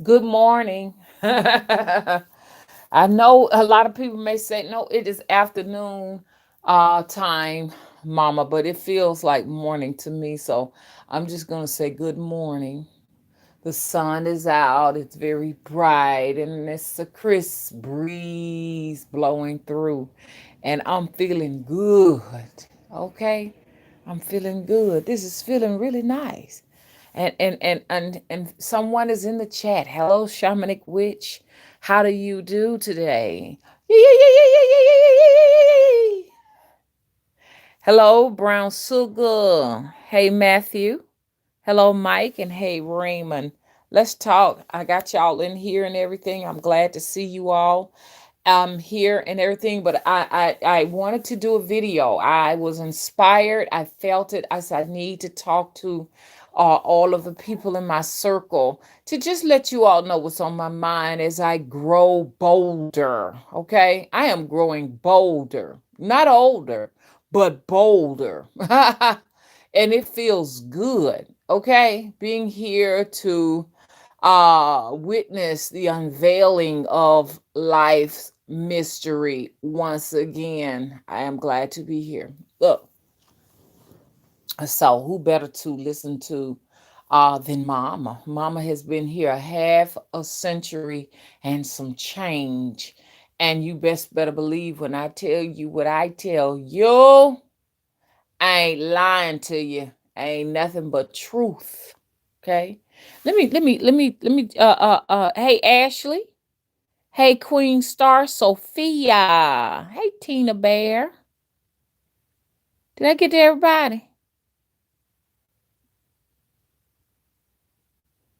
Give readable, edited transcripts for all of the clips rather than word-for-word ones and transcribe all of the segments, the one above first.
Good morning. I know a lot of people may say, no, it is afternoon time, mama, but it feels like morning to me. So I'm just going to say good morning. The sun is out, it's very bright, and it's a crisp breeze blowing through, and I'm feeling good. Okay? I'm feeling good. This is feeling really nice. And someone is in the chat. Hello, shamanic witch. How do you do today? Yee. Hello, brown sugar. Hey, Matthew. Hello, Mike, and hey, Raymond. Let's talk. I got y'all in here and everything. I'm glad to see you all here and everything. But I wanted to do a video. I was inspired. I felt it. I said I need to talk to all of the people in my circle to just let you all know what's on my mind as I grow bolder. Okay, I am growing bolder, not older, but bolder. And it feels good, okay, being here to witness the unveiling of life's mystery once again. I am glad to be here. Look, so who better to listen to than Mama? Mama has been here a half a century and some change, and you best better believe when I tell you what I tell you, I ain't lying to you. I ain't nothing but truth. Okay. Hey Ashley. Hey Queen Star Sophia. Hey Tina Bear. Did I get to everybody?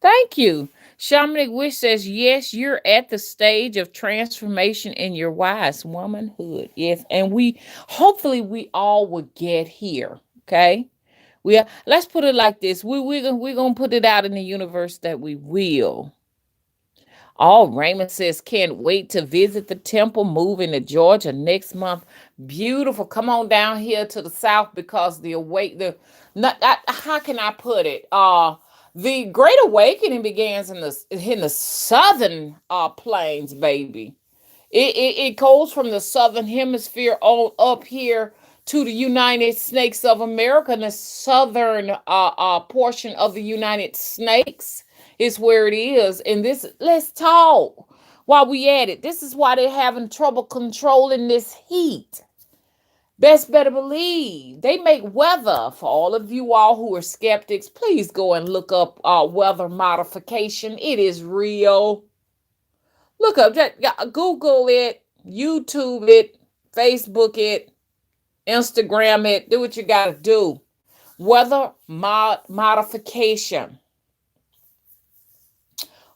Thank you. Shamanic Wish says, yes, you're at the stage of transformation in your wise womanhood. Yes. And hopefully we all will get here. Okay. Let's put it like this. We're gonna put it out in the universe that we will. Oh, Raymond says, can't wait to visit the temple, moving to Georgia next month. Beautiful. Come on down here to the south because how can I put it? The Great Awakening begins in the southern plains, baby. It goes from the southern hemisphere on up here to the United Snakes of America, and the southern portion of the United Snakes is where it is. And this, let's talk while we at it. This is why they're having trouble controlling this heat. Best better believe they make weather. For all of you all who are skeptics, please go and look up weather modification. It is real. Look up, Google it, YouTube it, Facebook it, Instagram it. Do what you got to do. Weather modification.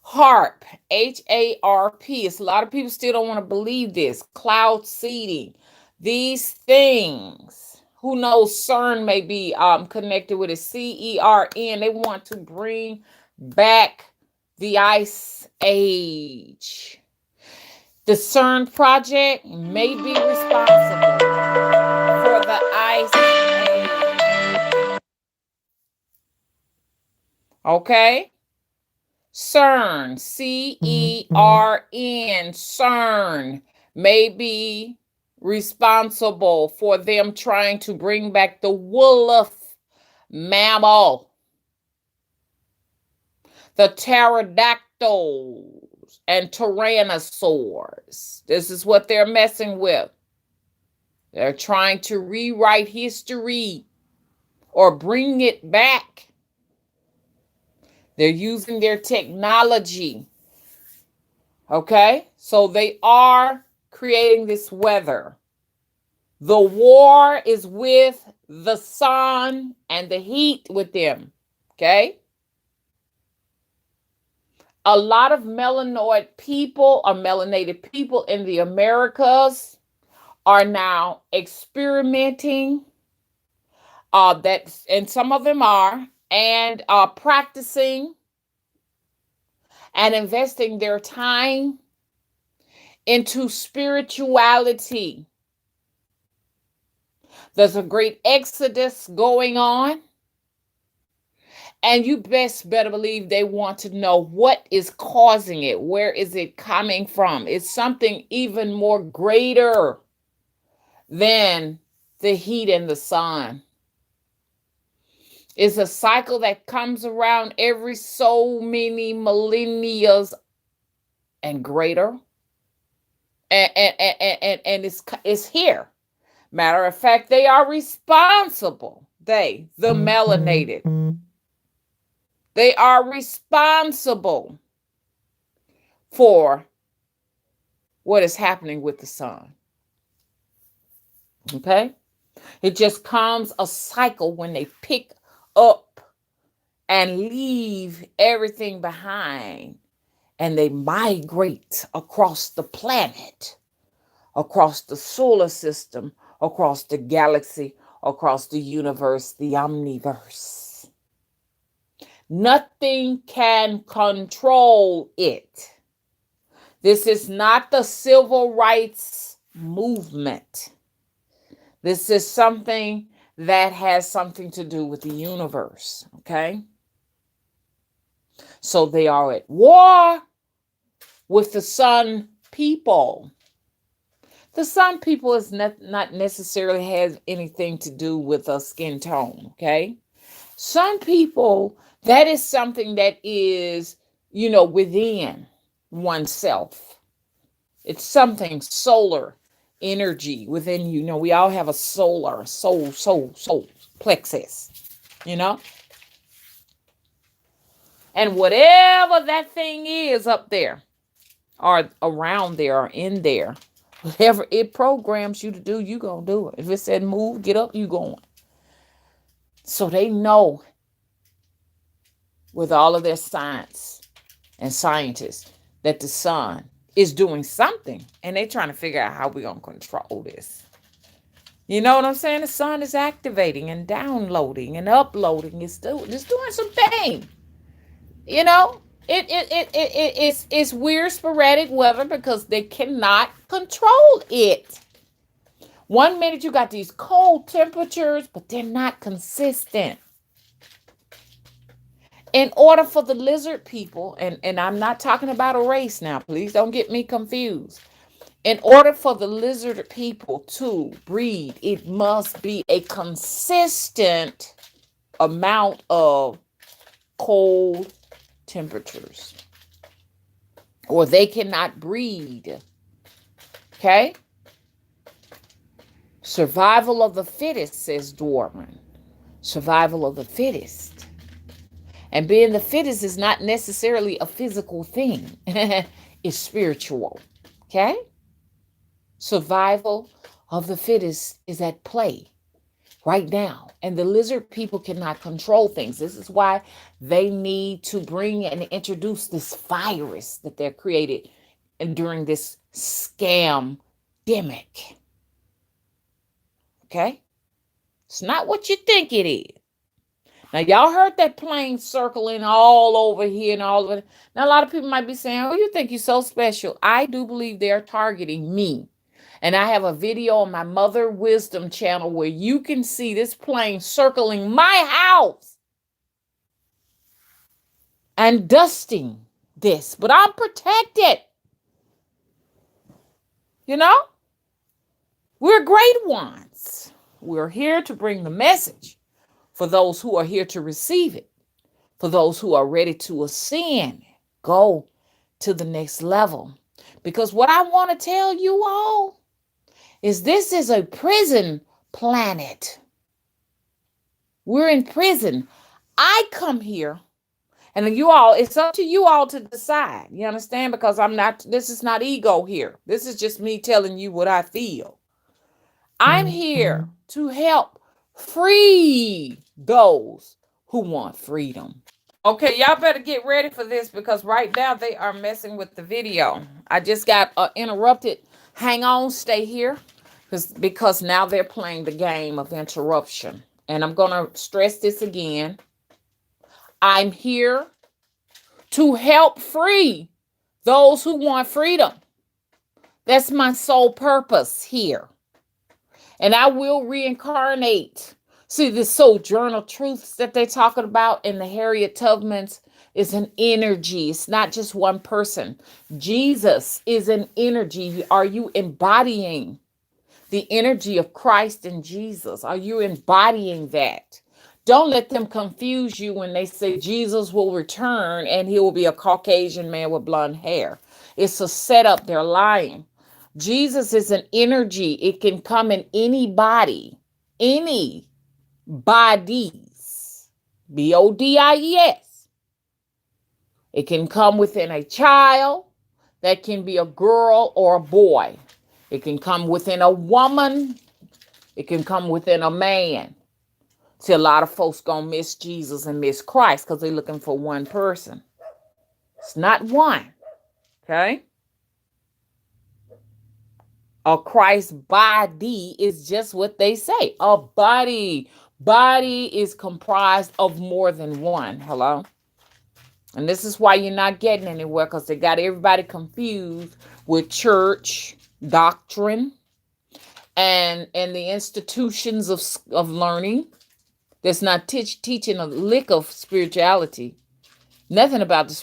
HARP, HARP. It's a lot of people still don't want to believe this. Cloud seeding. These things. Who knows? CERN may be connected with a CERN. They want to bring back the ice age. The CERN project may be responsible for the ice age. Okay? CERN, CERN, CERN may be responsible for them trying to bring back the wolf mammal, the pterodactyls, and tyrannosaurs. This is what they're messing with. They're trying to rewrite history or bring it back. They're using their technology. Okay? So they are creating this weather. The war is with the sun and the heat with them. Okay? A lot of melanated people in the Americas are now experimenting. And some of them and practicing and investing their time into spirituality. There's a great exodus going on. And you best better believe they want to know what is causing it. Where is it coming from? It's something even more greater than the heat and the sun. It's a cycle that comes around every so many millennia and greater. And it's here. Matter of fact, they are responsible. The melanated, they are responsible for what is happening with the sun. Okay? It just comes a cycle when they pick up and leave everything behind, and they migrate across the planet, across the solar system, across the galaxy, across the universe, the omniverse. Nothing can control it. This is not the civil rights movement. This is something that has something to do with the universe, okay? So they are at war with the sun people. The sun people is not necessarily has anything to do with a skin tone, okay? Sun people, that is something that is, within oneself. It's something solar energy within you. We all have a soul plexus, and whatever that thing is up there or around there or in there, whatever it programs you to do, you gonna do it. If it said move, get up, you going. So they know, with all of their science and scientists, that the sun is doing something, and they're trying to figure out how we're gonna control this. You know what I'm saying? The sun is activating and downloading and uploading. It's doing some thing. It's weird sporadic weather because they cannot control it. 1 minute you got these cold temperatures, but they're not consistent. In order for the lizard people, and I'm not talking about a race now, please don't get me confused. In order for the lizard people to breed, it must be a consistent amount of cold temperatures, or they cannot breed. Okay? Survival of the fittest, says Darwin. Survival of the fittest. And being the fittest is not necessarily a physical thing. It's spiritual. Okay? Survival of the fittest is at play right now. And the lizard people cannot control things. This is why they need to bring and introduce this virus that they're created and during this scam-demic. Okay? It's not what you think it is. Now, y'all heard that plane circling all over here and all over. Now, a lot of people might be saying, oh, you think you're so special. I do believe they're targeting me. And I have a video on my Mother Wisdom channel where you can see this plane circling my house and dusting this. But I'm protected. We're great ones. We're here to bring the message for those who are here to receive it, for those who are ready to ascend, go to the next level. Because what I want to tell you all is this is a prison planet. We're in prison. I come here, and it's up to you all to decide. You understand? Because this is not ego here. This is just me telling you what I feel. I'm here to help free those who want freedom. Okay, y'all better get ready for this because right now they are messing with the video. I just got interrupted. Hang on, stay here because now they're playing the game of interruption. And I'm going to stress this again. I'm here to help free those who want freedom. That's my sole purpose here. And I will reincarnate See, the sojourner truths that they're talking about in the Harriet Tubmans is an energy. It's not just one person. Jesus is an energy. Are you embodying the energy of Christ and Jesus? Are you embodying that? Don't let them confuse you when they say Jesus will return and he will be a Caucasian man with blonde hair. It's a setup. They're lying. Jesus is an energy. It can come in any body, any bodies, bodies. It can come within a child. That can be a girl or a boy. It can come within a woman. It can come within a man. See, a lot of folks gonna miss Jesus and miss Christ because they're looking for one person. It's not one. Okay? A Christ body is just what they say. A body. Body is comprised of more than one. Hello? And this is why you're not getting anywhere, because they got everybody confused with church doctrine and the institutions of learning that's not teaching a lick of spirituality, nothing about the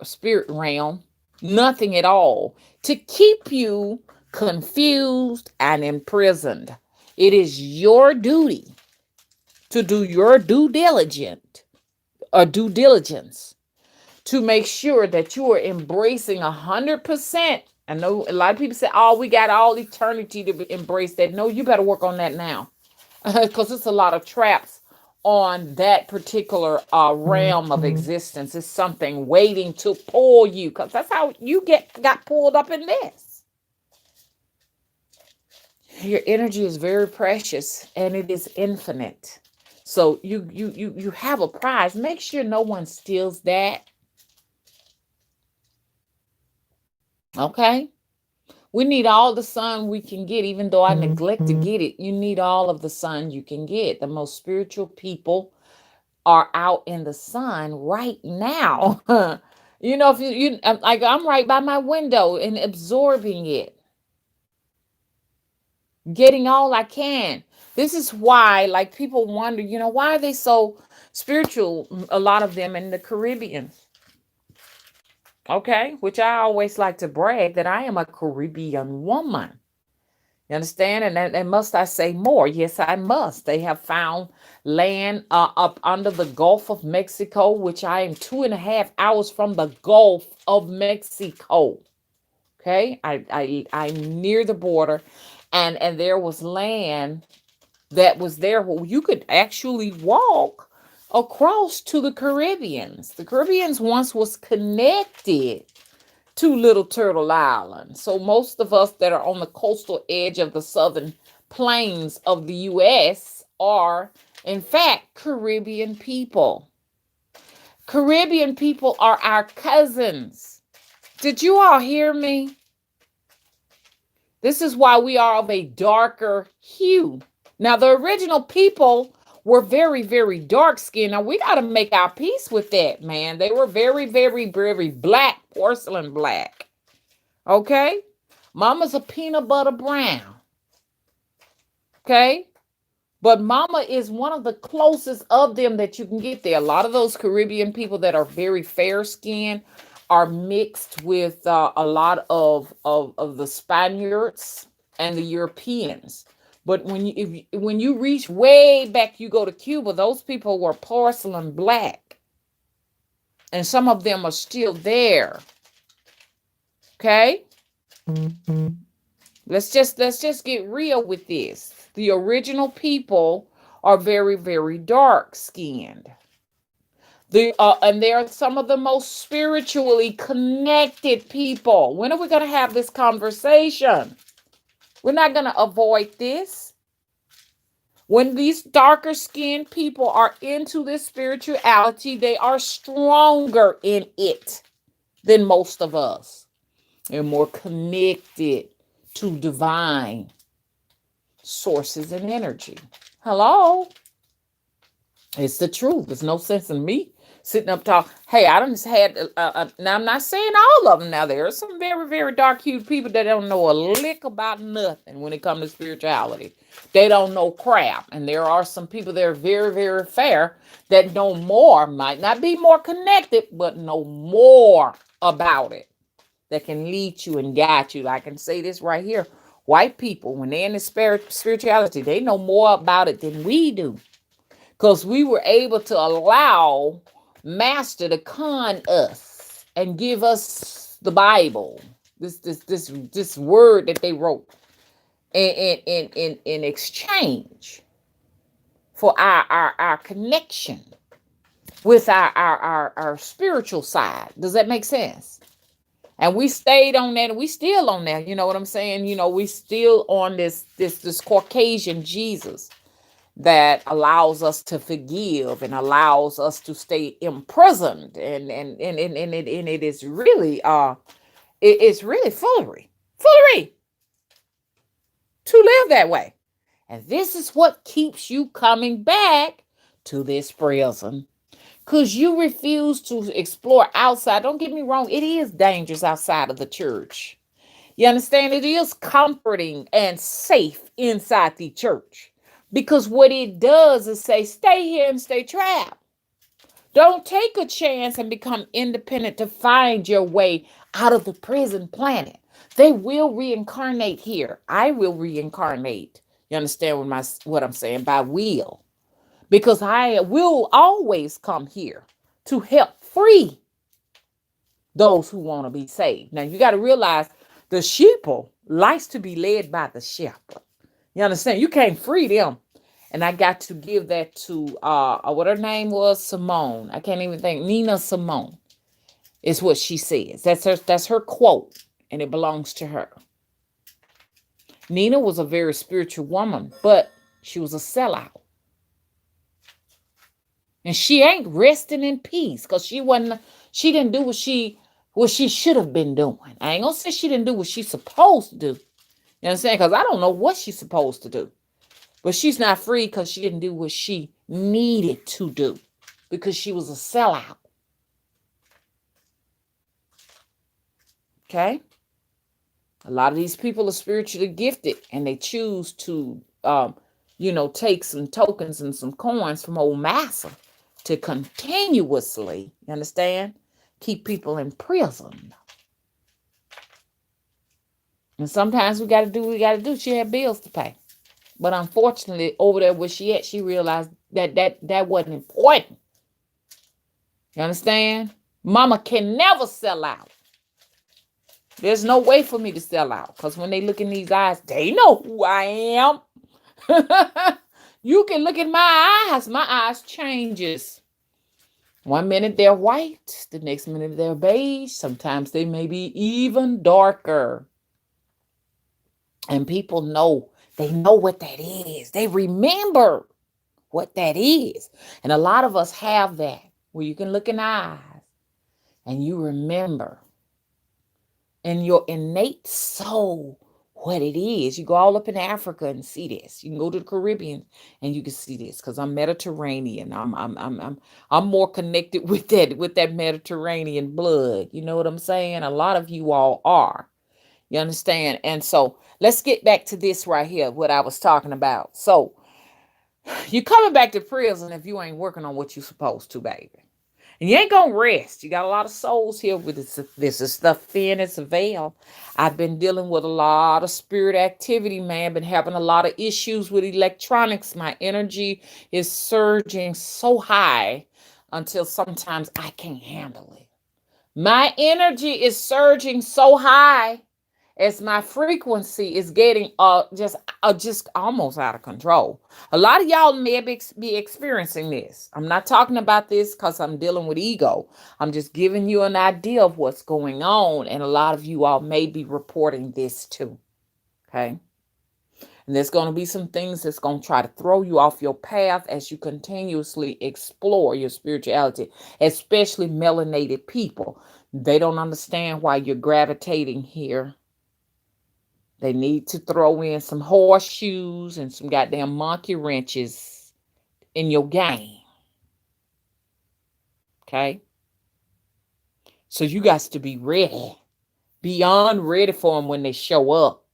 spirit realm, nothing at all, to keep you confused and imprisoned. It is your duty to do your due diligence to make sure that you are embracing 100%. I know a lot of people say, oh, we got all eternity to embrace that. No, you better work on that now, because it's a lot of traps on that particular realm of existence. It's something waiting to pull you, because that's how you got pulled up in this. Your energy is very precious and it is infinite. So you have a prize. Make sure no one steals that. Okay? We need all the sun we can get, even though I neglect to get it. You need all of the sun you can get. The most spiritual people are out in the sun right now. If you like, I'm right by my window and absorbing it, getting all I can. This is why, like, people wonder, why are they so spiritual? A lot of them in the Caribbean. Okay, which I always like to brag that I am a Caribbean woman. You understand? And must I say more? Yes, I must. They have found land up under the Gulf of Mexico, which I am 2.5 hours from the Gulf of Mexico. Okay, I'm near the border, and there was land that was there where you could actually walk across to the Caribbeans. The Caribbeans once was connected to Little Turtle Island. So most of us that are on the coastal edge of the southern plains of the U.S. are, in fact, Caribbean people. Caribbean people are our cousins. Did you all hear me? This is why we are of a darker hue. Now, the original people were very, very dark skinned. Now, we got to make our peace with that, man. They were very, very, very black, porcelain black. Okay? Mama's a peanut butter brown. Okay? But mama is one of the closest of them that you can get there. A lot of those Caribbean people that are very fair skinned are mixed with a lot of the Spaniards and the Europeans. But when you reach way back, you go to Cuba, those people were porcelain black. And some of them are still there. Okay? Let's just get real with this. The original people are very, very dark skinned. And they are some of the most spiritually connected people. When are we going to have this conversation? We're not going to avoid this. When these darker skinned people are into this spirituality, they are stronger in it than most of us. They're more connected to divine sources and energy. Hello? It's the truth. There's no sense in me sitting up talking. Hey, I done just had, now I'm not saying all of them. Now, there are some very, very dark, hued people that don't know a lick about nothing when it comes to spirituality. They don't know crap. And there are some people that are very, very fair that know more, might not be more connected, but know more about it, that can lead you and guide you. I can say this right here. White people, when they're in the spirituality, they know more about it than we do. Because we were able to allow Master to con us and give us the Bible, this word that they wrote in exchange for our connection with our spiritual side. Does that make sense? And we stayed on that, and we still on that. You know what I'm saying? We still on this Caucasian Jesus that allows us to forgive and allows us to stay imprisoned, and it is really it's really foolery to live that way. And this is what keeps you coming back to this prison, because you refuse to explore outside. Don't get me wrong, it is dangerous outside of the church. You understand? It is comforting and safe inside the church, because what it does is say, stay here and stay trapped. Don't take a chance and become independent to find your way out of the prison planet. They will reincarnate here. I will reincarnate. You understand what I'm saying? By will. Because I will always come here to help free those who want to be saved. Now, you got to realize the sheeple likes to be led by the shepherd. You understand? You can't free them. And I got to give that to what her name was, Simone. I can't even think. Nina Simone is what she says. That's her quote, and it belongs to her. Nina was a very spiritual woman, but she was a sellout. And she ain't resting in peace, because she didn't do what she should have been doing. I ain't gonna say she didn't do what she's supposed to do. You know what I'm saying? Because I don't know what she's supposed to do. But she's not free because she didn't do what she needed to do, because she was a sellout. Okay? A lot of these people are spiritually gifted, and they choose to, take some tokens and some coins from old massa to continuously, you understand, keep people in prison. And sometimes we got to do what we got to do. She had bills to pay. But unfortunately, over there where she at, she realized that wasn't important. You understand? Mama can never sell out. There's no way for me to sell out, because when they look in these eyes, they know who I am. You can look in my eyes. My eyes changes. One minute they're white, the next minute they're beige. Sometimes they may be even darker. And people know. They know what that is. They remember what that is. And a lot of us have that, where you can look in the eyes and you remember in your innate soul what it is. You go all up in Africa and see this. You can go to the Caribbean and you can see this, because I'm Mediterranean. I'm more connected with that Mediterranean blood. You know what I'm saying? A lot of you all are. You understand? And so let's get back to this right here, what I was talking about. So you're coming back to prison if you ain't working on what you're supposed to, baby. And you ain't going to rest. You got a lot of souls here with this is stuff thin as a veil. I've been dealing with a lot of spirit activity, man. Been having a lot of issues with electronics. My energy is surging so high until sometimes I can't handle it. My energy is surging so high as my frequency is getting just almost out of control. A lot of y'all may be experiencing this. I'm not talking about this because I'm dealing with ego. I'm just giving you an idea of what's going on, and a lot of you all may be reporting this too. Okay? And there's going to be some things that's going to try to throw you off your path as you continuously explore your spirituality, especially melanated people. They don't understand why you're gravitating here. They need to throw in some horseshoes and some goddamn monkey wrenches in your game. Okay? So you got to be ready, beyond ready for them when they show up.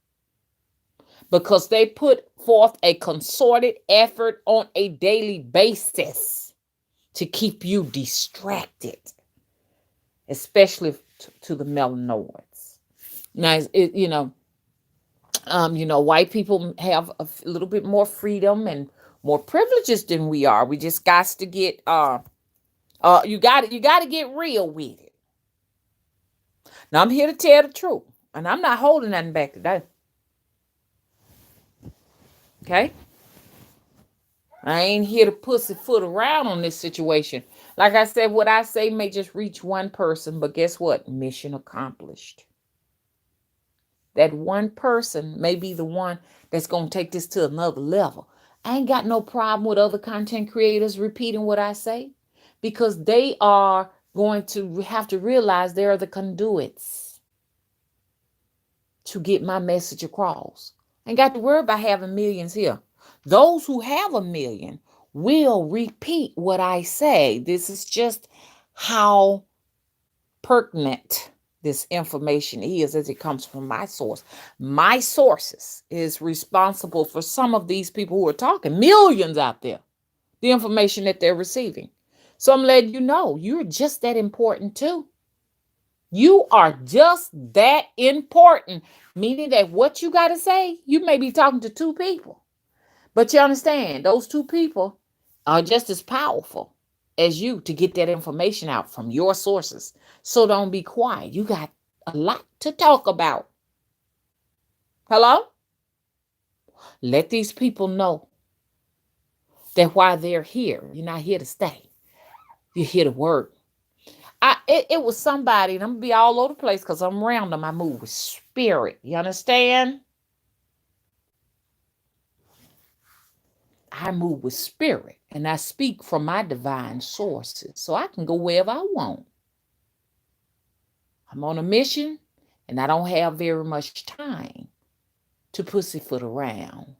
Because they put forth a concerted effort on a daily basis to keep you distracted, especially to the melanoids. Now, white people have a little bit more freedom and more privileges than we are. We just got to get you got to get real with it. Now I'm here to tell the truth, and I'm not holding nothing back today. Okay? I ain't here to pussyfoot around on this situation. Like I said, what I say may just reach one person, but guess what? Mission accomplished. That one person may be the one that's going to take this to another level. I ain't got no problem with other content creators repeating what I say, because they are going to have to realize they are the conduits to get my message across. Ain't got to worry about having millions here. Those who have a million will repeat what I say. This is just how pertinent this information is, as it comes from my source. My sources is responsible for some of these people who are talking, millions out there, the information that they're receiving. So I'm letting you know, you're just that important too. You are just that important, meaning that what you got to say, you may be talking to two people. But you understand, those two people are just as powerful as you to get that information out from your sources. So don't be quiet. You got a lot to talk about. Hello? Let these people know that while they're here, you're not here to stay. You're here to work. It was somebody, and I'm going to be all over the place because I'm around them. I move with spirit. You understand? I move with spirit, and I speak from my divine sources, so I can go wherever I want. I'm on a mission, and I don't have very much time to pussyfoot around.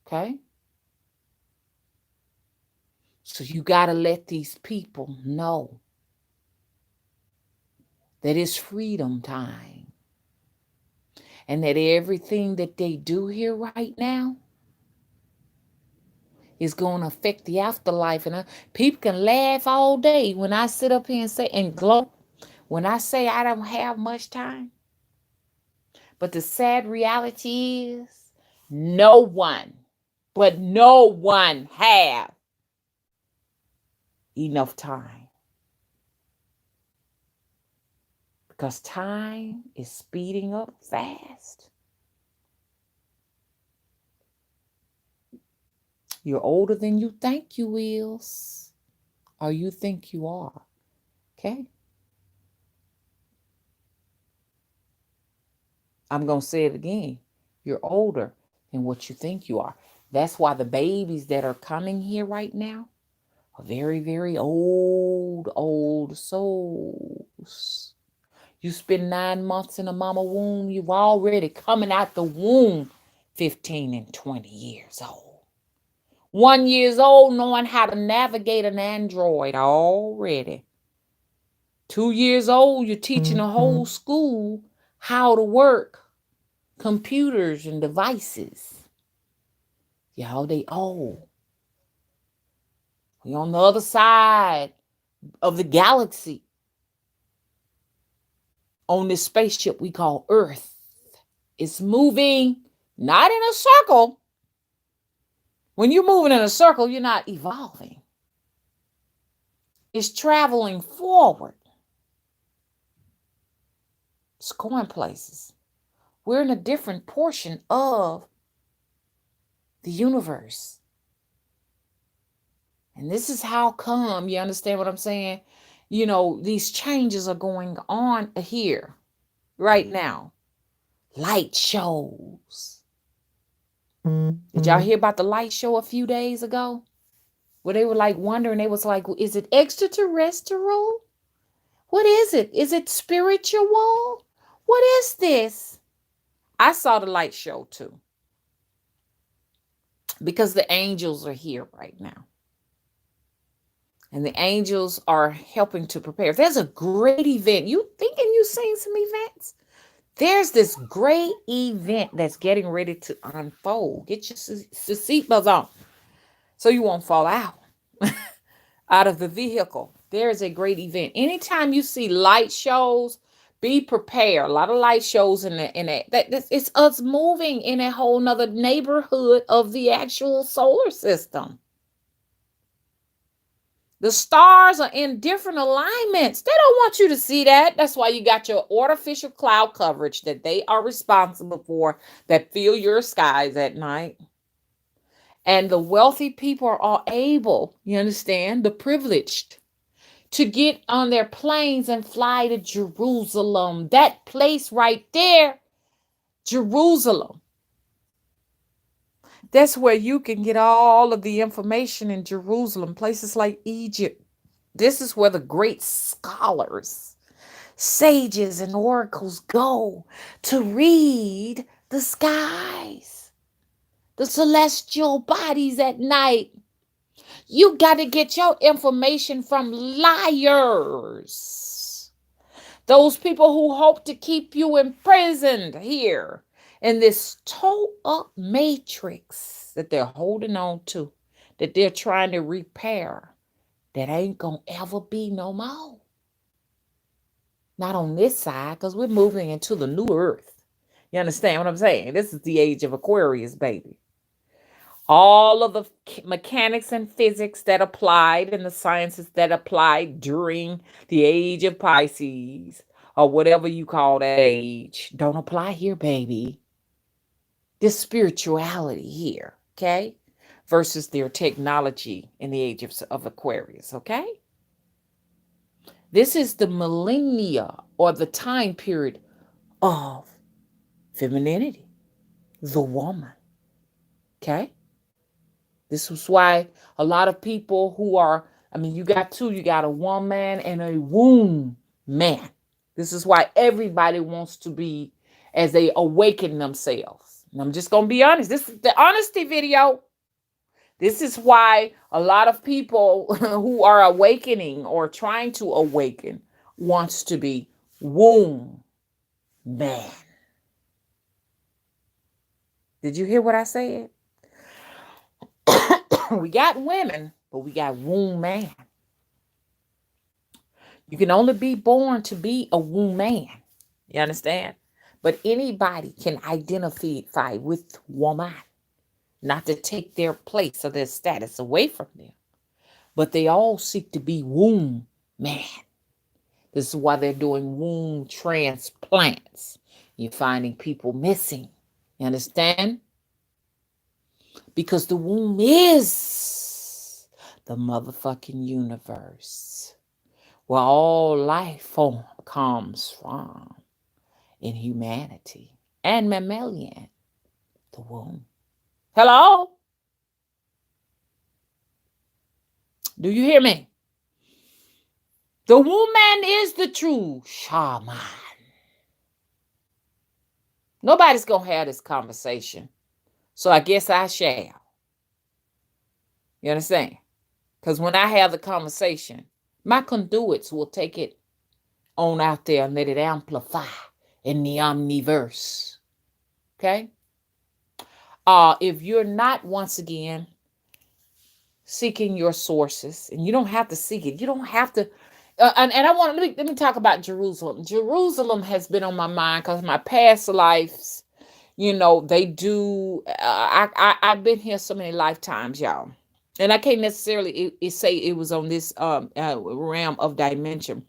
Okay? So you got to let these people know that it's freedom time, and that everything that they do here right now is going to affect the afterlife. And people can laugh all day when I sit up here and say, and gloat, when I say I don't have much time. But the sad reality is no one have enough time. Because time is speeding up fast. You're older than you think you is, or you think you are. Okay? I'm going to say it again. You're older than what you think you are. That's why the babies that are coming here right now are very, very old souls. You spend 9 months in a mama womb, you've already coming out the womb 15 and 20 years old. 1 year old knowing how to navigate an Android already. 2 years old, you're teaching a whole school how to work computers and devices. Y'all, they old. We on the other side of the galaxy on this spaceship we call Earth. It's moving not in a circle. When you're moving in a circle, you're not evolving. It's traveling forward. It's going places. We're in a different portion of the universe. And this is how come, you understand what I'm saying? You know, these changes are going on here right now. Light shows. Did y'all hear about the light show a few days ago? Where they were like wondering, they was like, is it extraterrestrial? What is it? Is it spiritual? What is this? I saw the light show too. Because the angels are here right now. And the angels are helping to prepare. If there's a great event, you thinking you've seen some events? There's this great event that's getting ready to unfold. Get your seatbelts on so you won't fall out of the vehicle. There is a great event. Anytime you see light shows, be prepared. A lot of light shows it's us moving in a whole nother neighborhood of the actual solar system. The stars are in different alignments. They don't want you to see that. That's why you got your artificial cloud coverage that they are responsible for that fill your skies at night. And the wealthy people are able, you understand, the privileged, to get on their planes and fly to Jerusalem. That place right there, Jerusalem. That's where you can get all of the information in Jerusalem, places like Egypt. This is where the great scholars, sages, and oracles go to read the skies, the celestial bodies at night. You got to get your information from liars. Those people who hope to keep you imprisoned here in this toe-up matrix that they're holding on to, that they're trying to repair, that ain't gonna ever be no more. Not on this side, because we're moving into the new earth. You understand what I'm saying? This is the age of Aquarius, baby. All of the mechanics and physics that applied and the sciences that applied during the age of Pisces, or whatever you call that age, don't apply here, baby. This spirituality here, okay? Versus their technology in the age of Aquarius, okay? This is the millennia, or the time period of femininity, the woman, okay? This is why a lot of people who are, you got two, you got a woman and a womb man. This is why everybody wants to be, as they awaken themselves. And I'm just going to be honest. This is the honesty video. This is why a lot of people who are awakening or trying to awaken wants to be womb man. Did you hear what I said? We got women, but we got womb man. You can only be born to be a womb man. You understand? But anybody can identify with woman, not to take their place or their status away from them. But they all seek to be womb man. This is why they're doing womb transplants. You're finding people missing. You understand? Because the womb is the motherfucking universe, where all life form comes from in humanity and mammalian, the womb. Hello? Do you hear me? The woman is the true shaman. Nobody's going to have this conversation, so I guess I shall. You understand? Because when I have the conversation, my conduits will take it on out there and let it amplify in the omniverse. Okay? If you're not, once again, seeking your sources, and you don't have to seek it, you don't have to. And I want to let me talk about Jerusalem. Jerusalem has been on my mind because my past lives, they do. I've been here so many lifetimes, y'all. And I can't necessarily say it was on this realm of dimension.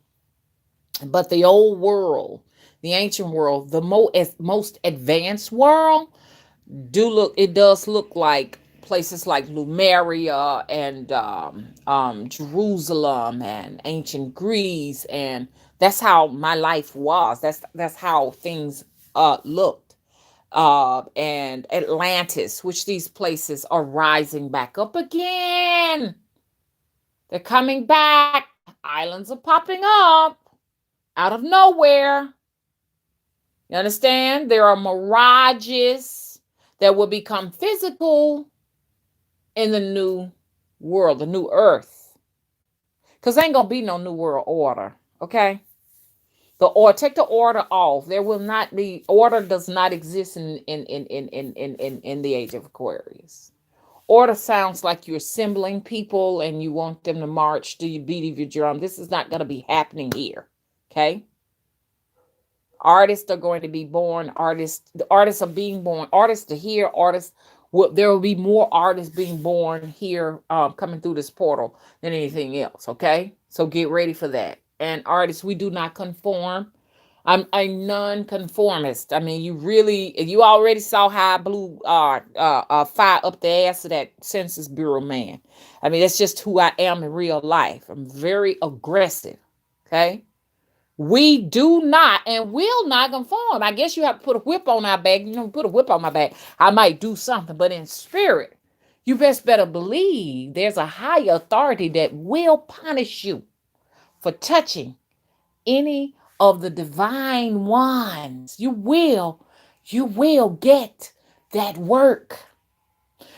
But the old world, the ancient world, the most advanced world, it does look like places like Lemuria and Jerusalem and ancient Greece. And that's how my life was. That's how things looked. And Atlantis, which these places are rising back up again. They're coming back. Islands are popping up out of nowhere. You understand? There are mirages that will become physical in the new world, the new earth. Because ain't going to be no new world order. Okay? Or take the order off. There will not be, order does not exist in the age of Aquarius. Order sounds like you're assembling people and you want them to march to your beat of your drum. This is not going to be happening here. Okay? Artists are going to be born. The artists are being born. Artists are here. There will be more artists being born here, coming through this portal than anything else. Okay, so get ready for that. And artists, we do not conform. I'm a non-conformist. I mean, you already saw how I blew fire up the ass of that Census Bureau man. I mean, that's just who I am in real life. I'm very aggressive. Okay. We do not and will not conform. I guess you have to put a whip on our back. Put a whip on my back. I might do something, but in spirit, you better believe there's a higher authority that will punish you for touching any of the divine ones. You will get that work.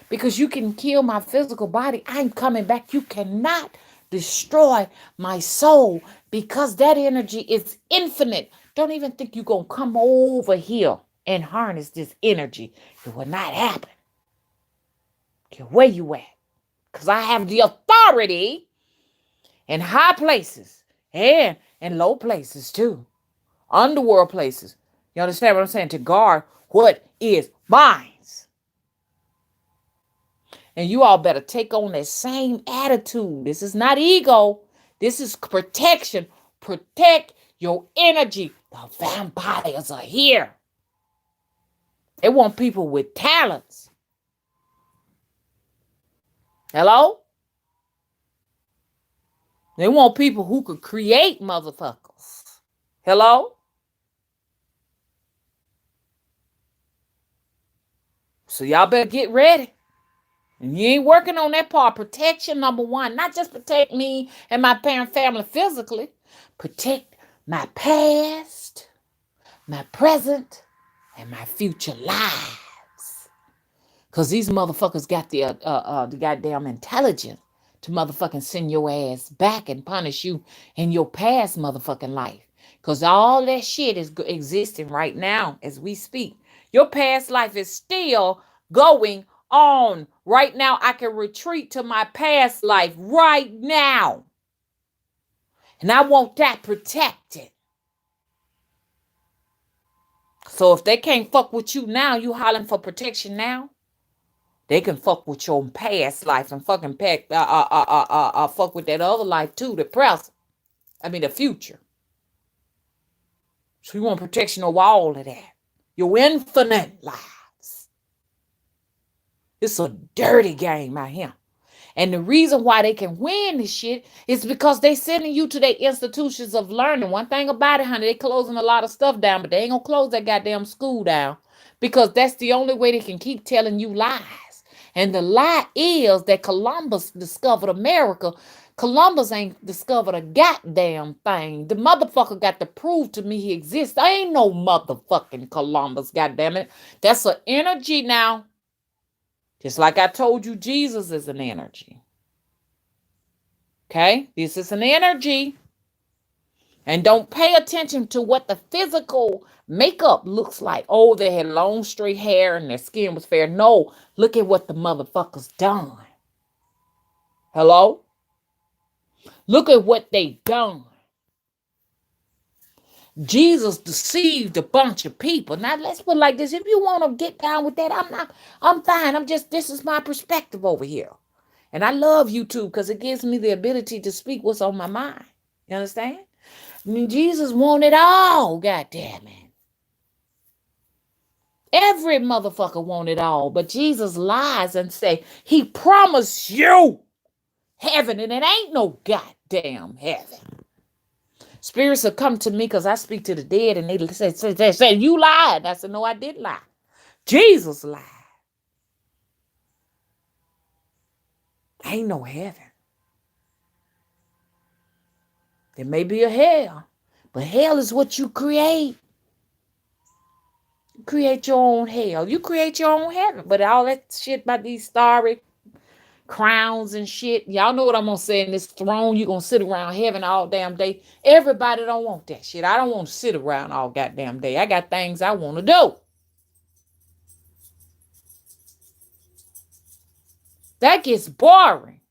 Because you can kill my physical body. I'm coming back. You cannot destroy my soul because that energy is infinite. Don't even think you're going to come over here and harness this energy. It will not happen. Okay, where you at? Because I have the authority in high places and in low places too. Underworld places. You understand what I'm saying? To guard what is mine. And you all better take on that same attitude. This is not ego. This is protection. Protect your energy. The vampires are here. They want people with talents. Hello? They want people who could create motherfuckers. Hello? So y'all better get ready. And you ain't working on that part. Protection, number one. Not just protect me and my parent family physically. Protect my past, my present, and my future lives. Because these motherfuckers got the goddamn intelligence to motherfucking send your ass back and punish you in your past motherfucking life. Because all that shit is existing right now as we speak. Your past life is still going on. Right now, I can retreat to my past life right now. And I want that protected. So if they can't fuck with you now, you hollering for protection now, they can fuck with your past life and fucking fuck with that other life too, the present. I mean the future. So you want protection over all of that. Your infinite lives. It's a dirty game out here. And the reason why they can win this shit is because they sending you to their institutions of learning. One thing about it, honey, they closing a lot of stuff down, but they ain't gonna close that goddamn school down because that's the only way they can keep telling you lies. And the lie is that Columbus discovered America. Columbus ain't discovered a goddamn thing. The motherfucker got to prove to me he exists. There ain't no motherfucking Columbus, goddamn it. That's an energy now. Just like I told you, Jesus is an energy. Okay? This is an energy. And don't pay attention to what the physical makeup looks like. Oh, they had long, straight hair and their skin was fair. No, look at what the motherfuckers done. Hello? Look at what they done. Jesus deceived a bunch of people. Now, let's put it like this. If you want to get down with that, I'm fine. This is my perspective over here. And I love YouTube because it gives me the ability to speak what's on my mind. You understand? I mean, Jesus wanted all, goddamn it. Every motherfucker wanted all, but Jesus lies and say, he promised you heaven, and it ain't no goddamn heaven. Spirits will come to me because I speak to the dead, and they say, you lied. I said, no, I didn't lie. Jesus lied. Ain't no heaven. There may be a hell, but hell is what you create. You create your own hell. You create your own heaven. But all that shit about these starry crowns and shit. Y'all know what I'm gonna say in this throne. You gonna sit around heaven all damn day. Everybody don't want that shit. I don't want to sit around all goddamn day. I got things I want to do. That gets boring.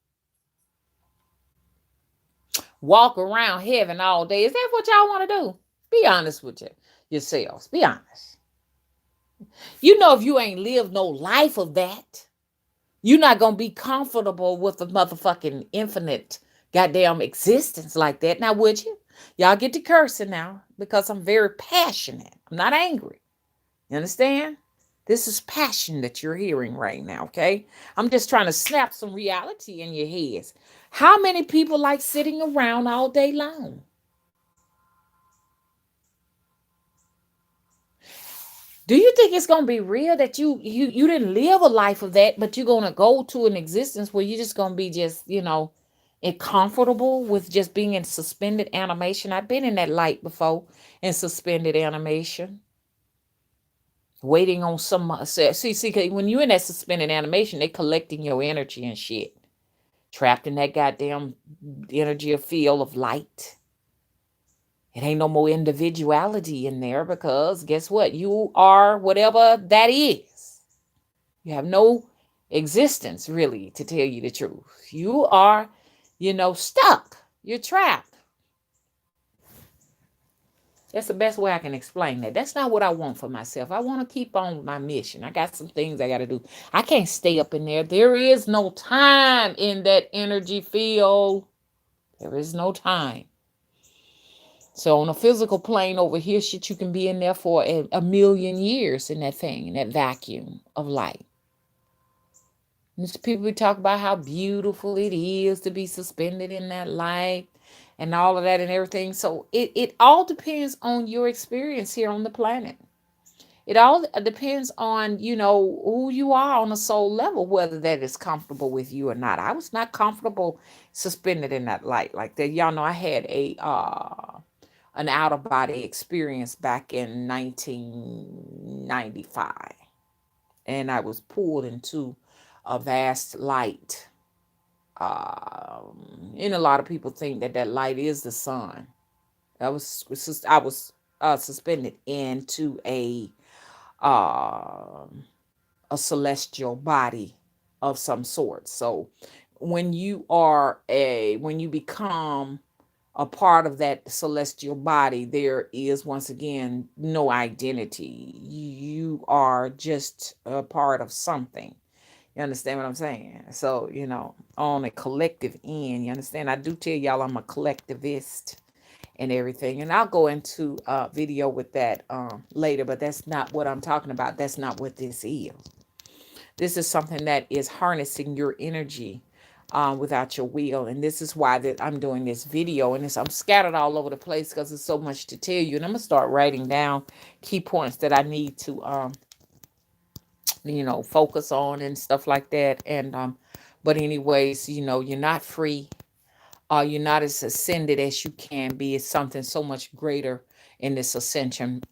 Walk around heaven all day. Is that what y'all want to do? Be honest with yourselves. Be honest. You know, if you ain't lived no life of that, you're not gonna be comfortable with the motherfucking infinite goddamn existence like that. Now, would you? Y'all get to cursing now because I'm very passionate. I'm not angry. You understand? This is passion that you're hearing right now, okay? I'm just trying to snap some reality in your heads. How many people like sitting around all day long? Do you think it's gonna be real that you didn't live a life of that, but you're gonna go to an existence where you're just gonna be just, comfortable with just being in suspended animation? I've been in that light before, in suspended animation, waiting on some. See, when you're in that suspended animation, they collecting your energy and shit, trapped in that goddamn energy of field of light. It ain't no more individuality in there because guess what? You are whatever that is. You have no existence, really, to tell you the truth. You are, stuck. You're trapped. That's the best way I can explain that. That's not what I want for myself. I want to keep on with my mission. I got some things I got to do. I can't stay up in there. There is no time in that energy field. There is no time. So on a physical plane over here, shit, you can be in there for a million years in that thing, in that vacuum of light. And people talk about how beautiful it is to be suspended in that light and all of that and everything. So it all depends on your experience here on the planet. It all depends on, who you are on a soul level, whether that is comfortable with you or not. I was not comfortable suspended in that light like that. Y'all know I had an out of body experience back in 1995, and I was pulled into a vast light. And a lot of people think that light is the sun. I was suspended into uh, a celestial body of some sort. So when you become a part of that celestial body, there is once again no identity. You are just a part of something. You understand what I'm saying? So, on a collective end, you understand? I do tell y'all I'm a collectivist and everything. And I'll go into a video with that later, but that's not what I'm talking about. That's not what this is. This is something that is harnessing your energy without your will. And this is why that I'm doing this video. And I'm scattered all over the place because there's so much to tell you. And I'm going to start writing down key points that I need to, focus on and stuff like that. And, but anyways, you're not free. You're not as ascended as you can be. It's something so much greater in this ascension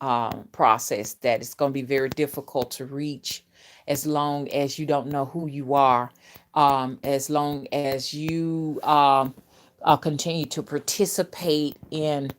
process that it's going to be very difficult to reach as long as you don't know who you are, as long as you continue to participate in,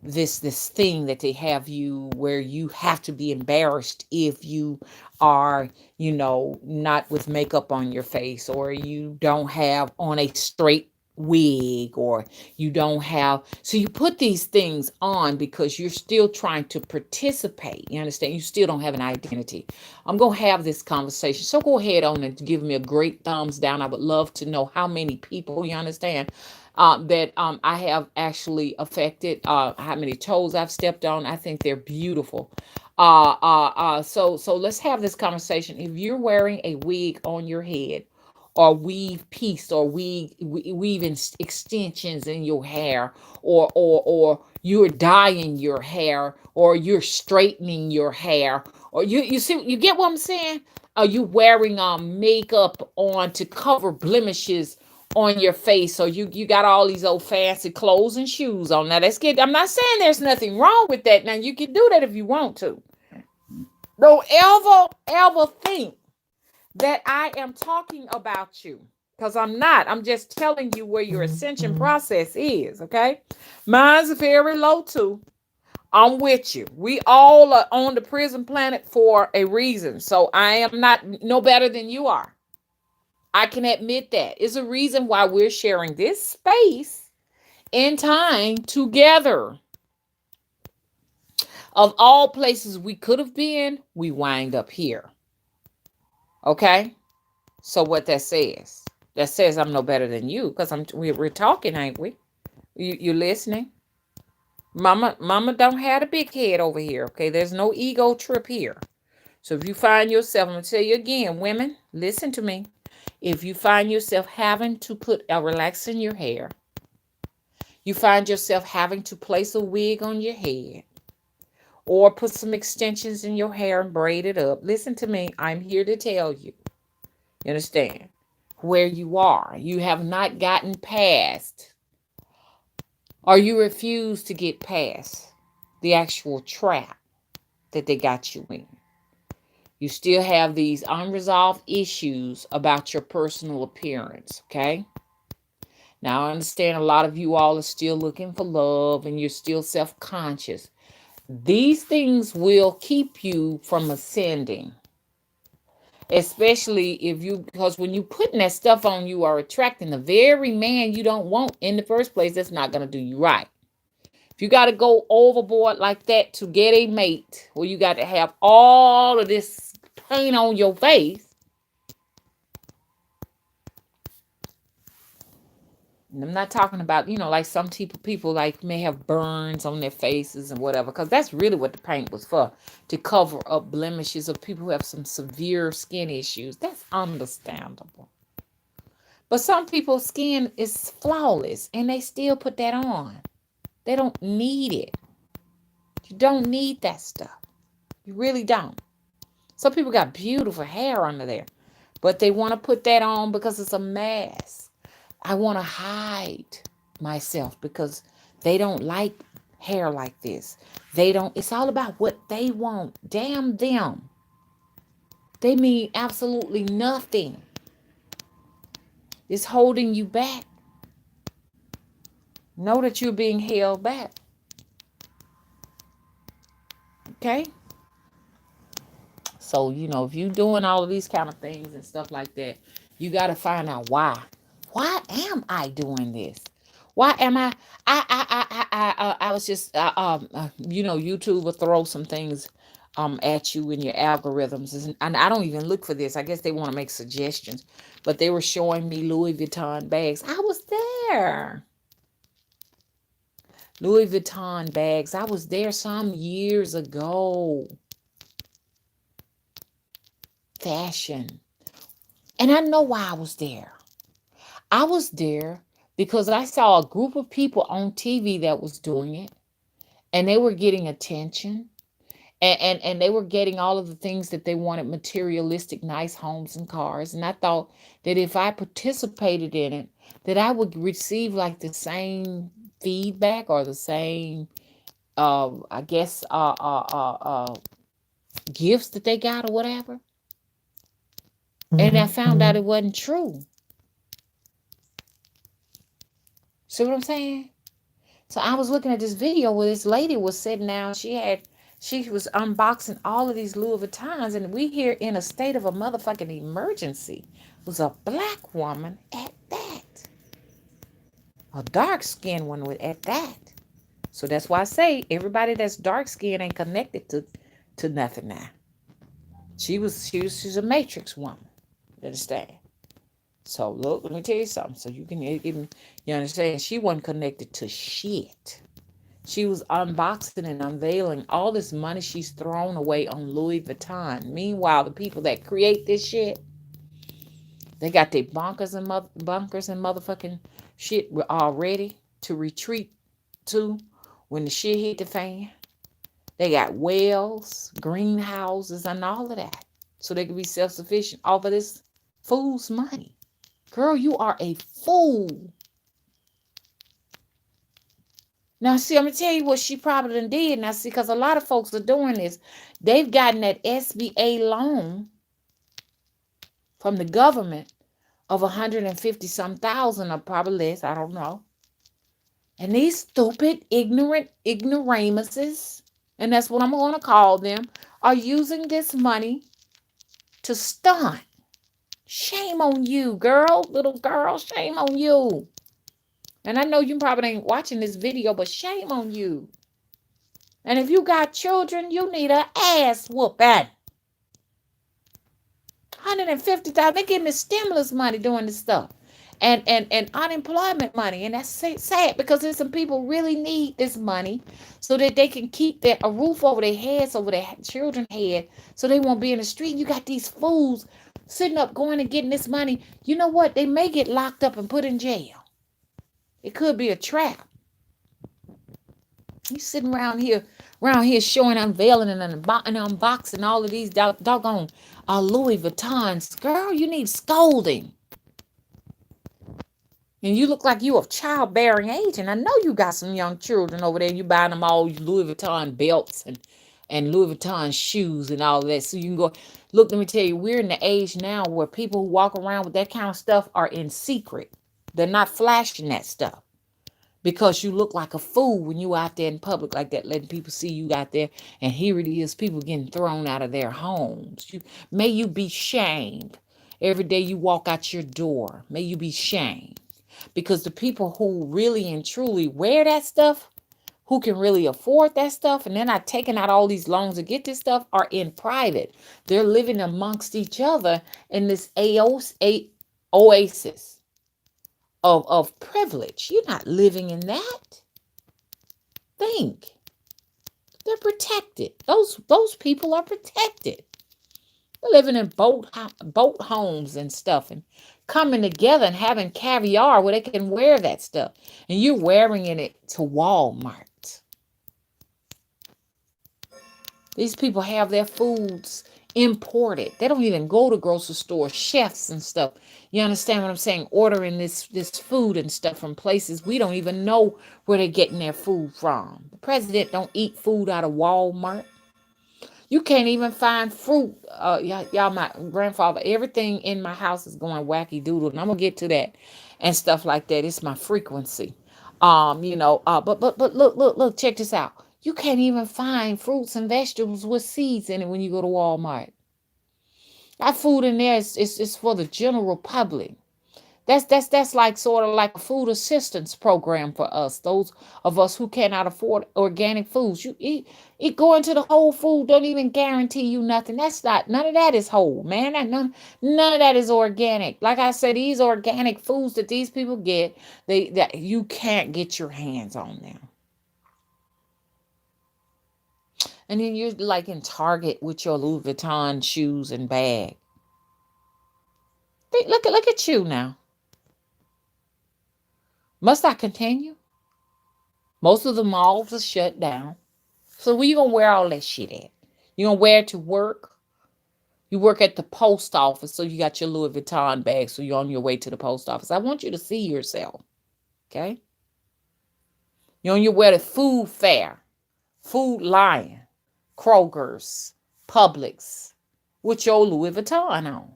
this thing that they have you where you have to be embarrassed if you are, not with makeup on your face, or you don't have on a straight wig, or you don't have, so you put these things on because you're still trying to participate. You understand? You still don't have an identity. I'm going to have this conversation. So go ahead on and give me a great thumbs down. I would love to know how many people, you understand, that I have actually affected, how many toes I've stepped on. I think they're beautiful. So let's have this conversation. If you're wearing a wig on your head, or weave piece, or weaving extensions in your hair, or you're dyeing your hair, or you're straightening your hair, or you see, you get what I'm saying? Are you wearing makeup on to cover blemishes on your face? So you got all these old fancy clothes and shoes on. Now let's get, I'm not saying there's nothing wrong with that. Now you can do that if you want to. Don't ever think that I am talking about you. Because I'm not. I'm just telling you where your ascension process is, okay? Mine's very low too. I'm with you. We all are on the prison planet for a reason. So I am not no better than you are. I can admit that. It's a reason why we're sharing this space in time together. Of all places we could have been, we wind up here. Okay? So what that says I'm no better than you because we're talking, ain't we? You listening? Mama don't have a big head over here, okay? There's no ego trip here. So if you find yourself, I'm going to tell you again, women, listen to me. If you find yourself having to put a relax in your hair, you find yourself having to place a wig on your head or put some extensions in your hair and braid it up, listen to me. I'm here to tell you. You understand? Where you are. You have not gotten past or you refuse to get past the actual trap that they got you in. You still have these unresolved issues about your personal appearance, okay? Now, I understand a lot of you all are still looking for love and you're still self-conscious. These things will keep you from ascending. Especially because when you putting that stuff on, you are attracting the very man you don't want in the first place. That's not going to do you right. If you got to go overboard like that to get a mate, where you got to have all of this paint on your face, and I'm not talking about, like some people like may have burns on their faces and whatever, because that's really what the paint was for, to cover up blemishes of people who have some severe skin issues. That's understandable. But some people's skin is flawless and they still put that on. They don't need it. You don't need that stuff. You really don't. Some people got beautiful hair under there, but they want to put that on because it's a mask. I want to hide myself because they don't like hair like this. It's all about what they want. Damn them. They mean absolutely nothing. It's holding you back. Know that you're being held back. Okay? So, if you're doing all of these kind of things and stuff like that, you got to find out why. Why am I doing this? Why am I was just, YouTube will throw some things at you in your algorithms. And I don't even look for this. I guess they want to make suggestions. But they were showing me Louis Vuitton bags. I was there. Louis Vuitton bags. I was there some years ago. Fashion. And I know why I was there. I was there because I saw a group of people on TV that was doing it, and they were getting attention, and they were getting all of the things that they wanted, materialistic, nice homes and cars. And I thought that if I participated in it, that I would receive like the same feedback or the same, I guess, gifts that they got or whatever. And I found out it wasn't true. See what I'm saying? So I was looking at this video where this lady was sitting down. She was unboxing all of these Louis Vuittons, and we here in a state of a motherfucking emergency. It was a black woman at that. A dark skinned one at that. So that's why I say everybody that's dark skinned ain't connected to nothing now. She's a matrix woman. You understand? So look, let me tell you something. So you understand? She wasn't connected to shit. She was unboxing and unveiling all this money she's thrown away on Louis Vuitton. Meanwhile, the people that create this shit, they got their bunkers and motherfucking shit all ready to retreat to when the shit hit the fan. They got wells, greenhouses, and all of that, so they can be self-sufficient off of this fool's money. Girl, you are a fool. Now, see, I'm going to tell you what she probably done did. Now, see, because a lot of folks are doing this. They've gotten that SBA loan from the government of 150 some thousand or probably less, I don't know. And these stupid, ignorant ignoramuses, and that's what I'm going to call them, are using this money to stunt. Shame on you, girl, little girl, shame on you. And I know you probably ain't watching this video, but shame on you. And if you got children, you need an ass whooping. 150,000. They're getting the stimulus money doing this stuff. And unemployment money. And that's sad because there's some people really need this money so that they can keep a roof over their heads, over their children's head, so they won't be in the street. You got these fools sitting up going and getting this money. You know what? They may get locked up and put in jail. It could be a trap. You sitting around here showing, unveiling, and unboxing all of these doggone Louis Vuittons. Girl, you need scolding. And you look like you of childbearing age. And I know you got some young children over there. You buying them all Louis Vuitton belts and Louis Vuitton shoes and all of that. So you can go, look, let me tell you, we're in the age now where people who walk around with that kind of stuff are in secret. They're not flashing that stuff. Because you look like a fool when you out there in public like that, letting people see you out there. And here it is, people getting thrown out of their homes. May you be shamed every day you walk out your door. May you be shamed. Because the people who really and truly wear that stuff, who can really afford that stuff, and they're not taking out all these loans to get this stuff, are in private. They're living amongst each other in this oasis of privilege. You're not living in that. Think. They're protected. Those people are protected. They're living in boat homes and stuff and coming together and having caviar where they can wear that stuff. And you're wearing it to Walmart. These people have their foods imported. They don't even go to grocery stores, chefs and stuff. You understand what I'm saying? Ordering this food and stuff from places we don't even know where they're getting their food from. The president don't eat food out of Walmart. You can't even find fruit. Y'all, my grandfather, everything in my house is going wacky doodle, and I'm gonna get to that and stuff like that. It's my frequency. But look, check this out. You can't even find fruits and vegetables with seeds in it when you go to Walmart. That food in there is for the general public. That's like sort of like a food assistance program for us. Those of us who cannot afford organic foods. You eat going to the Whole Food don't even guarantee you nothing. That's not, none of that is whole, man. None of that is organic. Like I said, these organic foods that these people get, that you can't get your hands on them. And then you're like in Target with your Louis Vuitton shoes and bag. Look at you now. Must I continue? Most of the malls are shut down. So where you gonna wear all that shit at? You gonna wear it to work? You work at the post office, so you got your Louis Vuitton bag, so you're on your way to the post office. I want you to see yourself. Okay? You're on your way to Food Fair, Food Lion, Kroger's, Publix, with your Louis Vuitton on.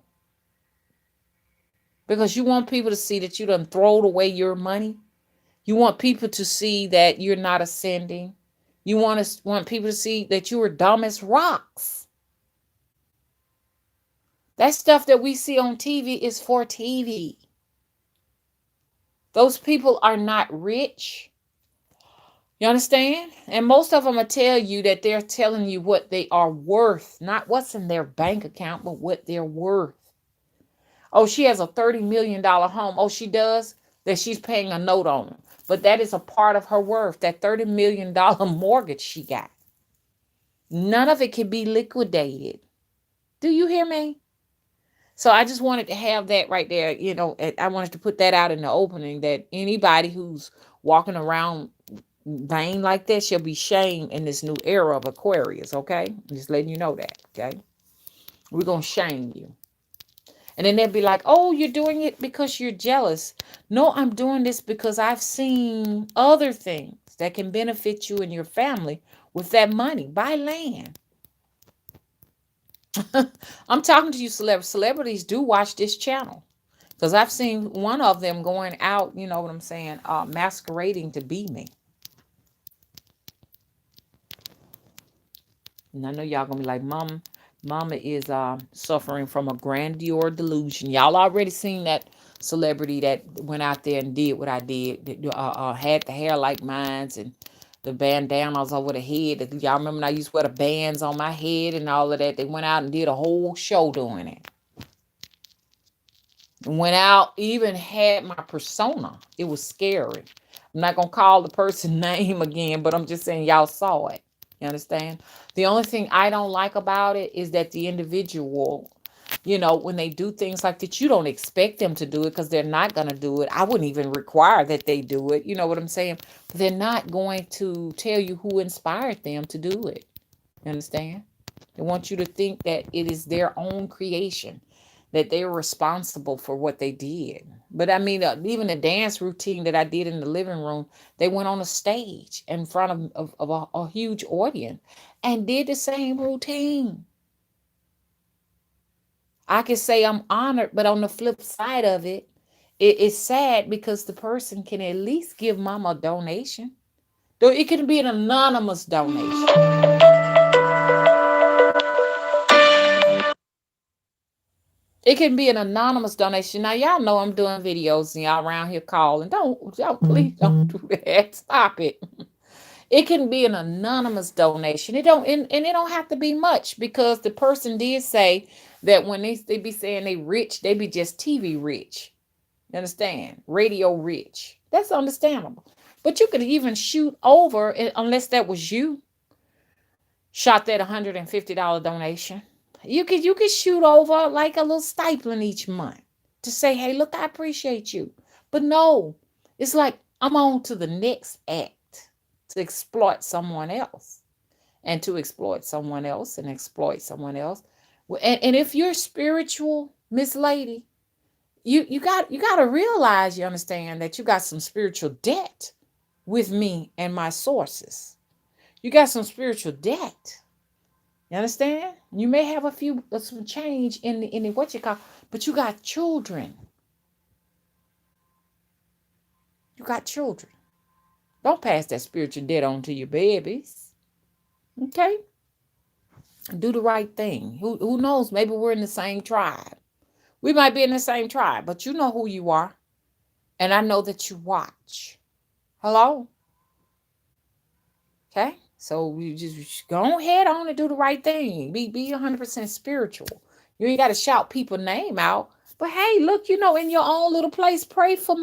Because you want people to see that you done throwed away your money. You want people to see that you're not ascending. You want people to see that you are dumb as rocks. That stuff that we see on TV is for TV. Those people are not rich. You understand? And most of them will tell you that they're telling you what they are worth, not what's in their bank account, but what they're worth. Oh, she has a $30 million home. Oh, she does? That she's paying a note on it. But that is a part of her worth, that $30 million mortgage she got. None of it can be liquidated. Do you hear me? So I just wanted to have that right there. I wanted to put that out in the opening, that anybody who's walking around vain like that shall be shamed in this new era of Aquarius, okay? I'm just letting you know that, okay? We're going to shame you. And then they'll be like, oh, you're doing it because you're jealous. No, I'm doing this because I've seen other things that can benefit you and your family with that money. Buy land. I'm talking to you, celebrities. Celebrities do watch this channel because I've seen one of them going out. You know what I'm saying? Masquerading to be me. And I know y'all gonna be like, Mama is suffering from a grandeur delusion. Y'all already seen that celebrity that went out there and did what I did. Had the hair like mine's and the bandanas over the head. Y'all remember when I used to wear the bands on my head and all of that? They went out and did a whole show doing it. Went out, even had my persona. It was scary. I'm not gonna call the person name again, but I'm just saying y'all saw it. You understand? The only thing I don't like about it is that the individual, when they do things like that, you don't expect them to do it because they're not gonna do it. I wouldn't even require that they do it. You know what I'm saying? But they're not going to tell you who inspired them to do it. You understand? They want you to think that it is their own creation, that they're responsible for what they did. But I mean, even the dance routine that I did in the living room, they went on a stage in front of a huge audience and did the same routine. I can say I'm honored, but on the flip side of it, it is sad because the person can at least give mama a donation. Though it can be an anonymous donation. It can be an anonymous donation. Now y'all know I'm doing videos and y'all around here calling. Don't please don't do that. Stop it. It can be an anonymous donation. It don't and it don't have to be much because the person did say that when they be saying they rich, they be just TV rich. You understand? Radio rich. That's understandable. But you could even shoot over, unless that was you, shot that $150 donation. You could shoot over like a little stipend each month to say, hey, look, I appreciate you. But no, it's like I'm on to the next act to exploit someone else and to exploit someone else and exploit someone else. And if you're spiritual, Miss Lady, you got to realize, you understand that you got some spiritual debt with me and my sources. You got some spiritual debt. You understand? You may have a few some change in the what you call, but you got children. You got children. Don't pass that spiritual debt on to your babies. Okay? Do the right thing. Who knows? Maybe we're in the same tribe. We might be in the same tribe, but you know who you are. And I know that you watch. Hello? Okay? So you just go ahead on and do the right thing. Be 100% spiritual. You ain't got to shout people name out. But hey, look, in your own little place, pray for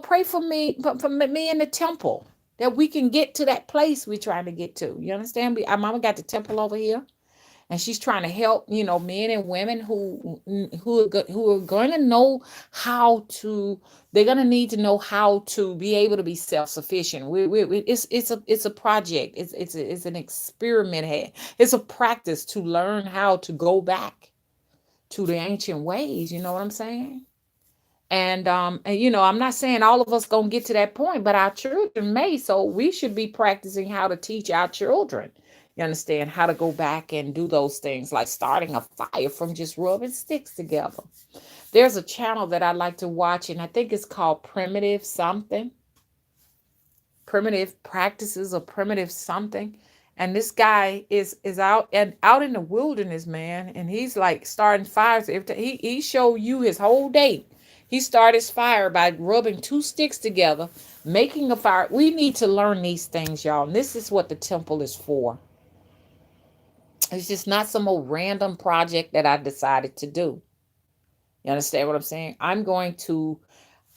pray for me, for me in the temple, that we can get to that place we're trying to get to. You understand? Our mama got the temple over here, and she's trying to help, men and women who are going to know how to. They're going to need to know how to be able to be self-sufficient. It's a project. It's an experiment. It's a practice to learn how to go back to the ancient ways. You know what I'm saying? And I'm not saying all of us gonna get to that point, but our children may. So we should be practicing how to teach our children. You understand how to go back and do those things, like starting a fire from just rubbing sticks together. There's a channel that I like to watch, and I think it's called Primitive something, Primitive Practices or Primitive something. And this guy is out in the wilderness, man, and he's like starting fires. He show you his whole day. He started his fire by rubbing two sticks together, making a fire. We need to learn these things, y'all. And this is what the temple is for. It's just not some old random project that I decided to do. You understand what I'm saying? I'm going to,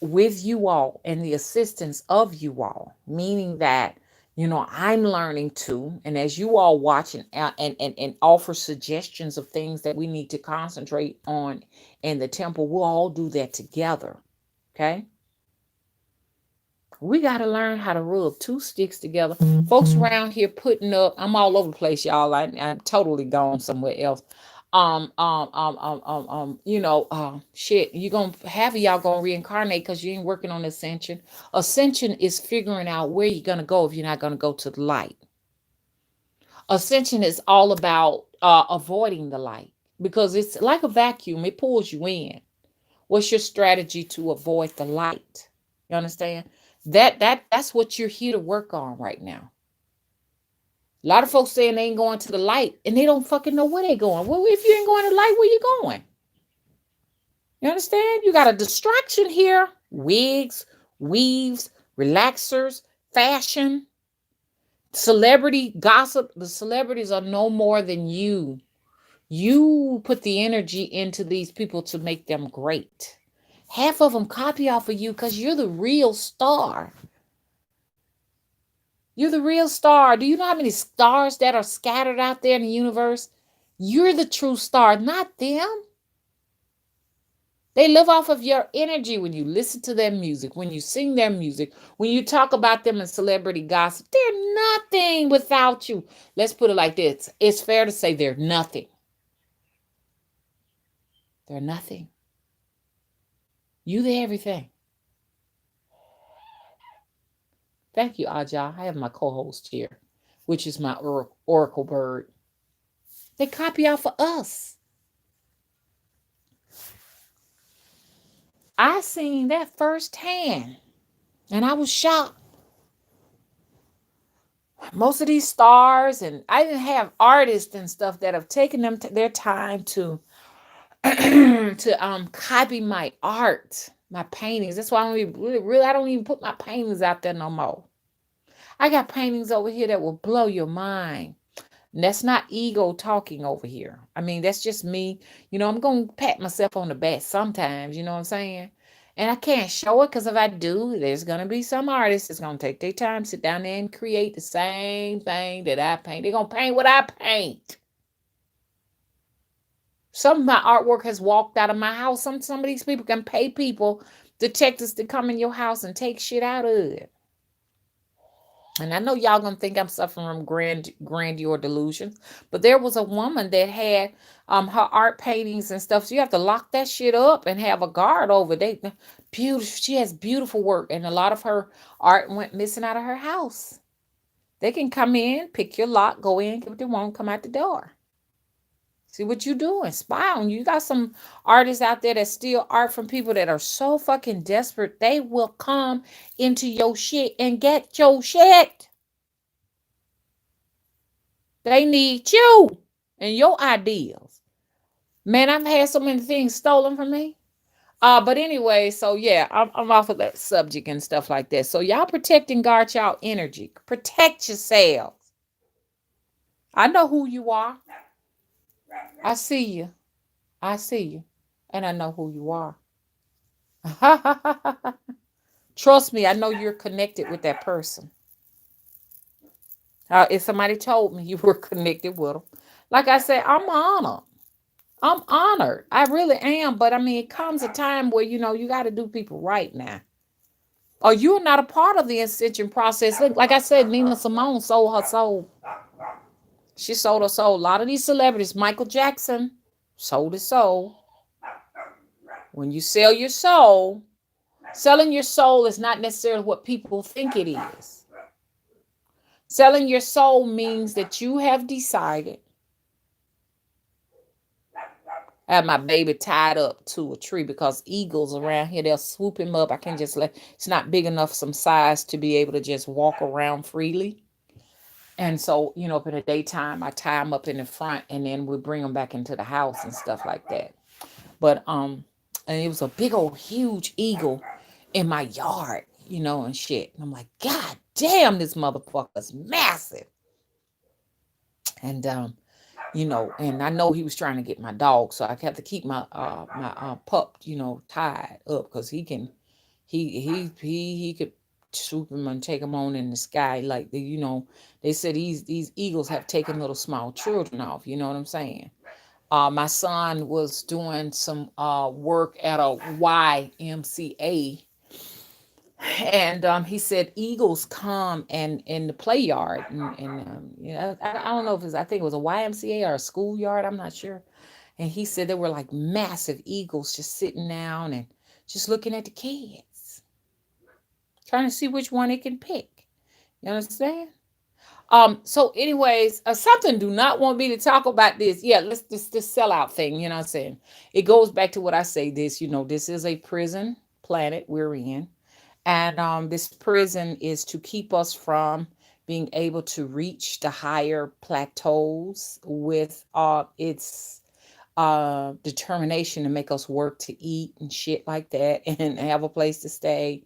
with you all and the assistance of you all, meaning that, I'm learning too. And as you all watch and offer suggestions of things that we need to concentrate on in the temple, we'll all do that together. Okay? We got to learn how to rub two sticks together. Folks around here putting up, I'm all over the place, y'all. I'm totally gone somewhere else. Shit, you gonna have y'all gonna reincarnate because you ain't working on ascension. Ascension is figuring out where you're gonna go if you're not gonna go to the light. Ascension is all about avoiding the light, because it's like a vacuum, it pulls you in. What's your strategy to avoid the light? You understand? That's what you're here to work on right now. A lot of folks saying they ain't going to the light and they don't fucking know where they going. Well, if you ain't going to the light, where you going? You understand? You got a distraction here. Wigs, weaves, relaxers, fashion, celebrity gossip. The celebrities are no more than you. You put the energy into these people to make them great. Half of them copy off of you because you're the real star. You're the real star. Do you know how many stars that are scattered out there in the universe? You're the true star, not them. They live off of your energy when you listen to their music, when you sing their music, when you talk about them in celebrity gossip. They're nothing without you. Let's put it like this. It's fair to say they're nothing. They're nothing. You the everything. Thank you, Aja. I have my co-host here, which is my oracle bird. They copy out for us. I seen that firsthand, and I was shocked. Most of these stars, and I didn't have artists and stuff that have taken them their time to to copy my art, my paintings. That's why I don't even really I don't even put my paintings out there no more. I got paintings over here that will blow your mind. And that's not ego talking over here. I mean, that's just me. You know, I'm going to pat myself on the back sometimes, you know what I'm saying? And I can't show it because if I do, there's going to be some artists that's going to take their time, sit down there and create the same thing that I paint. They're going to paint what I paint. Some of my artwork has walked out of my house. Some of these people can pay people, detectives, to come in your house and take shit out of it. And I know y'all gonna think I'm suffering from grandeur delusions, but there was a woman that had her art paintings and stuff. So you have to lock that shit up and have a guard over. They beautiful. She has beautiful work, and a lot of her art went missing out of her house. They can come in, pick your lock, go in, get what they want, come out the door. See what you doing? Spy on you. You got some artists out there that steal art from people that are so fucking desperate. They will come into your shit and get your shit. They need you and your ideas. Man, I've had so many things stolen from me. But anyway, so yeah, I'm off of that subject and stuff like that. So y'all protect and guard y'all energy. Protect yourselves. I know who you are. I see you. I see you. And I know who you are. Trust me, I know you're connected with that person. If somebody told me you were connected with them, like I said, I'm honored. I'm honored. I really am. But I mean, it comes a time where, you know, you got to do people right now. Or you're not a part of the ascension process. Like I said, Nina Simone sold her soul. She sold her soul. A lot of these celebrities, Michael Jackson sold his soul. When you sell your soul, selling your soul is not necessarily what people think it is. Selling your soul means that you have decided. I have my baby tied up to a tree because eagles around here, they'll swoop him up. I can't just let, it's not big enough some size to be able to just walk around freely. And so, you know, up in the daytime, I tie him up in the front and then we bring him back into the house and stuff like that. But, and it was a big old huge eagle in my yard, you know, and shit. And I'm like, God damn, this motherfucker's massive. And, you know, and I know he was trying to get my dog, so I have to keep my pup, you know, tied up because he could swoop him and take him on in the sky. Like you know, they said these eagles have taken little small children off. You know what I'm saying? My son was doing some work at a YMCA. And he said eagles come and in the play yard, and you know, I don't know if it's, I think it was a YMCA or a schoolyard, I'm not sure. And he said there were like massive eagles just sitting down and just looking at the kids, trying to see which one it can pick. You understand? So anyways, something do not want me to talk about this. Yeah, let's this sellout thing, you know what I'm saying? It goes back to what I say, this, this is a prison planet we're in. And this prison is to keep us from being able to reach the higher plateaus with its determination to make us work to eat and shit like that and have a place to stay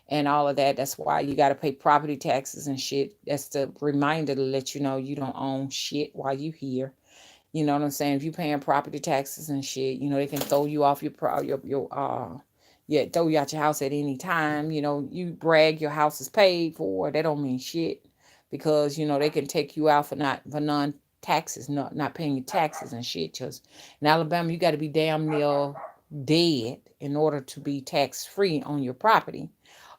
and all of that. That's why you got to pay property taxes and shit. That's the reminder to let you know you don't own shit while you here. You know what I'm saying? If you paying property taxes and shit, they can throw you off throw you out your house at any time. You brag your house is paid for. That don't mean shit, because they can take you out for non taxes, not paying your taxes and shit. Cause in Alabama, you got to be damn near dead in order to be tax free on your property.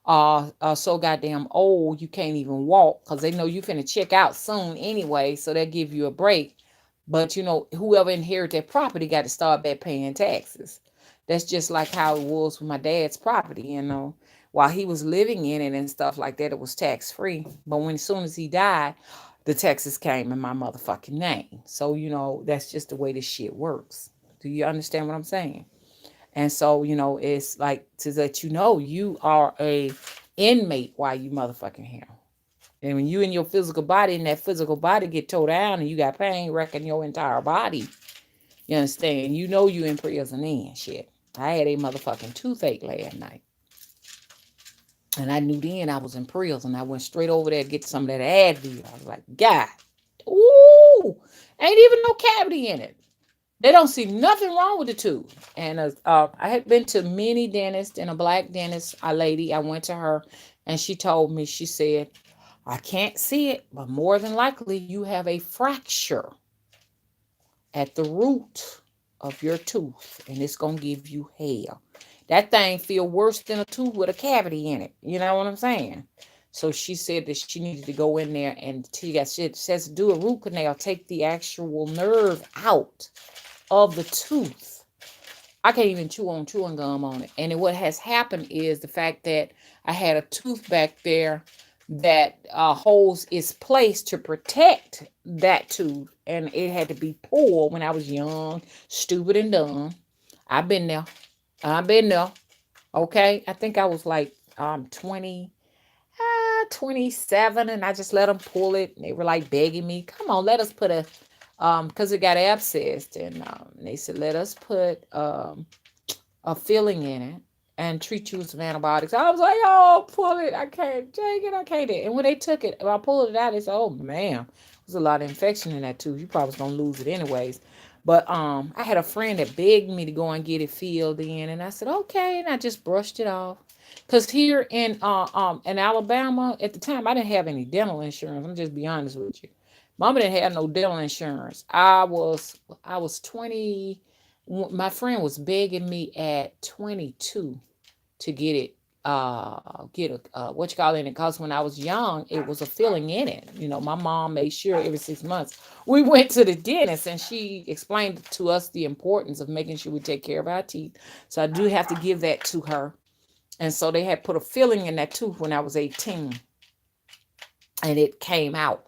So goddamn old you can't even walk, because they know you finna check out soon anyway, so they'll give you a break. But whoever inherited that property got to start back paying taxes. That's just like how it was with my dad's property. While he was living in it and stuff like that, it was tax free. But when as soon as he died, the taxes came in my motherfucking name. So that's just the way this shit works. Do you understand what I'm saying? And so, it's like to let you are a inmate while you motherfucking here. And when you in your physical body and that physical body get tore down and you got pain wrecking your entire body, you understand? You in prison and shit. I had a motherfucking toothache last night. And I knew then I was in prison. I went straight over there to get some of that Advil. I was like, God, ooh, ain't even no cavity in it. They don't see nothing wrong with the tooth. And I had been to many dentists, and a black dentist, a lady, I went to her and she told me, she said, I can't see it, but more than likely you have a fracture at the root of your tooth, and it's going to give you hell. That thing feel worse than a tooth with a cavity in it. You know what I'm saying? So she said that she needed to go in there, and she says do a root canal, take the actual nerve out of the tooth. I can't even chew on chewing gum on it. And what has happened is the fact that I had a tooth back there that holds its place to protect that tooth, and it had to be pulled when I was young, stupid and dumb. I've been there. I've been there. Okay. I think I was like 27, and I just let them pull it. And they were like begging me, come on, let us put because it got abscessed, and they said, let us put a filling in it and treat you with some antibiotics. I was like, oh, pull it. I can't take it. I can't. And when they took it, I pulled it out, they said, oh, man, there's a lot of infection in that tooth. You probably was going to lose it anyways. But I had a friend that begged me to go and get it filled in, and I said, okay. And I just brushed it off. Because here in Alabama, at the time, I didn't have any dental insurance. I'm just be honest with you. Mama didn't have no dental insurance. I was 20. My friend was begging me at 22 to get it, get a what you call it, because when I was young it was a filling in it. My mom made sure every 6 months we went to the dentist, and she explained to us the importance of making sure we take care of our teeth. So I do have to give that to her. And so they had put a filling in that tooth when I was 18, and it came out.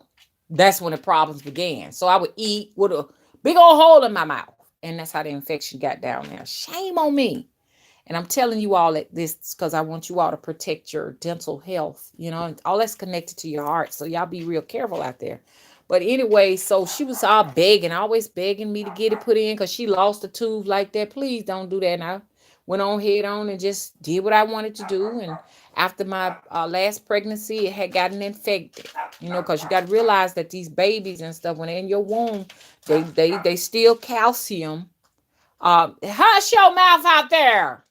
That's when the problems began. So I would eat with a big old hole in my mouth, and that's how the infection got down there. Shame on me. And I'm telling you all that this because I want you all to protect your dental health. All that's connected to your heart. So y'all be real careful out there. But anyway, so she was all begging, always begging me to get it put in because she lost a tooth like that. Please don't do that. And I went on head on and just did what I wanted to do. And after my last pregnancy, it had gotten infected. Because you got to realize that these babies and stuff, when they're in your womb, they steal calcium. Hush your mouth out there.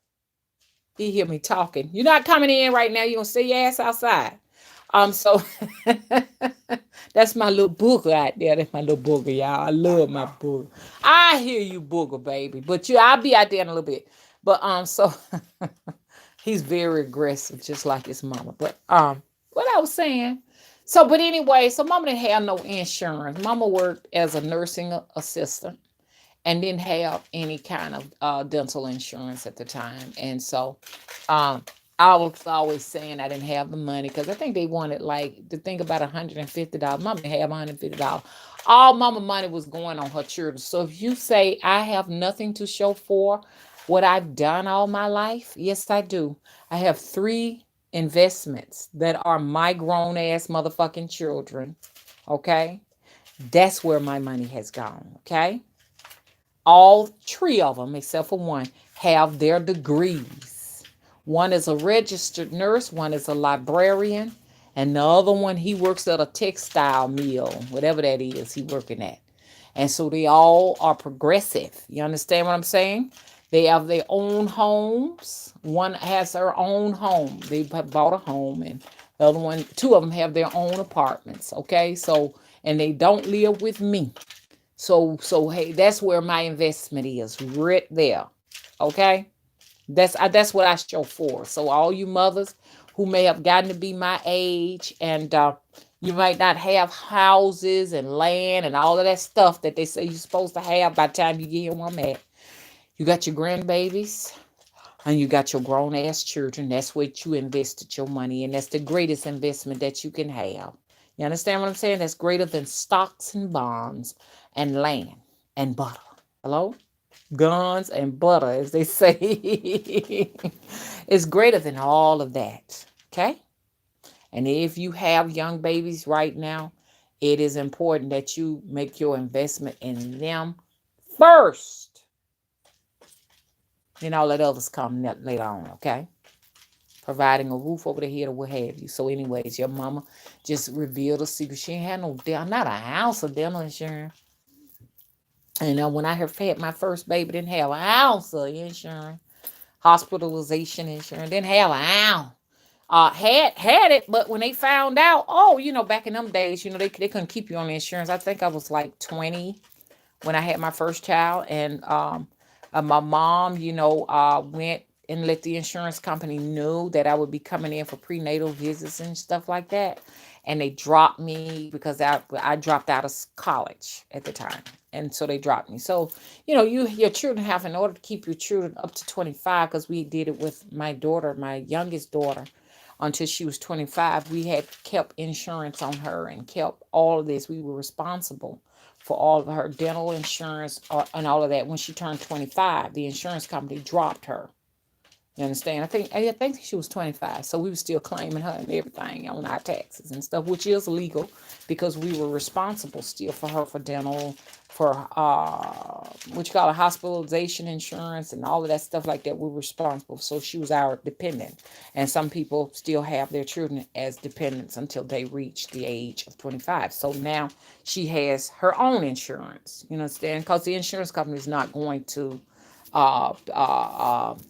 You hear me talking. You're not coming in right now. You're going to stay your ass outside. So that's my little booger out there. That's my little booger, y'all. I love my booger. I hear you, booger, baby. But I'll be out there in a little bit. But so he's very aggressive, just like his mama. But what I was saying. So, but anyway, so mama didn't have no insurance. Mama worked as a nursing assistant and didn't have any kind of dental insurance at the time. And so I was always saying I didn't have the money because I think they wanted like to think about $150. Mama didn't have $150. All mama money was going on her children. So if you say I have nothing to show for what I've done all my life, yes, I do. I have three investments that are my grown ass motherfucking children. Okay. That's where my money has gone. Okay. All three of them, except for one, have their degrees. One is a registered nurse, one is a librarian, and the other one, he works at a textile mill, whatever that is, he working at. And so they all are progressive. You understand what I'm saying? They have their own homes. One has her own home. They have bought a home, and the other one, two of them have their own apartments. Okay, so and they don't live with me. So hey, that's where my investment is, right there. Okay, that's what I show for. So all you mothers who may have gotten to be my age, and you might not have houses and land and all of that stuff that they say you're supposed to have by the time you get here where I'm at. You got your grandbabies and you got your grown ass children. That's what you invested your money in. That's the greatest investment that you can have. You understand what I'm saying? That's greater than stocks and bonds and land and butter. Hello? Guns and butter, as they say. It's greater than all of that. Okay? And if you have young babies right now, it is important that you make your investment in them first. Then all that others come later on, okay? Providing a roof over their head or what have you. So, anyways, your mama just revealed a secret. She ain't had no not a ounce of dental insurance. And when I had my first baby, didn't have an ounce of insurance, hospitalization insurance, didn't have an ounce. Had it, but when they found out, oh, back in them days, they couldn't keep you on the insurance. I think I was like 20 when I had my first child, and my mom, went and let the insurance company know that I would be coming in for prenatal visits and stuff like that, and they dropped me because I dropped out of college at the time, and so they dropped me. So your children have, in order to keep your children up to 25, because we did it with my daughter, my youngest daughter, until she was 25. We had kept insurance on her and kept all of this. We were responsible for all of her dental insurance and all of that. When she turned 25, the insurance company dropped her. You understand? I think she was 25, so we were still claiming her and everything on our taxes and stuff, which is legal because we were responsible still for her for dental, for what you call a hospitalization insurance and all of that stuff like that. We were responsible, so she was our dependent. And some people still have their children as dependents until they reach the age of 25. So now she has her own insurance. You understand? Because the insurance company is not going to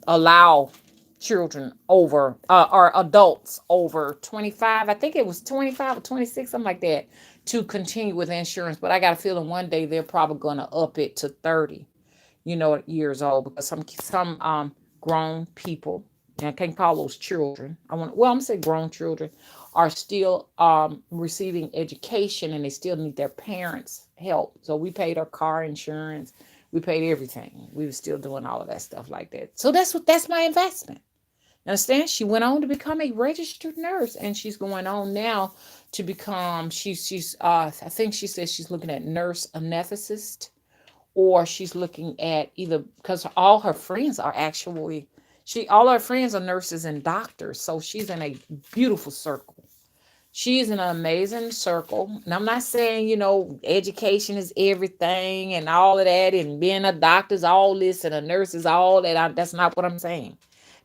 allow children over or adults over 25. I think it was 25 or 26, something like that, to continue with insurance. But I got a feeling one day they're probably going to up it to 30, years old, because some grown people, and I can't call those children. I'm gonna say grown children are still receiving education, and they still need their parents' help. So we paid our car insurance. We paid everything. We were still doing all of that stuff like that. So that's my investment. Understand? She went on to become a registered nurse, and she's going on now to become. She's I think she says she's looking at nurse anesthetist, or she's looking at either, because all her friends are actually all her friends are nurses and doctors. So she's in a beautiful circle. She's in an amazing circle. And I'm not saying, education is everything and all of that, and being a doctor is all this and a nurse is all that. That's not what I'm saying.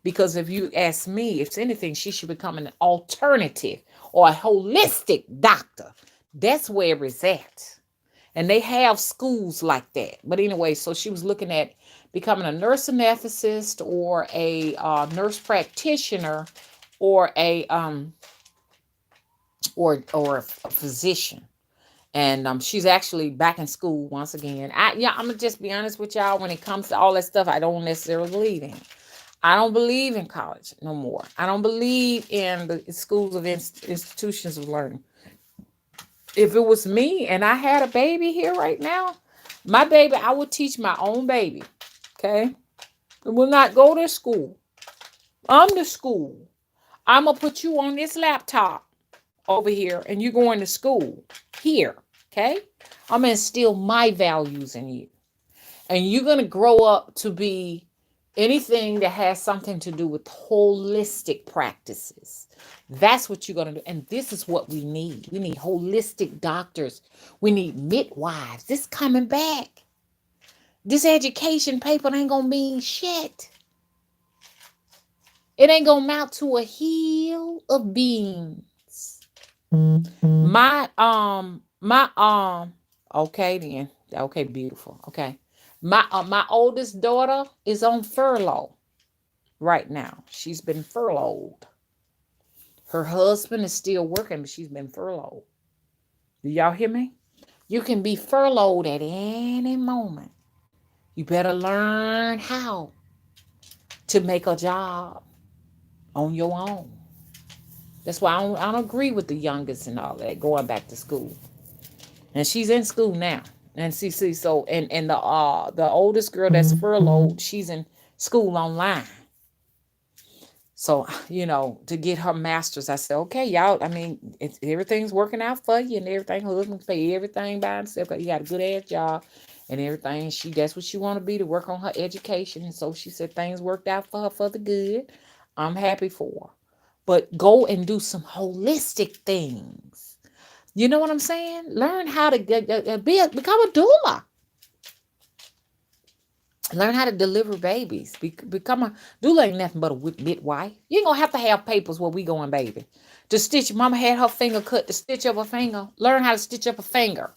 Because if you ask me, if anything, she should become an alternative or a holistic doctor. That's where it's at. And they have schools like that. But anyway, so she was looking at becoming a nurse anesthetist or a nurse practitioner or a or a physician. And she's actually back in school once again. I'm gonna just be honest with y'all. When it comes to all that stuff, I don't necessarily believe in. I don't believe in college no more. I don't believe in the schools of institutions of learning. If it was me and I had a baby here right now, my baby, I would teach my own baby. Okay, it will not go to school. I'm the school. I'm going to put you on this laptop over here and you're going to school here. Okay. I'm going to instill my values in you. And you're going to grow up to be anything that has something to do with holistic practices. That's what you're going to do. And this is what we need. We need holistic doctors. We need midwives. This coming back. This education paper ain't going to mean shit. It ain't going to amount to a hill of beans. Okay then. Okay, beautiful. Okay. My oldest daughter is on furlough right now. She's been furloughed. Her husband is still working, but she's been furloughed. Do y'all hear me? You can be furloughed at any moment. You better learn how to make a job on your own. That's why I don't agree with the youngest and all that going back to school. And she's in school now. And see, so and the oldest girl that's furloughed, she's in school online. So, to get her master's, I said, okay, y'all, I mean, everything's working out for you and everything. Husband pay everything by himself. You got a good ass job and everything. That's what she want to be, to work on her education. And so she said things worked out for her for the good. I'm happy for her. But go and do some holistic things. You know what I'm saying? Learn how to become a doula. Learn how to deliver babies. Become a doula. Ain't nothing but a midwife. You ain't gonna have to have papers where we going, baby. To stitch, mama had her finger cut to stitch up a finger. Learn how to stitch up a finger.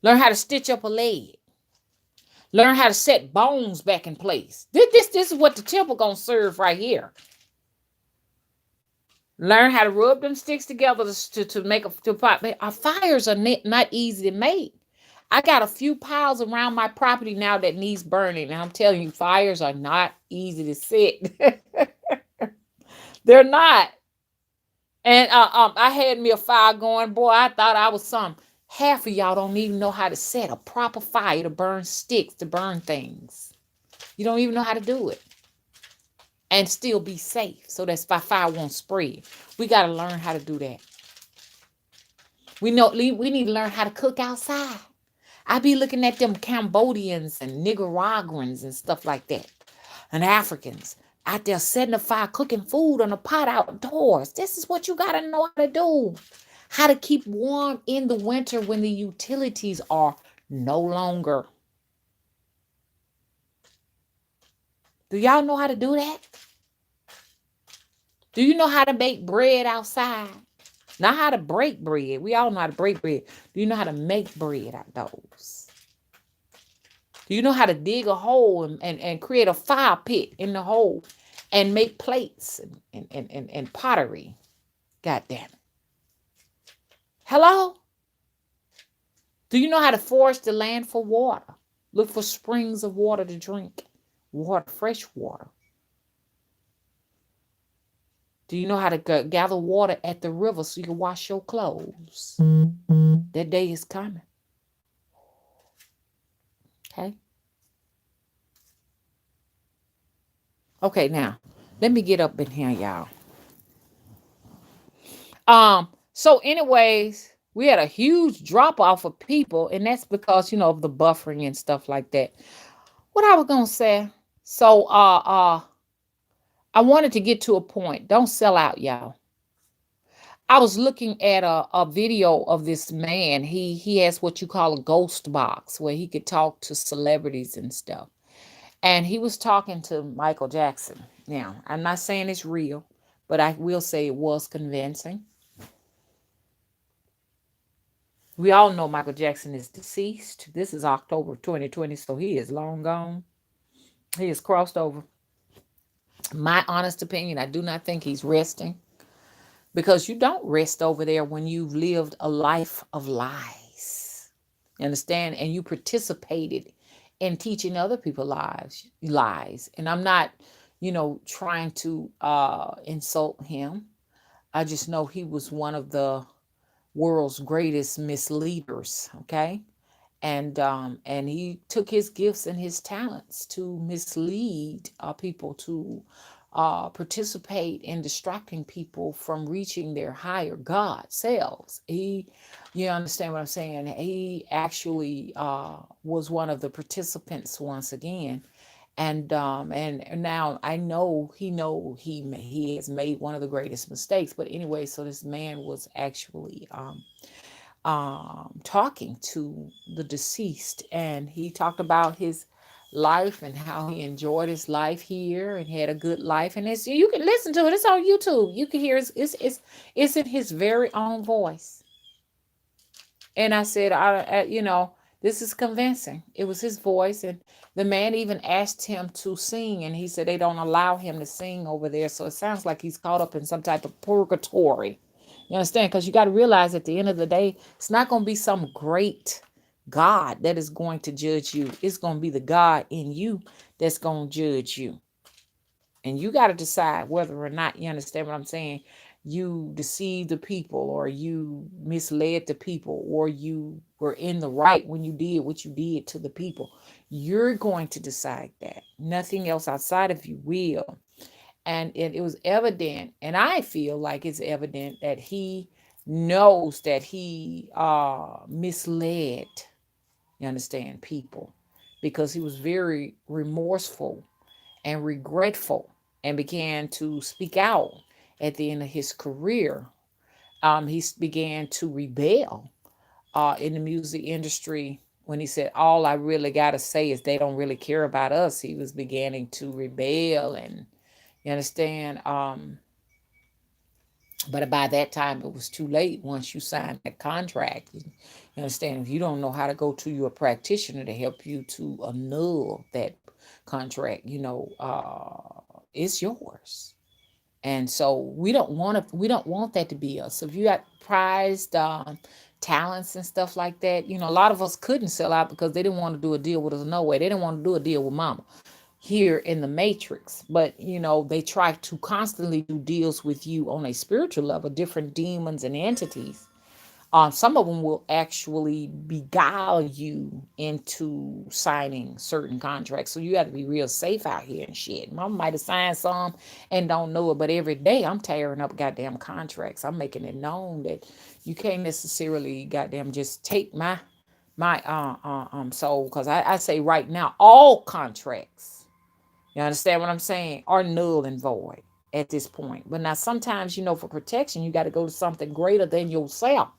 Learn how to stitch up a leg. Learn how to set bones back in place. This is what the temple gonna serve right here. Learn how to rub them sticks together to make a pot. Our fires are not easy to make. I got a few piles around my property now that needs burning. And I'm telling you, fires are not easy to set. They're not. And I had me a fire going. Boy, I thought I was something. Half of y'all don't even know how to set a proper fire to burn sticks, to burn things. You don't even know how to do it. And still be safe so that fire won't spread. We got to learn how to do that. We need to learn how to cook outside. I be looking at them Cambodians and Nicaraguans and stuff like that. And Africans out there setting a fire, cooking food on a pot outdoors. This is what you got to know how to do. How to keep warm in the winter when the utilities are no longer. Do y'all know how to do that? Do you know how to make bread outside? Not how to break bread. We all know how to break bread. Do you know how to make bread outdoors? Do you know how to dig a hole and create a fire pit in the hole and make plates and pottery? God damn it. Hello? Do you know how to forage the land for water? Look for springs of water to drink. Water, fresh water. Do you know how to gather water at the river so you can wash your clothes? That day is coming. Okay? Okay, now, let me get up in here, y'all. So anyways, we had a huge drop off of people, and that's because, of the buffering and stuff like that. What I was gonna say, so I wanted to get to a point. Don't sell out, y'all. I was looking at a video of this man. He has what you call a ghost box where he could talk to celebrities and stuff. And he was talking to Michael Jackson. Now, I'm not saying it's real, but I will say it was convincing. We all know Michael Jackson is deceased. This is October 2020, so he is long gone. He is crossed over. My honest opinion, I do not think he's resting, because you don't rest over there when you've lived a life of lies. You understand? And you participated in teaching other people lies. And I'm not, trying to insult him. I just know he was one of the world's greatest misleaders. Okay. And he took his gifts and his talents to mislead people to participate in distracting people from reaching their higher God selves. You understand what I'm saying? He actually was one of the participants once again, and now I know he has made one of the greatest mistakes. But anyway, so this man was actually talking to the deceased, and he talked about his life and how he enjoyed his life here and had a good life. And it's, you can listen to it. It's on YouTube. You can hear it's in his very own voice. And I said, this is convincing. It was his voice, and the man even asked him to sing, and he said they don't allow him to sing over there. So it sounds like he's caught up in some type of purgatory. You understand? Because you got to realize at the end of the day, it's not going to be some great God that is going to judge you. It's going to be the God in you that's going to judge you. And you got to decide whether or not, you understand what I'm saying, you deceived the people, or you misled the people, or you were in the right when you did what you did to the people. You're going to decide that. Nothing else outside of you will. And it was evident, and I feel like it's evident that he knows that he misled, you understand, people, because he was very remorseful and regretful, and began to speak out at the end of his career. He began to rebel in the music industry when he said, all I really got to say is they don't really care about us. He was beginning to rebel, and you understand. But by that time, it was too late. Once you signed that contract, you understand, if you don't know how to go to your practitioner to help you to annul that contract, it's yours. And so we don't want that to be us. So if you got prized talents and stuff like that, a lot of us couldn't sell out because they didn't want to do a deal with us. No way. They didn't want to do a deal with mama here in the matrix. But they try to constantly do deals with you on a spiritual level, different demons and entities. Some of them will actually beguile you into signing certain contracts. So you have to be real safe out here and shit. Mama might have signed some and don't know it, but every day I'm tearing up goddamn contracts. I'm making it known that you can't necessarily goddamn just take my soul, because I say right now all contracts, you understand what I'm saying, are null and void at this point. But now sometimes, for protection, you got to go to something greater than yourself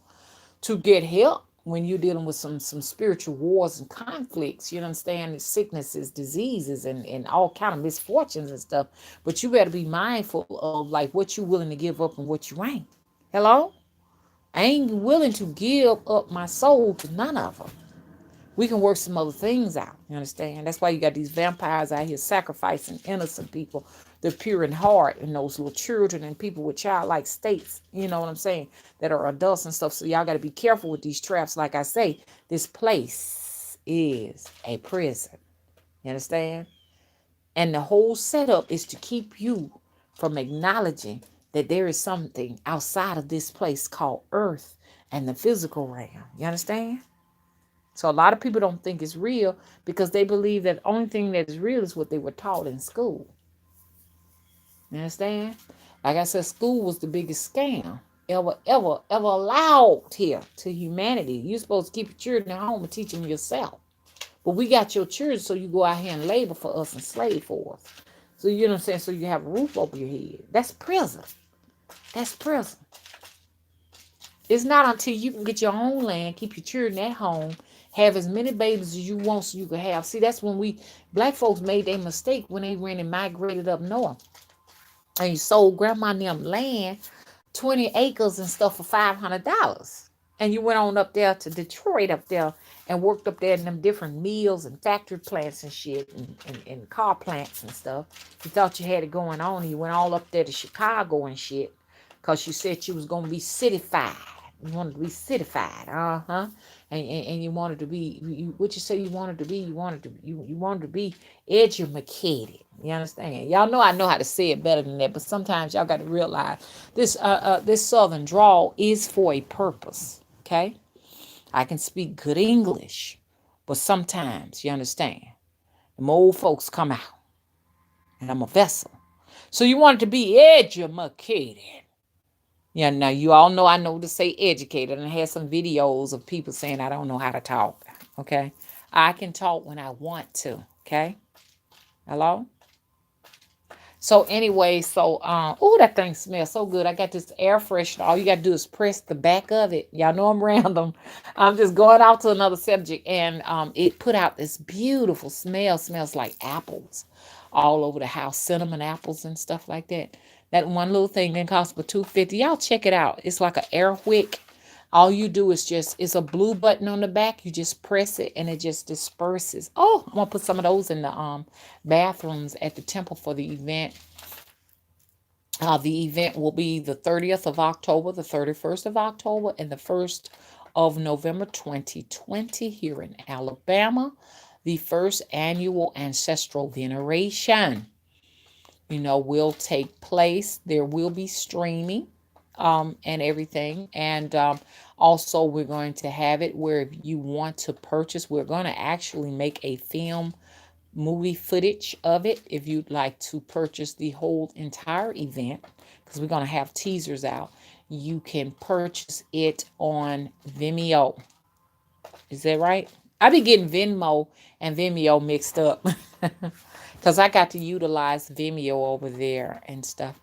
to get help when you're dealing with some spiritual wars and conflicts. You understand, sicknesses, diseases, and all kind of misfortunes and stuff. But you better be mindful of like what you willing to give up and what you ain't. Hello? I ain't willing to give up my soul to none of them. We can work some other things out. You understand? That's why you got these vampires out here sacrificing innocent people. They're pure in heart, and those little children and people with childlike states, you know what I'm saying, that are adults and stuff. So y'all got to be careful with these traps. Like I say, this place is a prison. You understand? And the whole setup is to keep you from acknowledging that there is something outside of this place called earth and the physical realm. You understand? So a lot of people don't think it's real because they believe that the only thing that is real is what they were taught in school. You understand? Like I said, school was the biggest scam ever allowed here to humanity. You're supposed to keep your children at home and teach them yourself. But we got your children so you go out here and labor for us and slave for us. So you know what I'm saying? So you have a roof over your head. That's prison. That's prison. It's not until you can get your own land, keep your children at home, have as many babies as you want so you can have. See, that's when black folks made a mistake when they went and migrated up north. And you sold grandma and them land, 20 acres and stuff for $500. And you went on up there to Detroit up there and worked up there in them different mills and factory plants and shit and car plants and stuff. You thought you had it going on. You went all up there to Chicago and shit because you said you was going to be cityfied. You wanted to be cityfied, and you wanted to be, what you say you wanted to be, you wanted to be educated. You understand? Y'all know how to say it better than that, but sometimes y'all got to realize this southern drawl is for a purpose. Okay, I can speak good English, but sometimes you understand, them old folks come out, and I'm a vessel So you want it to be educated. Yeah, now you all know I know to say educated, and I had some videos of people saying I don't know how to talk. Okay. I can talk when I want to. Okay. Hello? So anyway, oh, that thing smells so good. I got this air freshener. All you gotta do is press the back of it. Y'all know I'm random. I'm just going out to another subject, and it put out this beautiful smell. Smells like apples all over the house, cinnamon apples and stuff like that. That one little thing didn't cost but $2.50. Y'all check it out. It's like an air wick. All you do is it's a blue button on the back. You just press it and it just disperses. Oh, I'm gonna put some of those in the bathrooms at the temple for the event. The event will be the 30th of October, the 31st of October, and the 1st of November 2020 here in Alabama. The first annual ancestral veneration, will take place. There will be streaming and everything. And also, we're going to have it where if you want to purchase, we're going to actually make a film movie footage of it if you'd like to purchase the whole entire event, because we're going to have teasers out. You can purchase it on Vimeo. Is that right? I be getting Venmo and Vimeo mixed up because I got to utilize Vimeo over there and stuff.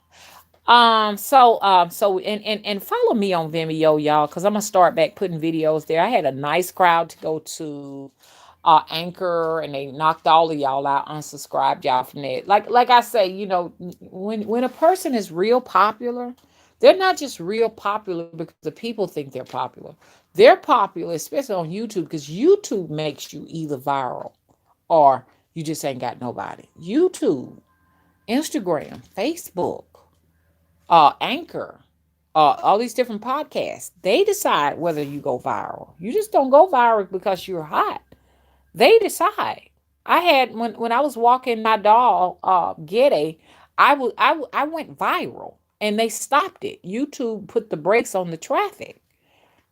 And follow me on Vimeo, y'all, because I'm gonna start back putting videos there. I had a nice crowd to go to Anchor, and they knocked all of y'all out, unsubscribed y'all from that. Like I say, when a person is real popular, they're not just real popular because the people think they're popular. They're popular, especially on YouTube, because YouTube makes you either viral or you just ain't got nobody. YouTube, Instagram, Facebook, Anchor, all these different podcasts, they decide whether you go viral. You just don't go viral because you're hot. They decide. I had when I was walking my dog, Giddy, I went viral and they stopped it. YouTube put the brakes on the traffic.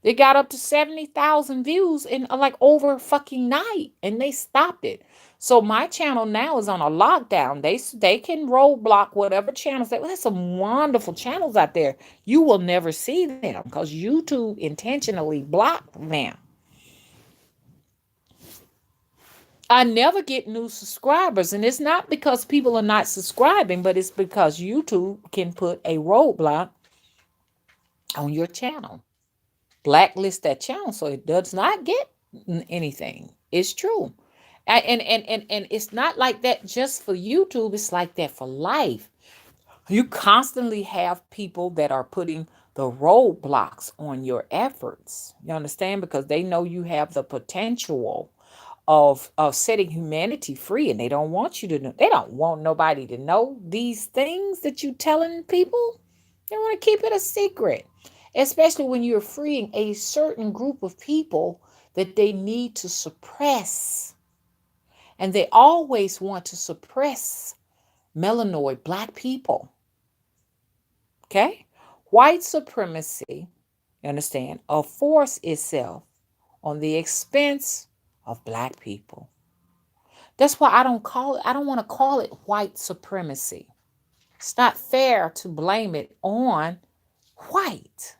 It got up to 70,000 views in like over fucking night, and they stopped it. So my channel now is on a lockdown. They can roadblock whatever channels. There's some wonderful channels out there. You will never see them because YouTube intentionally blocked them. I never get new subscribers, and it's not because people are not subscribing, but it's because YouTube can put a roadblock on your channel, blacklist that channel, so it does not get anything. It's true. And it's not like that just for YouTube, it's like that for life. You constantly have people that are putting the roadblocks on your efforts. You understand? Because they know you have the potential of setting humanity free, and they don't want you to know. They don't want nobody to know these things that you telling people. They want to keep it a secret, especially when you're freeing a certain group of people that they need to suppress. And they always want to suppress melanoid black people. Okay? White supremacy, you understand, force itself on the expense of black people. That's why I don't want to call it white supremacy. It's not fair to blame it on white,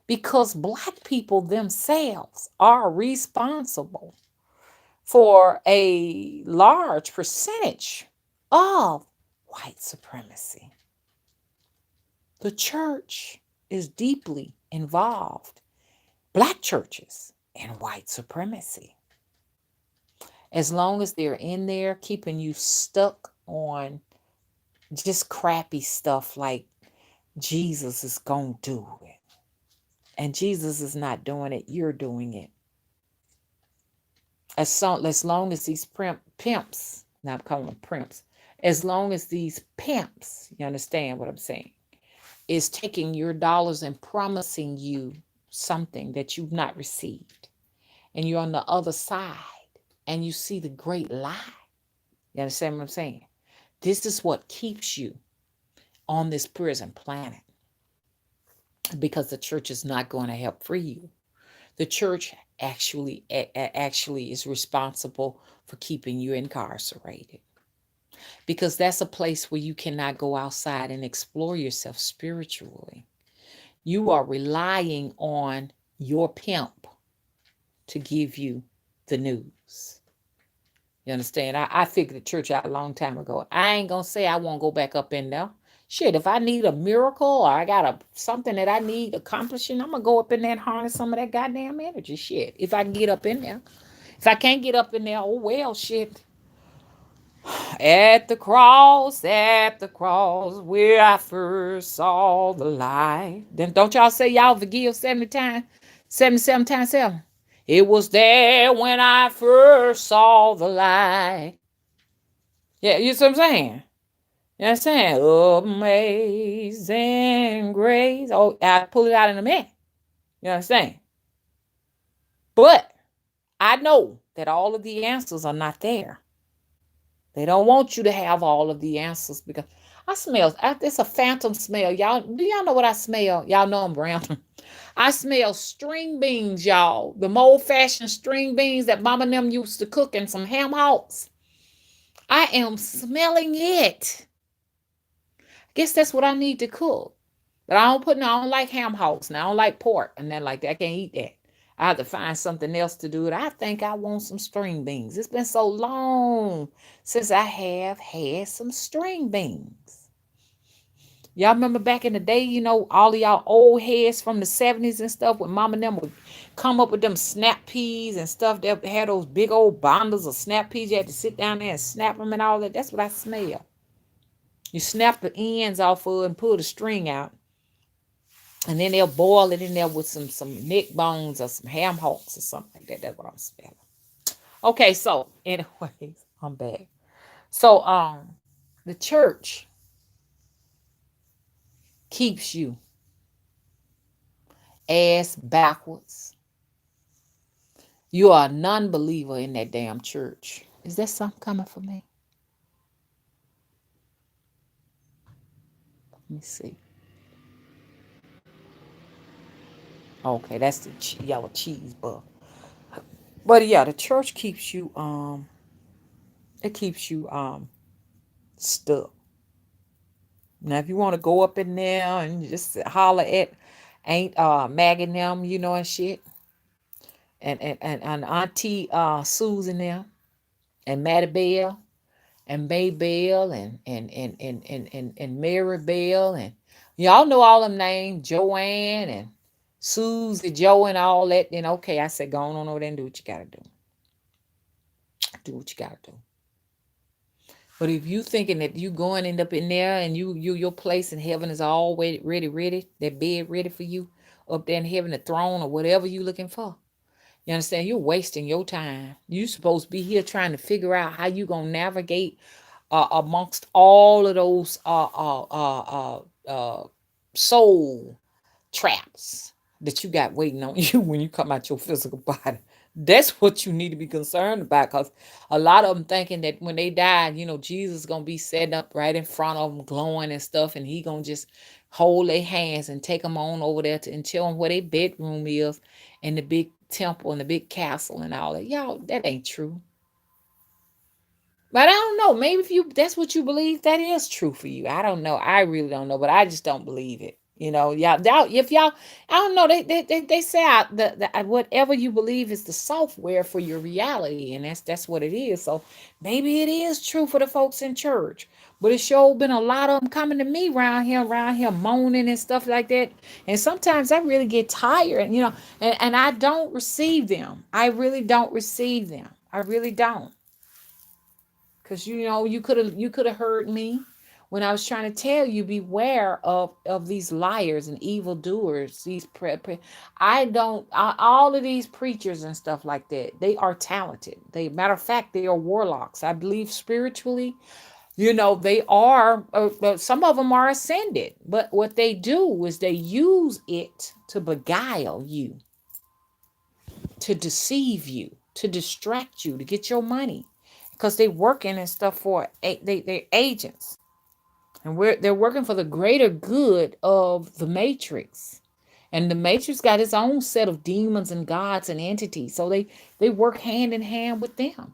because black people themselves are responsible for a large percentage of white supremacy. The church is deeply involved, black churches, in white supremacy. As long as they're in there keeping you stuck on just crappy stuff like Jesus is going to do it. And Jesus is not doing it, you're doing it. As long as these pimps, now I'm calling them pimps, as long as these pimps, you understand what I'm saying, is taking your dollars and promising you something that you've not received, and you're on the other side and you see the great lie. You understand what I'm saying? This is what keeps you on this prison planet, because the church is not going to help free you. The church actually is responsible for keeping you incarcerated. because that's a place where you cannot go outside and explore yourself spiritually. You are relying on your pimp to give you the news. You understand? I figured the church out a long time ago. I ain't gonna say I won't go back up in there. Shit, if I need a miracle or I got something that I need accomplishing, I'm gonna go up in there and harness some of that goddamn energy. Shit, if I can get up in there. If I can't get up in there, oh well, shit. At the cross, where I first saw the light. Then don't y'all say y'all forgive 70 times, 77 times 7. It was there when I first saw the light. Yeah, you see what I'm saying? You know what I'm saying? Amazing grace. Oh, I pull it out in a minute. You know what I'm saying? But I know that all of the answers are not there. They don't want you to have all of the answers because I smell, it's a phantom smell. Y'all, do y'all know what I smell? Y'all know I'm brown. I smell string beans, y'all. The old fashioned string beans that mama and them used to cook and some ham hocks. I am smelling it. I guess that's what I need to cook. But I don't like ham hocks. Now I don't like pork and that like that. I can't eat that. I have to find something else to do it. I think I want some string beans. It's been so long since I have had some string beans. Y'all remember back in the day, all of y'all old heads from the 70s and stuff when mama and them would come up with them snap peas and stuff that had those big old bundles of snap peas. You had to sit down there and snap them and all that. That's what I smell. You snap the ends off of it and pull the string out. And then they'll boil it in there with some neck bones or some ham hocks or something like that. That's what I'm smelling. Okay, so anyways, I'm back. So the church keeps you ass backwards. You are a non-believer in that damn church. Is there something coming for me? Let me see. Okay, that's the yellow cheese bug. But yeah, the church keeps you it keeps you stuck. Now if you want to go up in there and just holler at ain't Maggie and them, and shit. And Auntie Susan there and Mattie Bell and May Bell and Mary Bell and y'all know all them names, Joanne and Susie Joe and all that. Then okay, I said go on over there and do what you gotta do. Do what you gotta do. But if you thinking that you going to end up in there and your place in heaven is all ready, that bed ready for you up there in heaven, the throne or whatever you looking for. You understand? You're wasting your time. You supposed to be here trying to figure out how you gonna navigate amongst all of those soul traps that you got waiting on you when you come out your physical body. That's what you need to be concerned about, because a lot of them thinking that when they die, Jesus is going to be setting up right in front of them, glowing and stuff, and he going to just hold their hands and take them on over there and tell them where their bedroom is and the big temple and the big castle and all that. Y'all, that ain't true. But I don't know. Maybe if that's what you believe, that is true for you. I don't know. I really don't know, but I just don't believe it. Y'all, if y'all, I don't know. They say whatever you believe is the software for your reality, and that's what it is. So maybe it is true for the folks in church, but it's sure been a lot of them coming to me around here moaning and stuff like that. And sometimes I really get tired, and I don't receive them. I really don't receive them. I really don't. Because you could have heard me when I was trying to tell you, beware of these liars and evildoers. I don't all of these preachers and stuff like that. They are talented. Matter of fact, they are warlocks. I believe spiritually, they are. Some of them are ascended, but what they do is they use it to beguile you, to deceive you, to distract you, to get your money. Because they're working and stuff they're agents, and they're working for the greater good of the matrix, and the matrix got its own set of demons and gods and entities, so they work hand in hand with them.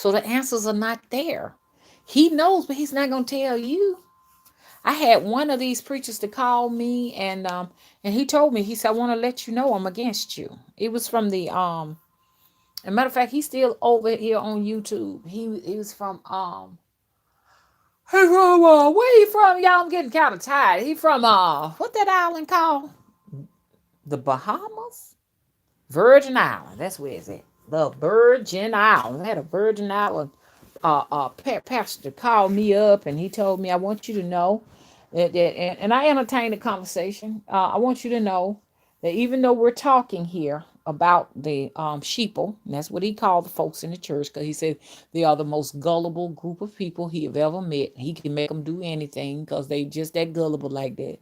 So the answers are not there. He knows, but he's not going to tell you. I had one of these preachers to call me, and he told me, he said, I want to let you know I'm against you. It was from the as a matter of fact, he's still over here on YouTube. He was from where he from? Y'all, I'm getting kind of tired. He from what that island called? The Bahamas? Virgin Island. That's where it's at. The Virgin Islands. I had a Virgin Island pastor called me up, and he told me, I want you to know and I entertained the conversation. I want you to know that even though we're talking here about the sheeple, and that's what he called the folks in the church, because he said they are the most gullible group of people he have ever met. He can make them do anything because they just that gullible like that.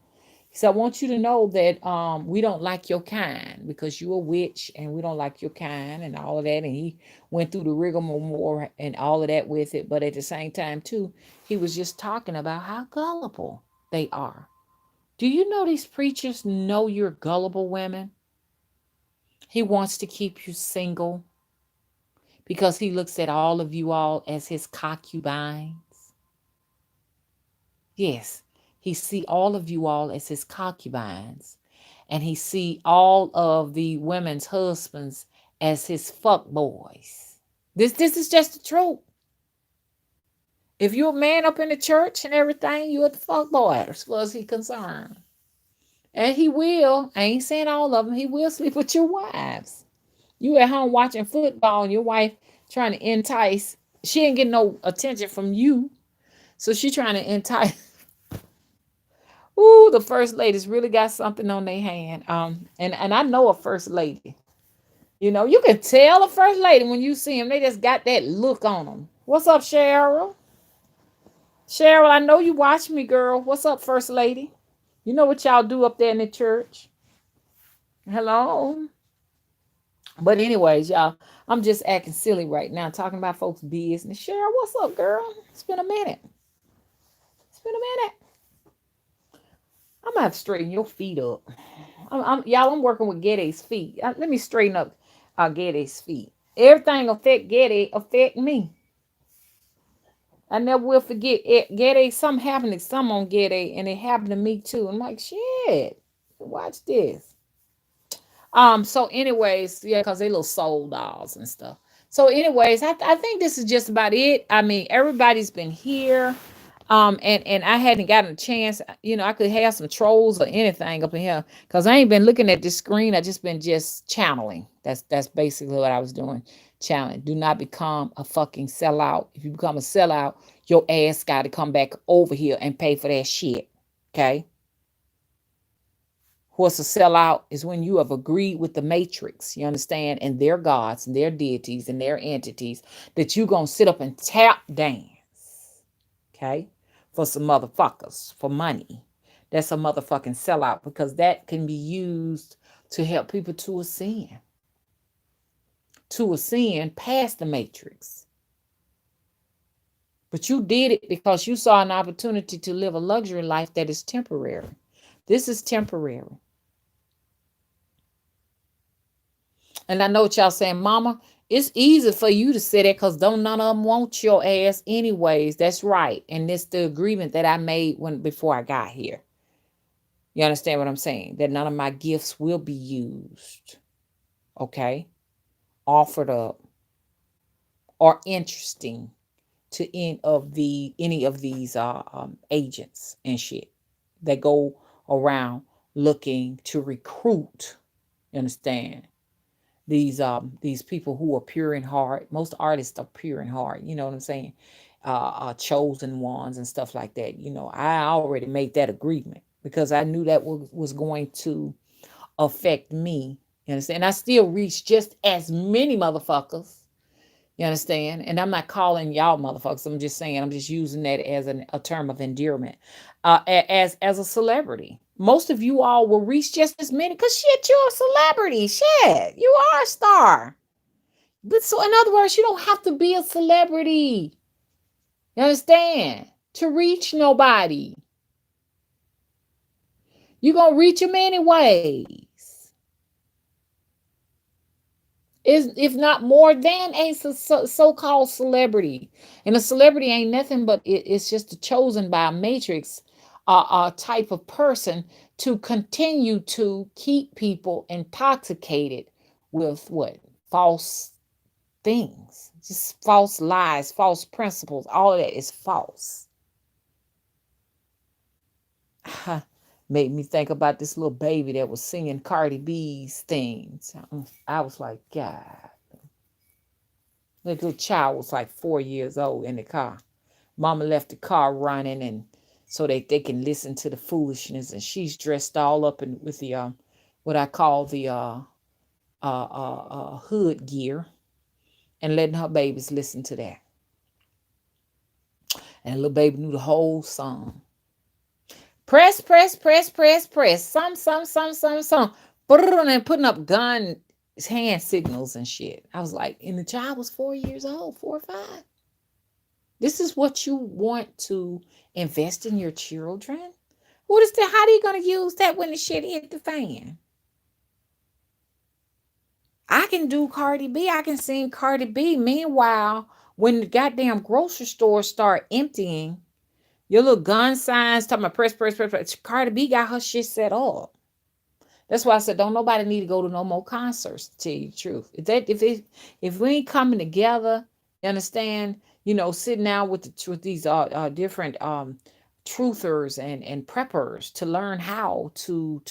So I want you to know that we don't like your kind because you're a witch and we don't like your kind and all of that. And he went through the rigmarole and all of that with it. But at the same time, too, he was just talking about how gullible they are. Do you know these preachers know you're gullible women? He wants to keep you single because he looks at all of you all as his concubines. Yes, he see all of you all as his concubines, and he see all of the women's husbands as his fuck boys. This is just the truth. If you're a man up in the church and everything, you're the fuck boy as far as he's concerned. And he will, I ain't saying all of them, he will sleep with your wives. You at home watching football and your wife trying to entice, she ain't getting no attention from you. So she trying to entice. Ooh, the first ladies really got something on their hand. And I know a first lady. You know, you can tell a first lady when you see them. They just got that look on them. What's up, Cheryl? Cheryl, I know you watch me, girl. What's up, first lady? You know what y'all do up there in the church? Hello. But anyways, y'all, I'm just acting silly right now, talking about folks' business. Cheryl, what's up, girl? It's been a minute. It's been a minute. I'm gonna have to straighten your feet up. I'm working with Getty's feet. Let me straighten up Getty's feet. Everything affect Getty affect me. I never will forget it. Getty, something happened to some on Getty, and it happened to me too. I'm like, shit. Watch this. So anyways, yeah, because they little soul dolls and stuff. So, anyways, I think this is just about it. I mean, everybody's been here. And I hadn't gotten a chance, I could have some trolls or anything up in here because I ain't been looking at this screen. I just channeling. That's basically what I was doing. Channeling. Do not become a fucking sellout. If you become a sellout, your ass got to come back over here and pay for that shit. Okay. What's a sellout is when you have agreed with the matrix, you understand, and their gods and their deities and their entities that you gonna sit up and tap dance, okay, for some motherfuckers, for money. That's a motherfucking sellout because that can be used to help people to ascend past the matrix. But you did it because you saw an opportunity to live a luxury life that is temporary. This is temporary. And I know what y'all saying, Mama. It's easy for you to say that because don't none of them want your ass anyways. That's right. And it's the agreement that I made before I got here. You understand what I'm saying? That none of my gifts will be used. Okay? Offered up or interesting to any of these agents and shit that go around looking to recruit. You understand? These people who are pure in heart. Most artists are pure in heart, you know what I'm saying? Chosen ones and stuff like that. I already made that agreement because I knew that was going to affect me. You understand? I still reach just as many motherfuckers. You understand? And I'm not calling y'all motherfuckers. I'm just saying, I'm just using that as a term of endearment. As a celebrity. Most of you all will reach just as many because shit, you're a celebrity. Shit, you are a star. But so in other words, you don't have to be a celebrity. You understand? To reach nobody. You're going to reach them anyways. is if not more than a so-called celebrity. And a celebrity ain't nothing but it's just a chosen by a matrix type of person to continue to keep people intoxicated with what? False things, just false lies, false principles. All of that is false. Made me think about this little baby that was singing Cardi B's things. I was like, God. The little child was like 4 years old in the car. Mama left the car running and so they can listen to the foolishness. And she's dressed all up in with the what I call the hood gear and letting her babies listen to that. And the little baby knew the whole song. Press, press, press, press, press. Some. And putting up gun hand signals and shit. I was like, and the child was 4 years old, 4 or 5. This is what you want to invest in your children? What is that? How are you going to use that when the shit hit the fan? I can do Cardi B. I can sing Cardi B. Meanwhile, when the goddamn grocery stores start emptying, your little gun signs talking about press, press, press, press. Cardi B got her shit set up. That's why I said don't nobody need to go to no more concerts, to tell you the truth. If we ain't coming together, you understand, sitting down with these different truthers and preppers to learn how to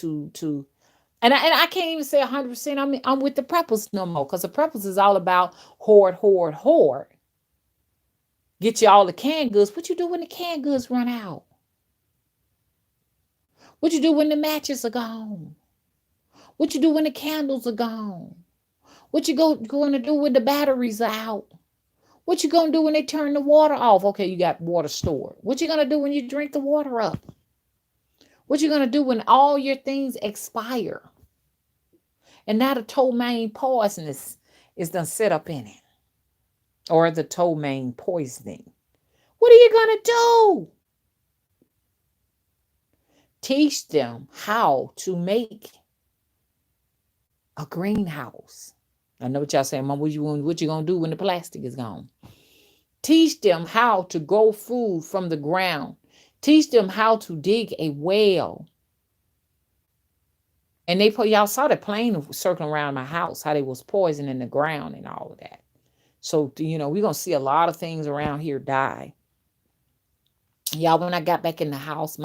and I can't even say 100% I'm with the preppers no more, because the preppers is all about hoard, hoard, hoard. Get you all the canned goods. What you do when the canned goods run out? What you do when the matches are gone? What you do when the candles are gone? What you going to do when the batteries are out? What you going to do when they turn the water off? Okay, you got water stored. What you going to do when you drink the water up? What you going to do when all your things expire? And now the ptomaine poison is done set up in it. Or the ptomaine poisoning. What are you going to do? Teach them how to make a greenhouse. I know what y'all saying, Mom, what you going to do when the plastic is gone? Teach them how to grow food from the ground. Teach them how to dig a well. And y'all saw the plane circling around my house, how they was poisoning the ground and all of that. So, we're going to see a lot of things around here die. Y'all, when I got back in the house,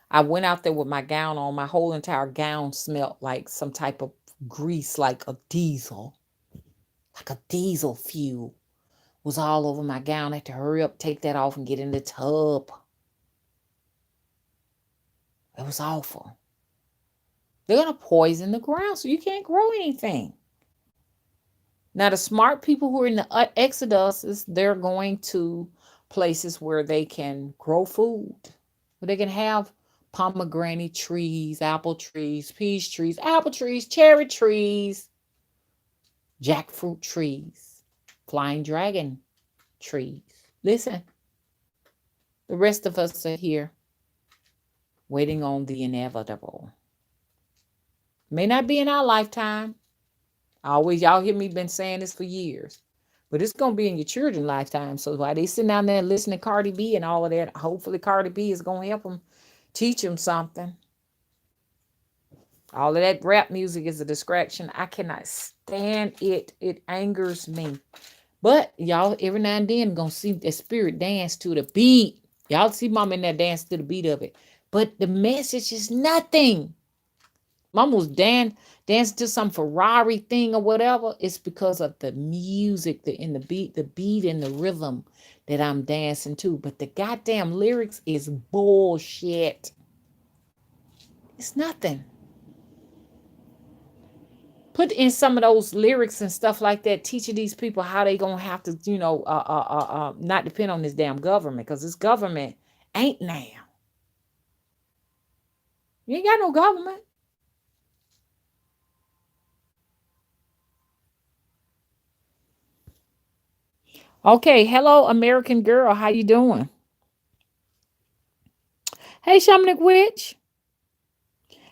I went out there with my gown on. My whole entire gown smelled like some type of grease, like a diesel fuel was all over my gown. I had to hurry up, take that off, and get in the tub. It was awful. They're going to poison the ground so you can't grow anything. Now, the smart people who are in the exodus, they're going to places where they can grow food, where they can have pomegranate trees, apple trees, peach trees, apple trees, cherry trees, jackfruit trees, flying dragon trees. Listen, the rest of us are here waiting on the inevitable. May not be in our lifetime. Y'all hear me been saying this for years. But it's going to be in your children's lifetime. So while they sitting down there listening to Cardi B and all of that, hopefully Cardi B is going to help them, teach them something. All of that rap music is a distraction. I cannot stand it. It angers me. But y'all, every now and then, going to see the spirit dance to the beat. Y'all see Mama in there dance to the beat of it. But the message is nothing. Mama was dancing to some Ferrari thing or whatever. It's because of the music, the beat and the rhythm that I'm dancing to. But the goddamn lyrics is bullshit. It's nothing. Put in some of those lyrics and stuff like that, teaching these people how they gonna have to, not depend on this damn government, because this government ain't now. You ain't got no government. Okay, hello, American girl. How you doing? Hey, Shamanic Witch.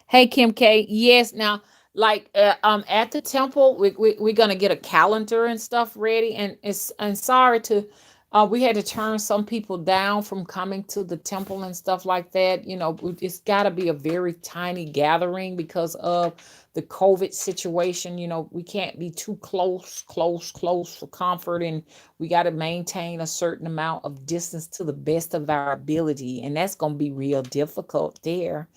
Hey, Kim K. Yes, now like at the temple we're gonna get a calendar and stuff ready, and it's and sorry to we had to turn some people down from coming to the temple and stuff like that. It's got to be a very tiny gathering because of the COVID situation. We can't be too close for comfort, and we got to maintain a certain amount of distance to the best of our ability, and that's going to be real difficult there.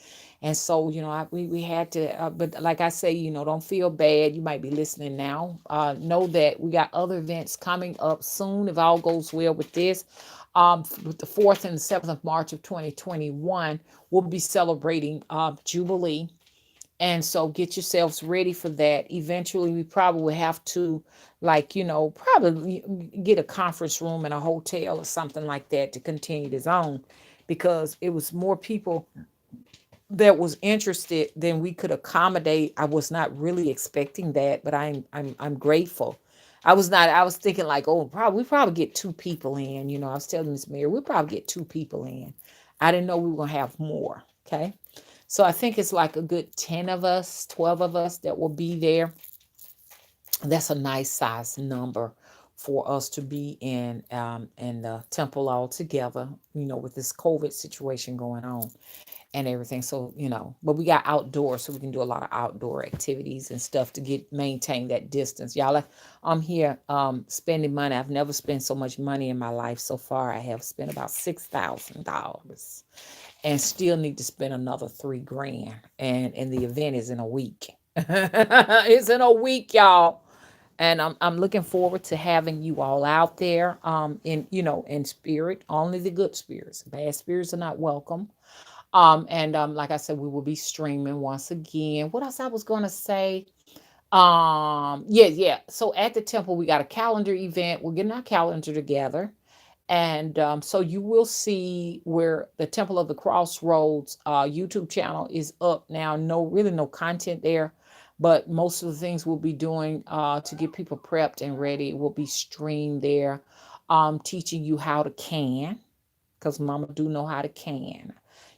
And so, we had to, but like I say, don't feel bad. You might be listening now. Know that we got other events coming up soon if all goes well with this. With the 4th and the 7th of March of 2021, we'll be celebrating Jubilee. And so get yourselves ready for that. Eventually, we probably will have to, like, probably get a conference room in a hotel or something like that to continue this on, because it was more people that was interested than we could accommodate. I was not really expecting that, but I'm grateful. I was thinking like, oh, probably we probably get two people in. I was telling Miss Mary, we'll probably get two people in. I didn't know we were gonna have more. Okay. So I think it's like a good 10 of us, 12 of us that will be there. That's a nice size number for us to be in the temple all together, with this COVID situation going on and everything. So, but we got outdoors, so we can do a lot of outdoor activities and stuff to maintain that distance. Y'all, I'm here spending money. I've never spent so much money in my life so far. I have spent about $6,000 and still need to spend another 3 grand. And the event is in a week. It's in a week, y'all. And I'm looking forward to having you all out there in spirit. Only the good spirits. Bad spirits are not welcome. And like I said, we will be streaming once again. What else I was gonna say? Yeah. So at the temple, we got a calendar event. We're getting our calendar together. And so you will see where the Temple of the Crossroads YouTube channel is up now. No, really no content there, but most of the things we'll be doing to get people prepped and ready will be streamed there. Teaching you how to can, because Mama do know how to can.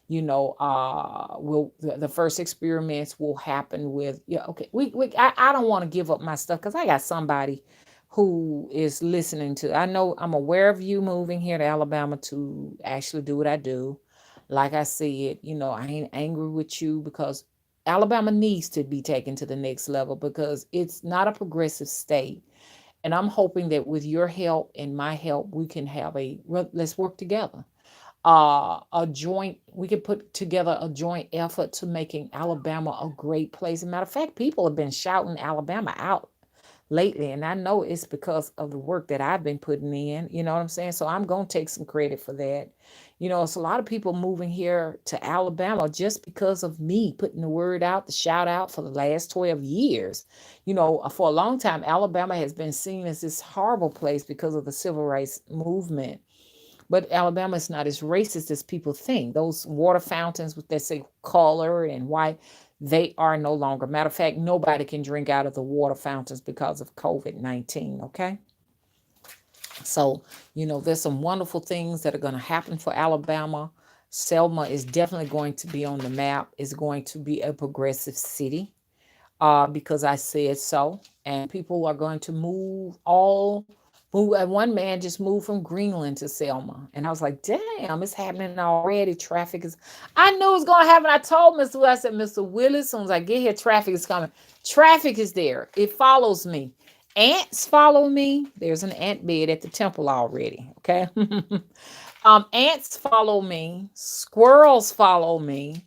Will the first experiments will happen with, yeah, okay. I don't want to give up my stuff because I got somebody who is listening to. I know I'm aware of you moving here to Alabama to actually do what I do. Like I said, I ain't angry with you because Alabama needs to be taken to the next level because it's not a progressive state. And I'm hoping that with your help and my help, we can have let's work together. We could put together a joint effort to making Alabama a great place. As a matter of fact, people have been shouting Alabama out lately, and I know it's because of the work that I've been putting in. You know what I'm saying? So I'm gonna take some credit for that. It's a lot of people moving here to Alabama just because of me putting the word out, the shout out for the last 12 years. For a long time, Alabama has been seen as this horrible place because of the civil rights movement. But Alabama is not as racist as people think. Those water fountains with that say color and white, they are no longer. Matter of fact, nobody can drink out of the water fountains because of COVID-19. Okay. So, there's some wonderful things that are going to happen for Alabama. Selma is definitely going to be on the map. It's going to be a progressive city because I said so. And people are going to move all one man just moved from Greenland to Selma. And I was like, damn, it's happening already. Traffic is, I knew it was going to happen. I told Mr. Willis, I said, Mr. Willis, as soon as I get here, traffic is coming. Traffic is there. It follows me. Ants follow me. There's an ant bed at the temple already. Okay. Ants follow me. Squirrels follow me.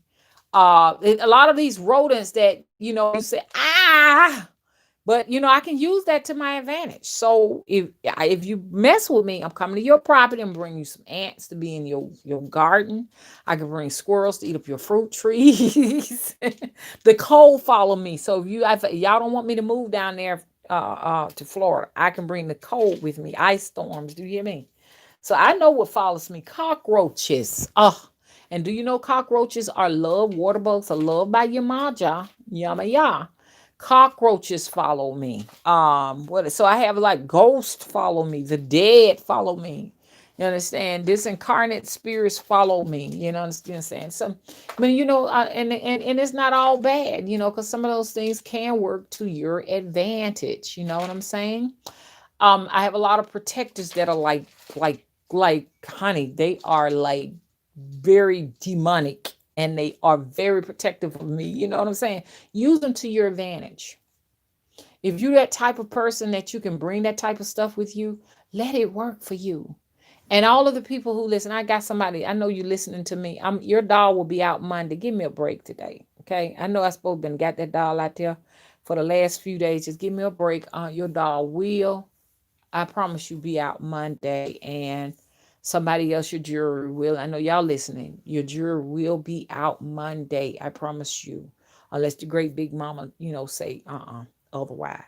A lot of these rodents that, you say, but I can use that to my advantage. So if you mess with me, I'm coming to your property and bring you some ants to be in your garden. I can bring squirrels to eat up your fruit trees. The cold follow me. So if y'all don't want me to move down there to Florida, I can bring the cold with me. Ice storms. Do you hear me? So I know what follows me. Cockroaches. And do you know cockroaches are loved? Water bugs are loved by your maja. Yama ya. Cockroaches follow me. So I have like ghosts follow me, the dead follow me. You understand? This incarnate spirits follow me. You know, understand what I'm saying? So, but and it's not all bad, because some of those things can work to your advantage. You know what I'm saying? I have a lot of protectors that are like, honey, they are like very demonic and they are very protective of me. You know what I'm saying? Use them to your advantage. If you're that type of person that you can bring that type of stuff with you, let it work for you. And all of the people who listen, I got somebody, I know you listening to me. Your doll will be out Monday. Give me a break today. Okay. I know I supposed to got that doll out there for the last few days. Just give me a break. Your doll will, I promise you, be out Monday, and somebody else, your jury will. I know y'all listening. Your jury will be out Monday. I promise you, unless the great big mama, say otherwise.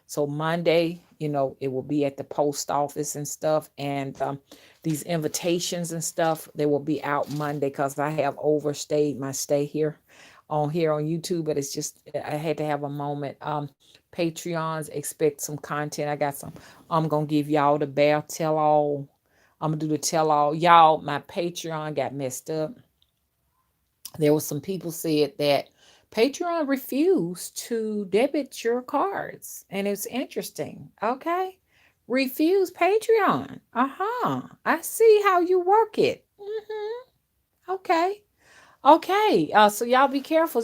So Monday, it will be at the post office and stuff, and these invitations and stuff, they will be out Monday because I have overstayed my stay here on YouTube, but it's just I had to have a moment. Patreons expect some content. I got some. I'm gonna give y'all the bear tell all. I'm gonna do the tell all. Y'all, my Patreon got messed up. There was some people said that Patreon refused to debit your cards, and it's interesting. Okay, refuse Patreon. I see how you work it. Okay. Okay, so y'all be careful.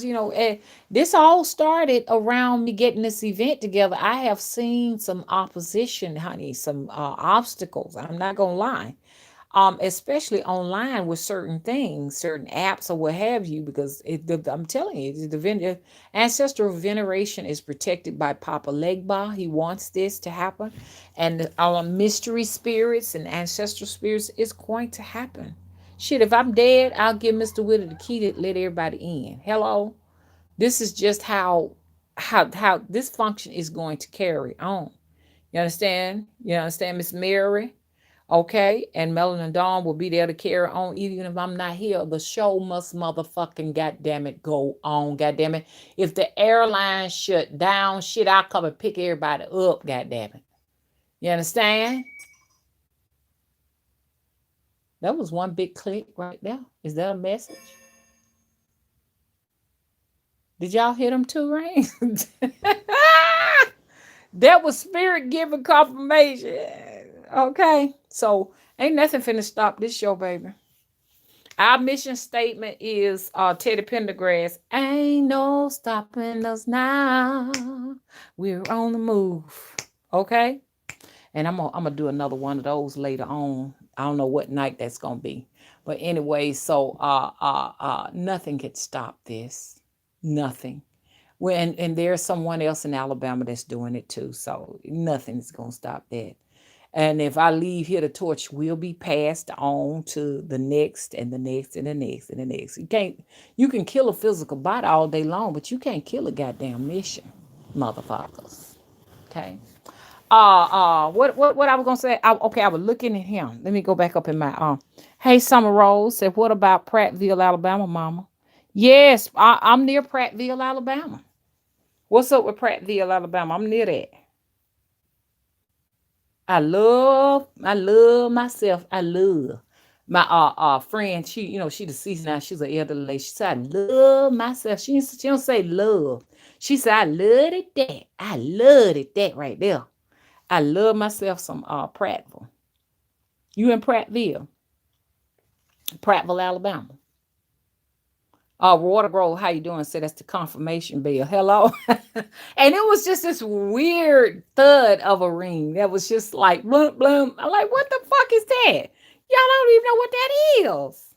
This all started around me getting this event together. I have seen some opposition, honey, some obstacles. I'm not gonna lie, especially online with certain things, certain apps or what have you, because I'm telling you, ancestral veneration is protected by Papa Legba. He wants this to happen, and our mystery spirits and ancestral spirits is going to happen. Shit, if I'm dead, I'll give Mr. Witter the key to let everybody in. Hello, this is just how this function is going to carry on. You understand? You understand, Miss Mary? Okay, and Melanie Dawn will be there to carry on even if I'm not here. The show must motherfucking goddamn it go on. Goddamn it. If the airline shut down, shit, I'll come and pick everybody up. Goddamn it. You understand? That was one big click right there. Is that a message? Did y'all hear them two rings? That was spirit giving confirmation. Okay, so ain't nothing finna stop this show, baby. Our mission statement is Teddy Pendergrass. Ain't no stopping us now. We're on the move. Okay? And I'm gonna do another one of those later on. I don't know what night that's gonna be. But anyway, so nothing can stop this. Nothing. And there's someone else in Alabama that's doing it too. So nothing's gonna stop that. And if I leave here, the torch will be passed on to the next and the next and the next and the next. You can kill a physical body all day long, but you can't kill a goddamn mission, motherfuckers. Okay. What I was gonna say? Okay, I was looking at him. Let me go back up in my Hey, Summer Rose said, "What about Prattville, Alabama, Mama?" Yes, I'm near Prattville, Alabama. What's up with Prattville, Alabama? I'm near that. I love myself. I love my friend. She deceased now. She's an elderly lady. She said, I love myself. She don't say love. She said, I love it that. I love it that right there. I love myself some Prattville. You in Prattville, Alabama. Water Grove, how you doing? Said that's the confirmation bell. Hello. And it was just this weird thud of a ring that was just like blum blum. I'm like, what the fuck is that? Y'all don't even know what that is.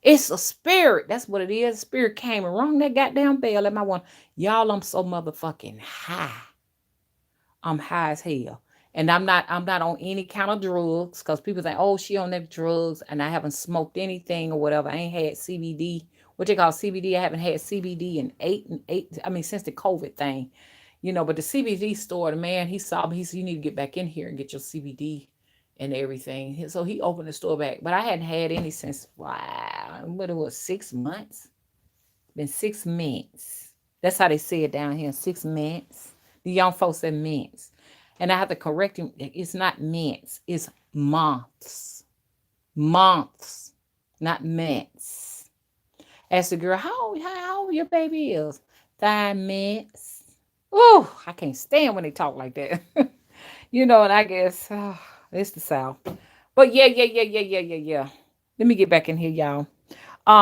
It's a spirit. That's what it is. Spirit came and rung that goddamn bell at my one. Y'all, I'm so motherfucking high. I'm high as hell. And I'm not on any kind of drugs because people think, oh, she on them drugs, and I haven't smoked anything or whatever. I ain't had CBD. What they call CBD. I haven't had CBD in eight. I mean, since the COVID thing, But the CBD store, the man, he saw me. He said, you need to get back in here and get your CBD and everything. So he opened the store back, but I hadn't had any since what it was 6 months. Been 6 months. That's how they say it down here. 6 months. The young folks say mints. And I have to correct him. It's not mints. It's months. Months, not minutes. Ask the girl, how old your baby is? 5 minutes. Oh, I can't stand when they talk like that. And I guess it's the South. But yeah. Let me get back in here, y'all.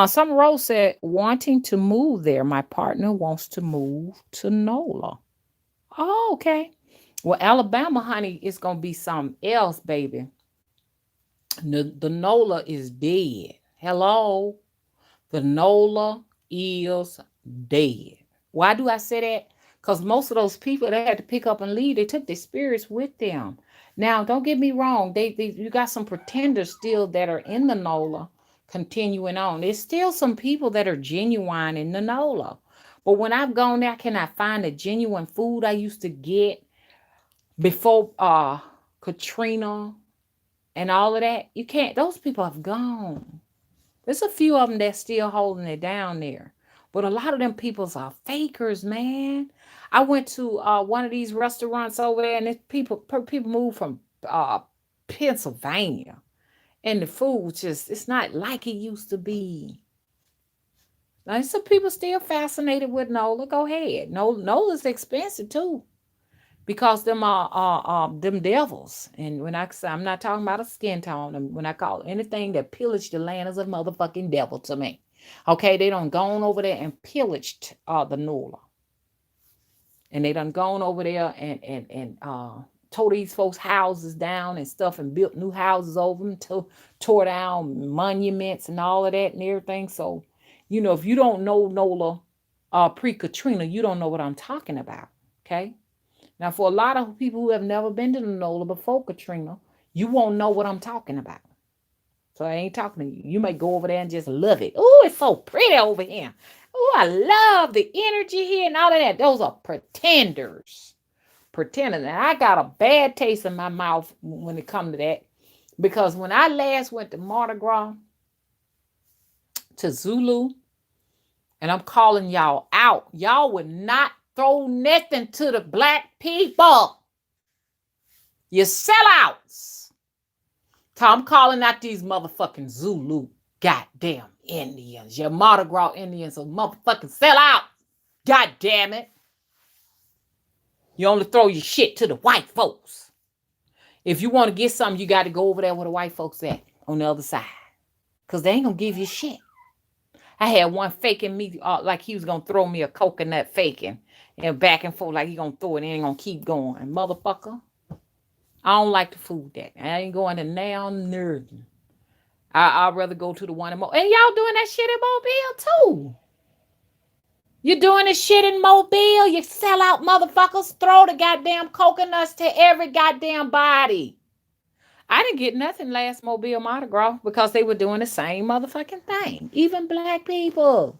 Some Rose said, wanting to move there. My partner wants to move to NOLA. Oh, okay. Well, Alabama, honey, it's gonna be something else, baby. The NOLA is dead. Hello, the NOLA is dead. Why do I say that? Because most of those people that had to pick up and leave, they took their spirits with them. Now, don't get me wrong. You got some pretenders still that are in the NOLA continuing on. There's still some people that are genuine in the NOLA. But when I've gone there, can I find the genuine food I used to get before Katrina and all of that? You can't. Those people have gone. There's a few of them that's still holding it down there. But a lot of them peoples are fakers, man. I went to one of these restaurants over there, and people moved from Pennsylvania, and the food it's not like it used to be. Now, some people still fascinated with Nola. Go ahead. Nola's expensive too, because them are them devils. And when I say, I'm not talking about a skin tone. When I call anything that pillaged the land is a motherfucking devil to me. Okay, they done gone over there and pillaged the NOLA. And they done gone over there and tore these folks' houses down and stuff, and built new houses over them, tore down monuments and all of that and everything. So, if you don't know NOLA pre-Katrina, you don't know what I'm talking about. Okay. Now, for a lot of people who have never been to the NOLA before Katrina, you won't know what I'm talking about. So I ain't talking to you. You may go over there and just love it. Oh, it's so pretty over here. Oh, I love the energy here and all of that. Those are pretenders. Pretenders. And I got a bad taste in my mouth when it comes to that. Because when I last went to Mardi Gras, to Zulu, and I'm calling y'all out, y'all would not throw nothing to the black people. You sellouts. So I'm calling out these motherfucking Zulu goddamn Indians. Your Mardi Gras Indians are motherfucking sellouts. God damn it. You only throw your shit to the white folks. If you want to get something, you got to go over there where the white folks at on the other side. Because they ain't going to give you shit. I had one faking me like he was going to throw me a coconut faking. And back and forth like he going to throw it and ain't going to keep going. Motherfucker. I don't like the food that. I ain't going to now nerd. I'd rather go to the one in Mobile. And y'all doing that shit in Mobile too. You're doing this shit in Mobile. You sell out motherfuckers. Throw the goddamn coconuts to every goddamn body. I didn't get nothing last Mobile Mardi Gras because they were doing the same motherfucking thing. Even black people.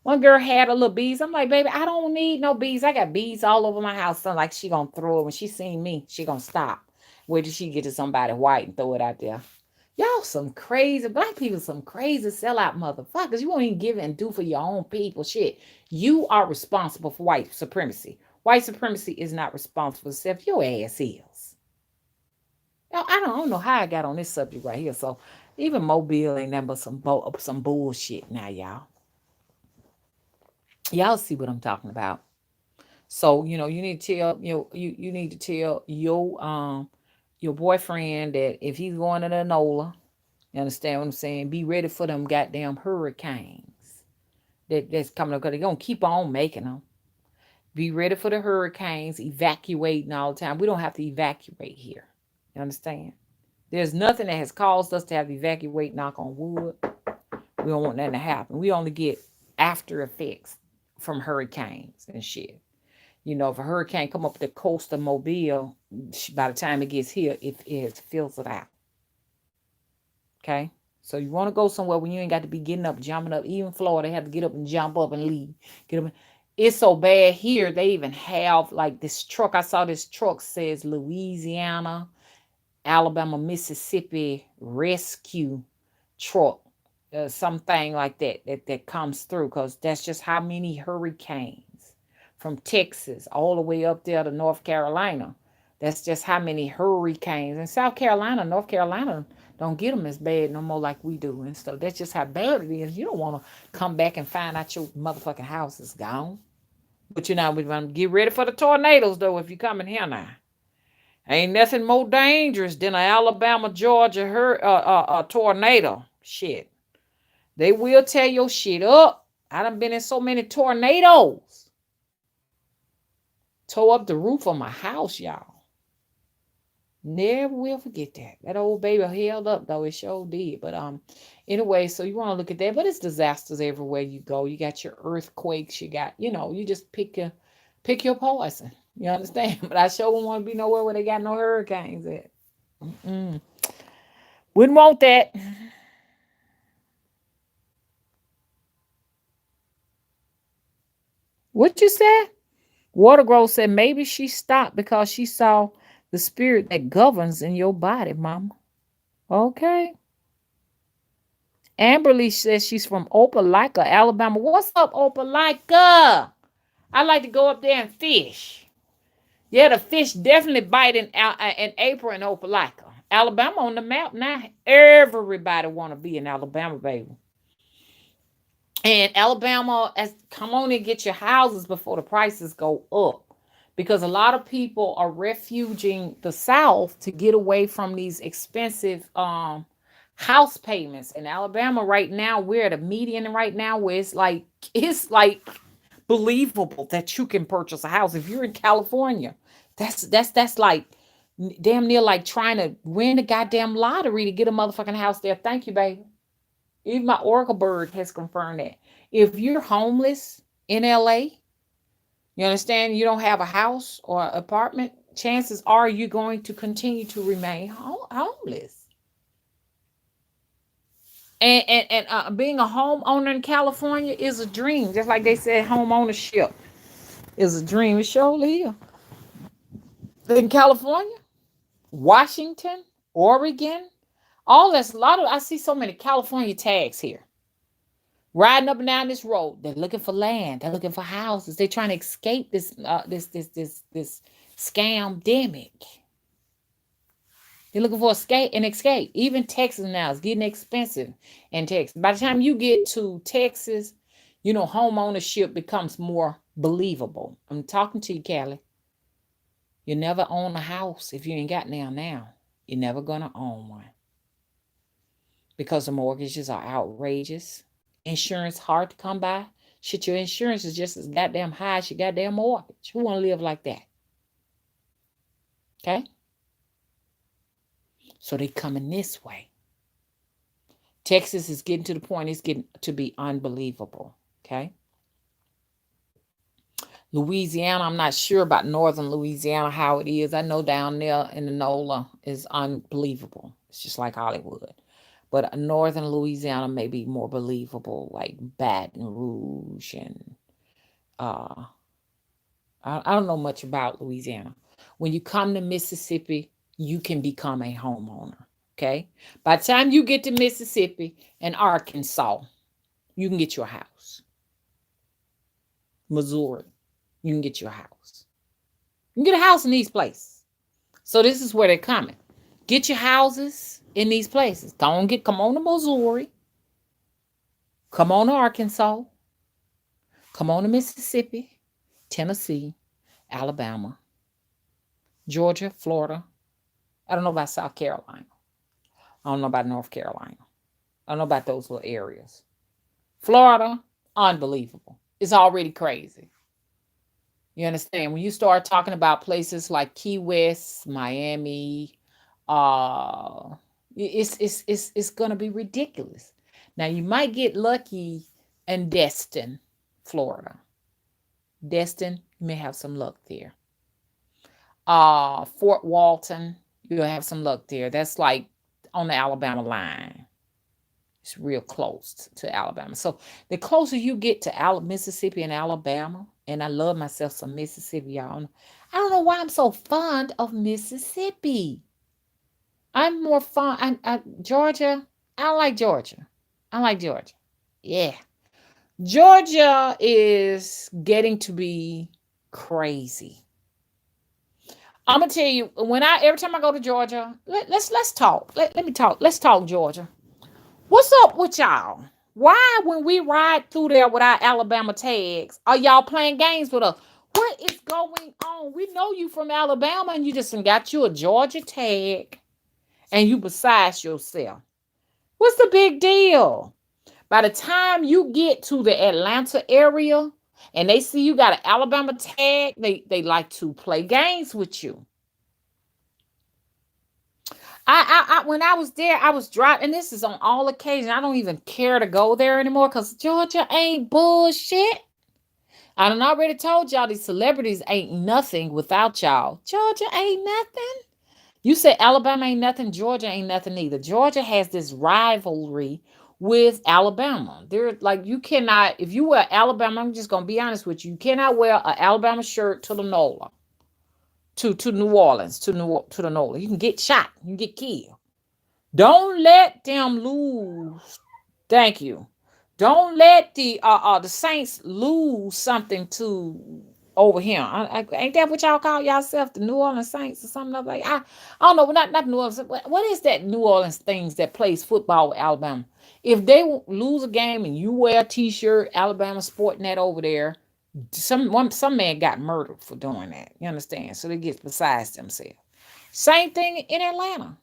One girl had a little bees. I'm like, baby, I don't need no bees. I got bees all over my house. So like she gonna throw it. When she seen me, she gonna stop. Where did she get to somebody white and throw it out there? Y'all some crazy, black people some crazy sellout motherfuckers. You won't even give it and do for your own people. Shit. You are responsible for white supremacy. White supremacy is not responsible except your ass is. Now, I don't know how I got on this subject right here. So even Mobile ain't nothing but some bullshit now, y'all. Y'all see what I'm talking about. So, you need to tell you need to tell your boyfriend that if he's going to the NOLA, you understand what I'm saying? Be ready for them goddamn hurricanes that's coming up because they're gonna keep on making them. Be ready for the hurricanes, evacuating all the time. We don't have to evacuate here. You understand? There's nothing that has caused us to have to evacuate, knock on wood. We don't want that to happen. We only get after effects from hurricanes and shit. If a hurricane come up the coast of Mobile, by the time it gets here, it fills it out. Okay? So you want to go somewhere when you ain't got to be getting up, jumping up. Even Florida, they have to get up and jump up and leave. Get up. It's so bad here, they even have like this truck. I saw this truck says Louisiana, Alabama, Mississippi rescue truck. Something like that comes through because that's just how many hurricanes from Texas all the way up there to North Carolina That's just how many hurricanes. In South Carolina, North Carolina don't get them as bad no more like we do and stuff. That's just how bad it is. You don't want to come back and find out your motherfucking house is gone. But you know, we're going to get ready for the tornadoes, though, if you come in here now. Ain't nothing more dangerous than an Alabama, Georgia tornado. Shit. They will tear your shit up. I done been in so many tornadoes. Tore up the roof of my house, y'all. Never will forget that. That old baby held up, though. It sure did. But anyway, so you want to look at that. But it's disasters everywhere you go. You got your earthquakes. You got, you just pick your poison. You understand? But I sure wouldn't want to be nowhere where they got no hurricanes at. Wouldn't want that. What you said? Watergrove said maybe she stopped because she saw the spirit that governs in your body, mama. Okay. Amberly says she's from Opelika, Alabama. What's up, Opelika? I like to go up there and fish. Yeah, the fish definitely bite in April in Opelika. Alabama on the map now. Everybody want to be in Alabama, baby. And Alabama, come on and get your houses before the prices go up. Because a lot of people are refuging the South to get away from these expensive house payments. In Alabama right now, we're at a median right now where it's like believable that you can purchase a house. If you're in California, that's like damn near like trying to win the goddamn lottery to get a motherfucking house there. Thank you, baby. Even my Oracle bird has confirmed that. If you're homeless in LA, you understand, you don't have a house or apartment, chances are you're going to continue to remain homeless. And being a homeowner in California is a dream. Just like they said, home ownership is a dream. It surely is. In California, Washington, Oregon, all that's a lot of. I see so many California tags here, riding up and down this road. They're looking for land. They're looking for houses. They're trying to escape this scam-demic. They're looking for an escape. Even Texas now is getting expensive in Texas. By the time you get to Texas, home ownership becomes more believable. I'm talking to you, Callie. You never own a house if you ain't got now. You're never going to own one. Because the mortgages are outrageous. Insurance hard to come by. Shit, your insurance is just as goddamn high as your goddamn mortgage. Who want to live like that? Okay? So they coming this way. Texas is getting to the point it's getting to be unbelievable. Okay? Louisiana, I'm not sure about northern Louisiana, how it is. I know down there in the NOLA is unbelievable. It's just like Hollywood. But northern Louisiana may be more believable, like Baton Rouge and I don't know much about Louisiana. When you come to Mississippi, you can become a homeowner. Okay? By the time you get to Mississippi and Arkansas, you can get your house. Missouri, you can get your house. You can get a house in these places. So this is where they're coming. Get your houses in these places. Come on to Missouri. Come on to Arkansas. Come on to Mississippi, Tennessee, Alabama, Georgia, Florida. I don't know about South Carolina. I don't know about North Carolina. I don't know about those little areas. Florida, unbelievable. It's already crazy. You understand? When you start talking about places like Key West, Miami, it's gonna be ridiculous. Now you might get lucky in Destin, Florida. Destin, you may have some luck there. Fort Walton, you'll have some luck there. That's like on the Alabama line. It's real close to Alabama. So the closer you get to Mississippi and Alabama, and I love myself some Mississippi, y'all. I don't know why I'm so fond of Mississippi. I'm more fond. Georgia, I don't like Georgia. I like Georgia. Yeah. Georgia is getting to be crazy. I'm gonna tell you when I every time I go to Georgia, let's talk. Let me talk. Let's talk Georgia. What's up with y'all? Why, when we ride through there with our Alabama tags, are y'all playing games with us? What is going on? We know you from Alabama and you just got you a Georgia tag and you besides yourself. What's the big deal? By the time you get to the Atlanta area and they see you got an Alabama tag, they like to play games with you. When I was there, I was driving, and this is on all occasions. I don't even care to go there anymore because Georgia ain't bullshit. I done already told y'all these celebrities ain't nothing without y'all. Georgia ain't nothing. You say Alabama ain't nothing, Georgia ain't nothing either. Georgia has this rivalry with Alabama. They're like, you cannot, if you wear Alabama, I'm just gonna be honest with you, you cannot wear an Alabama shirt to the NOLA, to New Orleans, to the NOLA. You can get shot, you can get killed. Don't let them lose. Thank you. Don't let the Saints lose something to over here. Ain't that what y'all call yourself, the New Orleans Saints or something like? I don't know. Not New Orleans. What is that New Orleans things that plays football with Alabama? If they lose a game and you wear a T-shirt, Alabama sporting that over there, some man got murdered for doing that. You understand? So they get besides themselves. Same thing in Atlanta.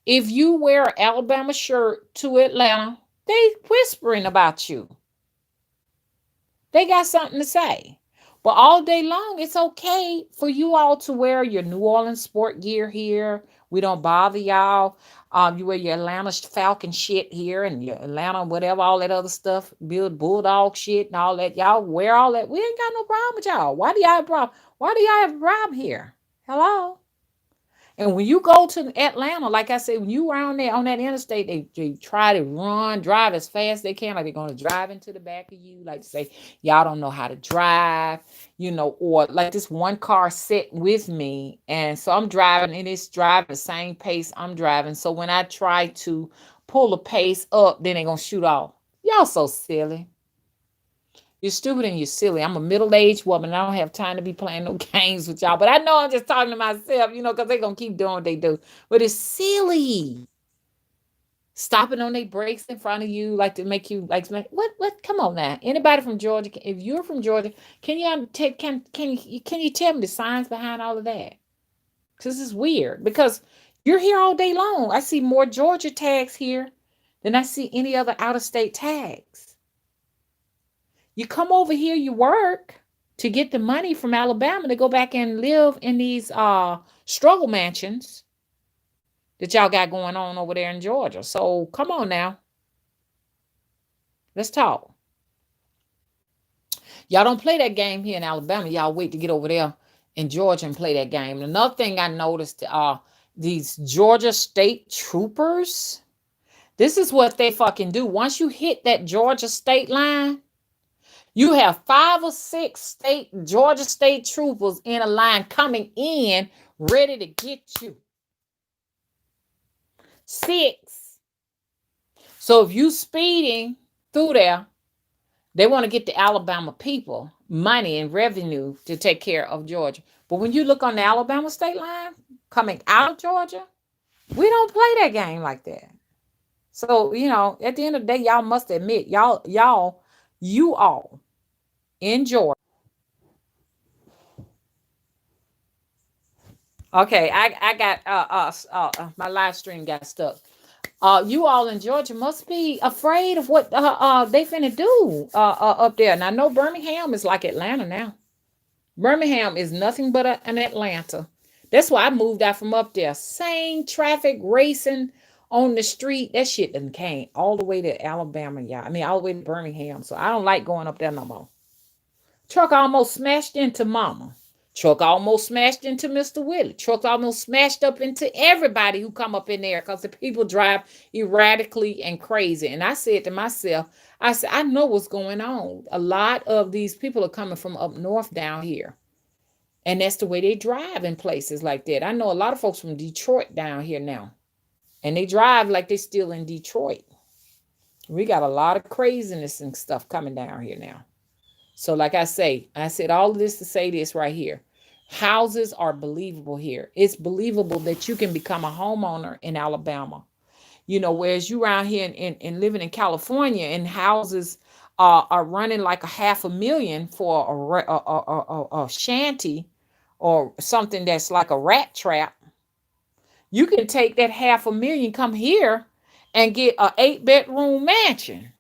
If you wear an Alabama shirt to Atlanta, they whispering about you. They got something to say. But all day long, it's okay for you all to wear your New Orleans sport gear here. We don't bother y'all. You wear your Atlanta Falcon shit here and your Atlanta whatever, all that other stuff, build Bulldog shit and all that. Y'all wear all that. We ain't got no problem with y'all. Why do y'all have a problem? Why do y'all have a problem here? Hello? And when you go to Atlanta, like I said, when you around there on that interstate, they try to drive as fast as they can, like they're going to drive into the back of you, like to say, y'all don't know how to drive, or like this one car sit with me. And so I'm driving and it's driving the same pace I'm driving. So when I try to pull the pace up, then they're going to shoot off. Y'all so silly. You're stupid and you're silly. I'm a middle-aged woman. I don't have time to be playing no games with y'all. But I know I'm just talking to myself, because they're going to keep doing what they do. But it's silly. Stopping on their brakes in front of you, like to make you, like, what? Come on now. Anybody from Georgia, if you're from Georgia, can you tell me the science behind all of that? Because it's weird. Because you're here all day long. I see more Georgia tags here than I see any other out-of-state tags. You come over here, you work to get the money from Alabama to go back and live in these struggle mansions that y'all got going on over there in Georgia. So come on now. Let's talk. Y'all don't play that game here in Alabama. Y'all wait to get over there in Georgia and play that game. Another thing I noticed, these Georgia state troopers, this is what they fucking do. Once you hit that Georgia state line, you have 5 or 6 Georgia state troopers in a line coming in ready to get you. 6. So if you speeding through there, they want to get the Alabama people money and revenue to take care of Georgia. But when you look on the Alabama state line coming out of Georgia, we don't play that game like that. So, at the end of the day, y'all must admit, you all in Georgia. Okay, I got my live stream got stuck. You all in Georgia must be afraid of what they finna do up there. And I know Birmingham is like Atlanta now. Birmingham is nothing but an Atlanta. That's why I moved out from up there. Same traffic racing on the street. That shit done came all the way to Alabama, y'all. I mean, all the way to Birmingham. So I don't like going up there no more. Truck almost smashed into Mama. Truck almost smashed into Mr. Willie. Truck almost smashed up into everybody who come up in there because the people drive erratically and crazy. And I said to myself, I know what's going on. A lot of these people are coming from up north down here. And that's the way they drive in places like that. I know a lot of folks from Detroit down here now. And they drive like they're still in Detroit. We got a lot of craziness and stuff coming down here now. So like I said all of this to say this right here. Houses are believable here. It's believable that you can become a homeowner in Alabama. Whereas you around here and living in California, and houses are running like a half a million for a shanty or something that's like a rat trap. You can take that half a million, come here, and get a 8-bedroom mansion,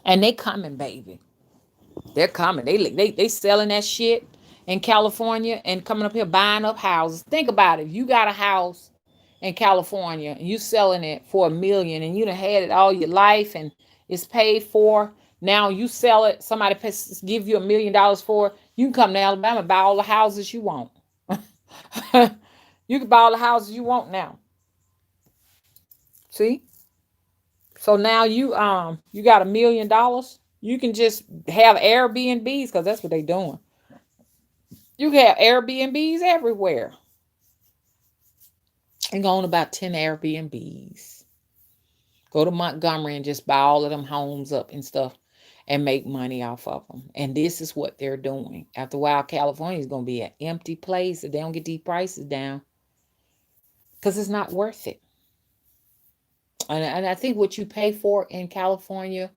and they coming, baby. They're coming. They selling that shit in California and coming up here buying up houses. Think about it. If you got a house in California and you selling it for a million, and you done had it all your life and it's paid for. Now you sell it. Somebody give you $1 million for it. You can come to Alabama and buy all the houses you want. You can buy all the houses you want now. See? So now you got $1 million. You can just have Airbnbs, because that's what they doing. You can have Airbnbs everywhere. And go on about 10 Airbnbs. Go to Montgomery and just buy all of them homes up and stuff and make money off of them. And this is what they're doing. After a while, California is going to be an empty place if they don't get these prices down, because it's not worth it. And I think what you pay for in California,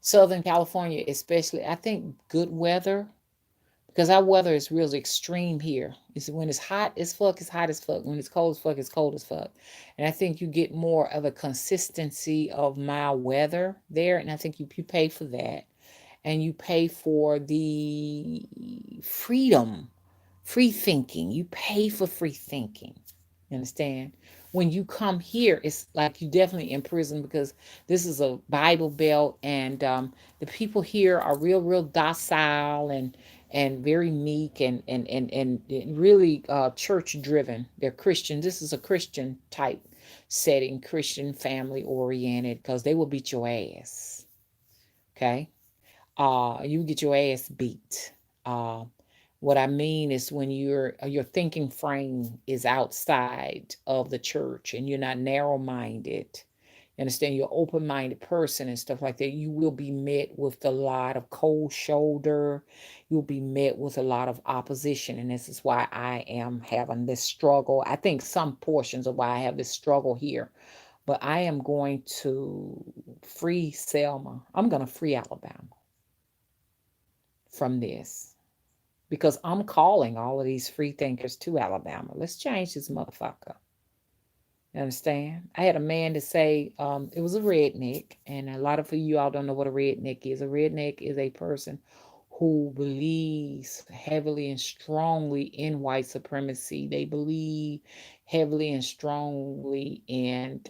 Southern California especially, I think good weather, because our weather is really extreme here. It's when it's hot as fuck, it's hot as fuck. When it's cold as fuck, it's cold as fuck. And I think you get more of a consistency of mild weather there. And I think you pay for that. And you pay for the freedom, free thinking. You pay for free thinking. You understand? When you come here, it's like you definitely in prison, because this is a Bible Belt, and the people here are real docile and very meek and really church driven. They're Christian. This is a Christian type setting, Christian family oriented, because they will beat your ass. Okay, you get your ass beat. Uh, what I mean is, when your thinking frame is outside of the church and you're not narrow minded, you understand, you're open minded person and stuff like that, you will be met with a lot of cold shoulder. You'll be met with a lot of opposition. And this is why I am having this struggle. I think some portions of why I have this struggle here. But I am going to free Selma. I'm going to free Alabama from this, because I'm calling all of these free thinkers to Alabama. Let's change this motherfucker. You understand? I had a man to say, it was a redneck, and a lot of you all don't know what a redneck is. A redneck is a person who believes heavily and strongly in white supremacy. They believe heavily and strongly in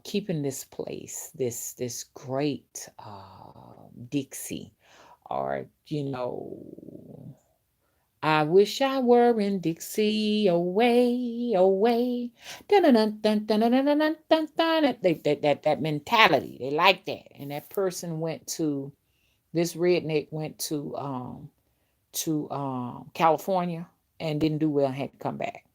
keeping this place, this great Dixie, or I wish I were in Dixie, away, away. Dun, dun, dun, dun, dun, dun, dun, dun, dun, dun. That mentality, they like that. And that person this redneck went to California and didn't do well and had to come back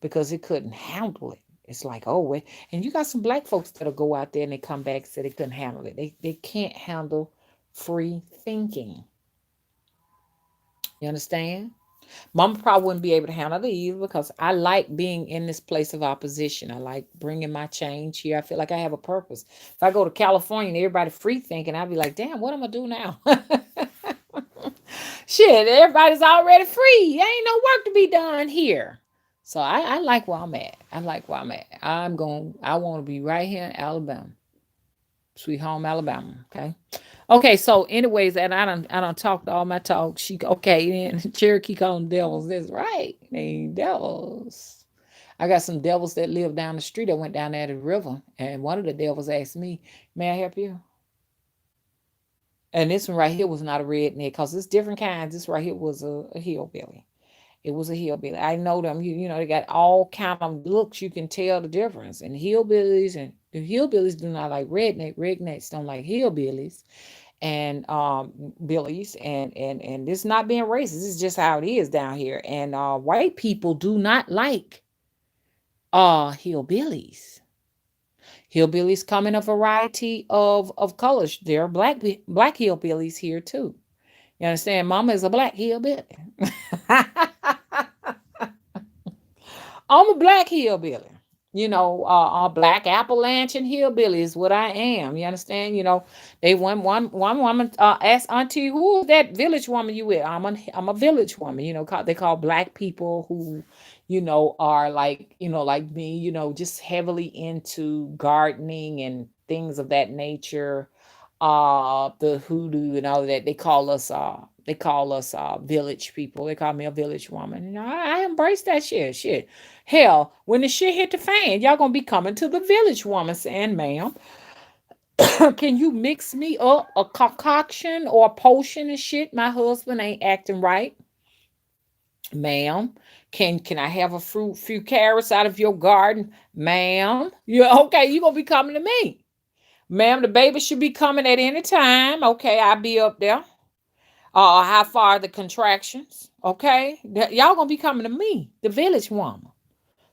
because it couldn't handle it. It's like, oh, wait. And you got some black folks that'll go out there and they come back and say they couldn't handle it. They can't handle free thinking. You understand? Mama probably wouldn't be able to handle it either, because I like being in this place of opposition. I like bringing my change here. I feel like I have a purpose. If I go to California and everybody free thinking, I'd be like, damn, what am I do now? Shit, everybody's already free. There ain't no work to be done here. So I like where I'm at. I like where I'm at. I want to be right here in Alabama. Sweet home Alabama. Okay. Okay, so anyways, and I don't talk all my talk. She okay, then Cherokee call them devils. That's right. They ain't devils. I got some devils that live down the street. I went down there to the river, and one of the devils asked me, "May I help you?" And this one right here was not a redneck, because it's different kinds. This right here was a hillbilly. It was a hillbilly. I know them. They got all kind of looks. You can tell the difference. And the hillbillies do not like redneck. Rednecks don't like hillbillies and billies, and this not being racist. This is just how it is down here. And white people do not like hillbillies. Hillbillies come in a variety of colors. There are black hillbillies here too. You understand? Mama is a black hillbilly. I'm a black hillbilly. A black Appalachian hillbilly is what I am. You understand? They one woman asked Auntie, "Who is that village woman you with?" I'm a village woman. They call black people who, are like like me. Just heavily into gardening and things of that nature. The hoodoo and all of that. They call us village people. They call me a village woman. I embrace that shit. Shit. Hell, when the shit hit the fan, y'all gonna be coming to the village woman saying, "Ma'am, can you mix me up a concoction or a potion and shit? My husband ain't acting right. Ma'am, can I have a few carrots out of your garden? Ma'am, yeah, okay, you gonna be coming to me. Ma'am, the baby should be coming at any time. Okay, I'll be up there. How far are the contractions? Okay, y'all gonna be coming to me, the village woman.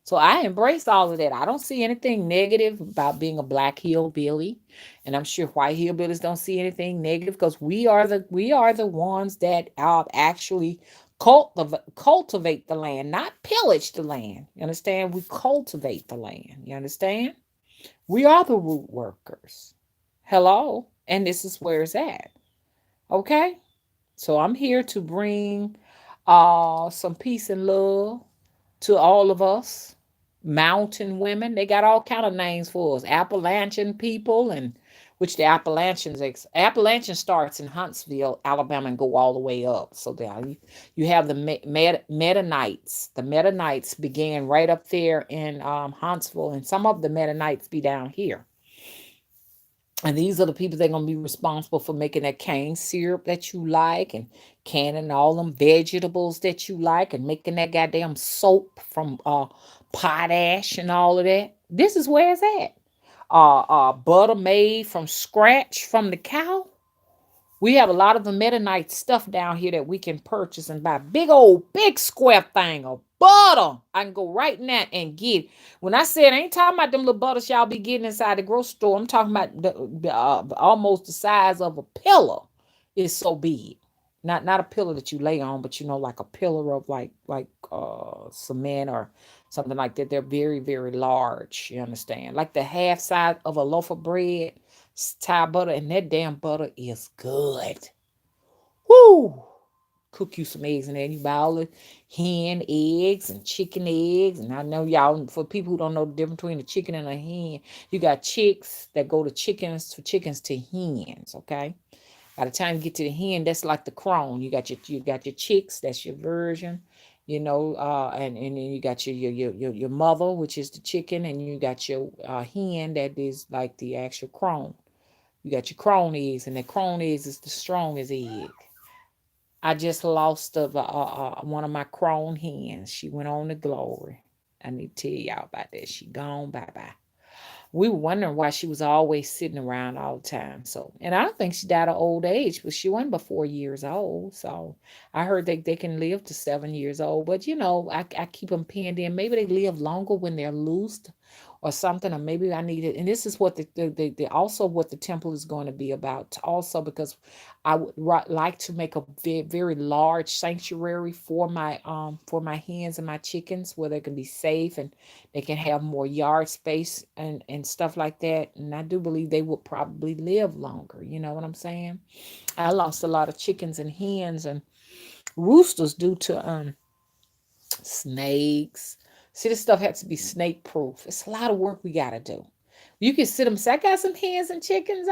So I embrace all of that. I don't see anything negative about being a black hillbilly, and I'm sure white hillbillies don't see anything negative because we are the ones that actually cultivate the land, not pillage the land. You understand? We cultivate the land. You understand? We are the root workers. Hello, and this is where it's at. Okay, so I'm here to bring some peace and love to all of us. Mountain women, they got all kind of names for us. Appalachian people, and which the Appalachian starts in Huntsville, Alabama, and go all the way up. So there you have the Mennonites. The Mennonites began right up there in Huntsville, and some of the Mennonites be down here. And these are the people that are going to be responsible for making that cane syrup that you like, and canning all them vegetables that you like, and making that goddamn soap from potash and all of that. This is where it's at. Butter made from scratch from the cow. We have a lot of the Mennonite stuff down here that we can purchase and buy. Big square thing of butter. I can go right now and get. When I said I ain't talking about them little butters y'all be getting inside the grocery store. I'm talking about almost the size of a pillow. It's so big. Not a pillow that you lay on, but like a pillar of like cement or something like that. They're very, very large. You understand? Like the half size of a loaf of bread. Thai butter, and that damn butter is good. Woo! Cook you some eggs in there. You buy all the hen eggs and chicken eggs. And I know y'all, for people who don't know the difference between a chicken and a hen, you got chicks that go to chickens, for chickens to hens, okay? By the time you get to the hen, that's like the crone. You got your chicks, that's your version, and then you got your mother, which is the chicken, and you got your hen that is like the actual crone. You got your crone eggs, and the crone eggs is the strongest egg. I just lost one of my crone hens. She went on to glory. I need to tell y'all about that. She gone bye bye. We were wondering why she was always sitting around all the time. So, and I don't think she died of old age, but she wasn't but 4 years old. So I heard they can live to 7 years old. But I keep them pinned in. Maybe they live longer when they're loosed or something, or maybe I need it. And this is what the also what the temple is going to be about. Also, because I would like to make a very, very large sanctuary for my hens and my chickens, where they can be safe and they can have more yard space and stuff like that. And I do believe they will probably live longer. You know what I'm saying? I lost a lot of chickens and hens and roosters due to snakes. See, this stuff has to be snake proof. It's a lot of work we gotta do. You can sit them. Say, I got some hens and chickens.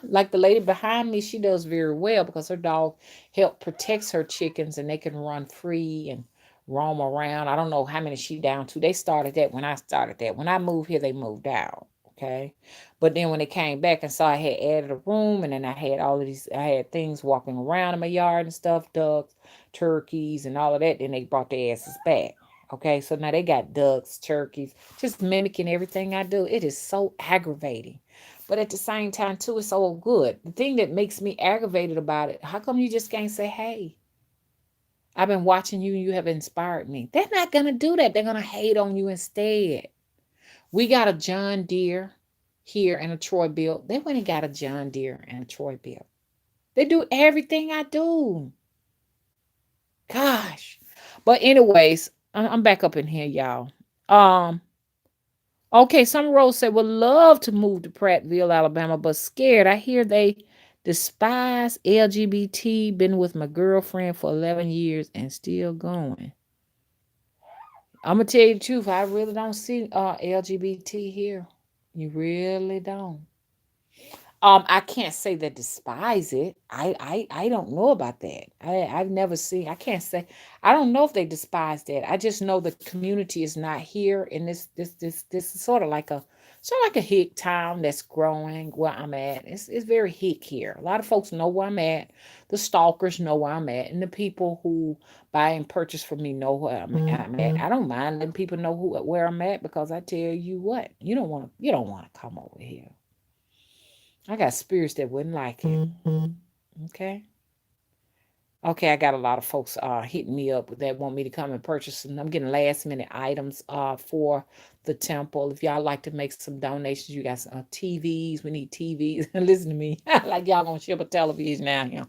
Like the lady behind me, she does very well because her dog help protects her chickens and they can run free and roam around. I don't know how many she down to. They started that when I started that. When I moved here, they moved out. Okay. But then when they came back and saw I had added a room, and then I had things walking around in my yard and stuff, ducks, turkeys, and all of that, then they brought their asses back. Okay, so now they got ducks, turkeys, just mimicking everything I do. It is so aggravating. But at the same time, too, it's so good. The thing that makes me aggravated about it, how come you just can't say, hey, I've been watching you and you have inspired me? They're not going to do that. They're going to hate on you instead. We got a John Deere here and a Troy Bill. They went and got a John Deere and a Troy Bill. They do everything I do. Gosh. But anyways, I'm back up in here, y'all. Um, okay, Summer Rose said would love to move to Prattville, Alabama, but scared. I hear they despise LGBT. Been with my girlfriend for 11 years and still going. I'm gonna tell you the truth. I really don't see LGBT here. You really don't. I can't say they despise it. I don't know about that. I've never seen. I can't say. I don't know if they despise that. I just know the community is not here, and this is sort of like a hick town that's growing where I'm at. It's very hick here. A lot of folks know where I'm at. The stalkers know where I'm at, and the people who buy and purchase from me know where I'm at. I don't mind letting people know where I'm at because I tell you what, you don't want to come over here. I got spirits that wouldn't like it. Okay. Okay, I got a lot of folks hitting me up that want me to come and purchase them. I'm getting last minute items for the temple. If y'all like to make some donations, you got some TVs. We need TVs. Listen to me. Like y'all gonna ship a television out here.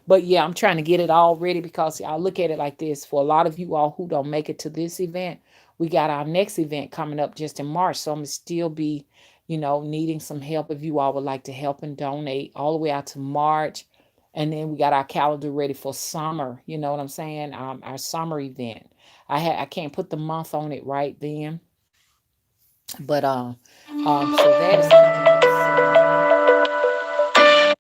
But yeah, I'm trying to get it all ready because y'all look at it like this. For a lot of you all who don't make it to this event, we got our next event coming up just in March. So I'm gonna still be, needing some help if you all would like to help and donate all the way out to March. And then we got our calendar ready for summer. You know what I'm saying? Our summer event. I can't put the month on it right then, but so that is coming up soon.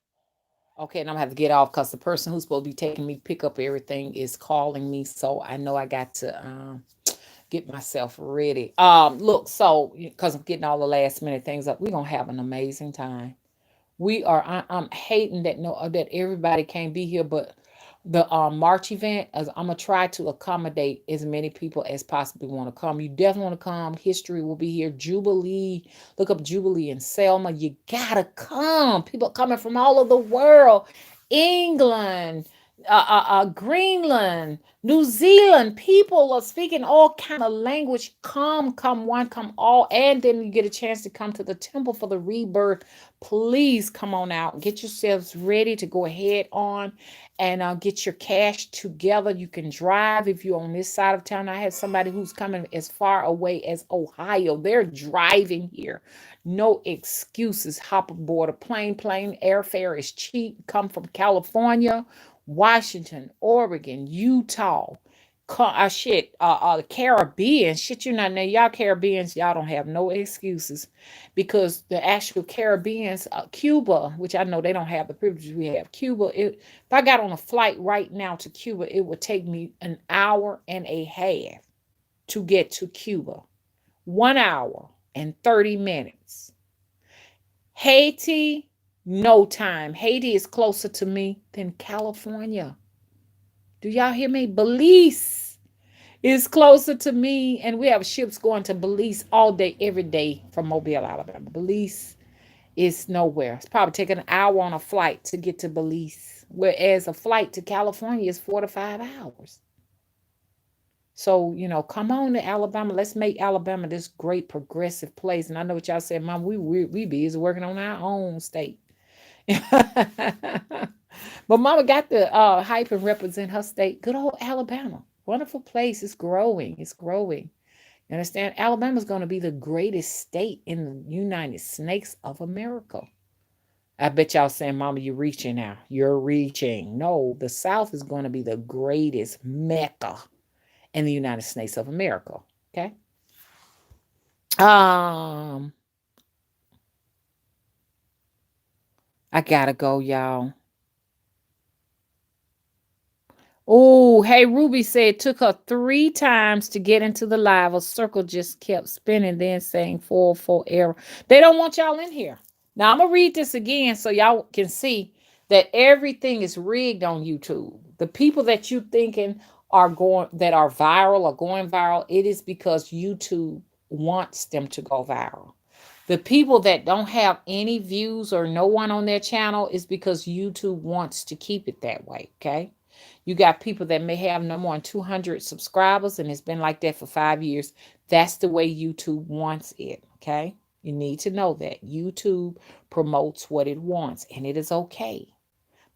Okay, and I'm gonna have to get off because the person who's supposed to be taking me pick up everything is calling me. So I know I got to get myself ready. Look, so because I'm getting all the last minute things up, we're gonna have an amazing time. I'm hating that that everybody can't be here, but the March event, as I'm gonna try to accommodate as many people as possibly want to come. You definitely want to come. History will be here. Jubilee, look up Jubilee in Selma. You gotta come. People coming from all over the world, England, Greenland, New Zealand. People are speaking all kind of language. Come one, come all, and then you get a chance to come to the temple for the rebirth. Please come on out. Get yourselves ready to go ahead on and get your cash together. You can drive if you're on this side of town. I have somebody who's coming as far away as Ohio. They're driving here. No excuses. Hop aboard a plane. Plane airfare is cheap. Come from California, Washington, Oregon, Utah. The Caribbean. Shit, you not know. Y'all Caribbeans, y'all don't have no excuses because the actual Caribbeans, Cuba, which I know they don't have the privileges we have. Cuba, if I got on a flight right now to Cuba, it would take me an hour and a half to get to Cuba. 1 hour and 30 minutes. Haiti, no time. Haiti is closer to me than California. Do y'all hear me? Belize is closer to me, and we have ships going to Belize all day, every day from Mobile, Alabama. Belize is nowhere. It's probably taking an hour on a flight to get to Belize, whereas a flight to California is 4 to 5 hours. So, come on to Alabama. Let's make Alabama this great progressive place. And I know what y'all said, Mom, we busy working on our own state. But Mama got the hype and represent her state. Good old Alabama. Wonderful place. It's growing. It's growing. You understand? Alabama's going to be the greatest state in the United States of America. I bet y'all saying, Mama, you're reaching now. You're reaching. No, the South is going to be the greatest mecca in the United States of America. Okay. Um, I gotta go, y'all. Oh, hey, Ruby said it took her 3 times to get into the live. A circle just kept spinning, then saying 404 error. They don't want y'all in here. Now, I'm going to read this again so y'all can see that everything is rigged on YouTube. The people that you thinking that are viral or going viral, it is because YouTube wants them to go viral. The people that don't have any views or no one on their channel is because YouTube wants to keep it that way, okay? You got people that may have no more than 200 subscribers, and it's been like that for 5 years. That's the way YouTube wants it, okay? You need to know that YouTube promotes what it wants, and it is okay.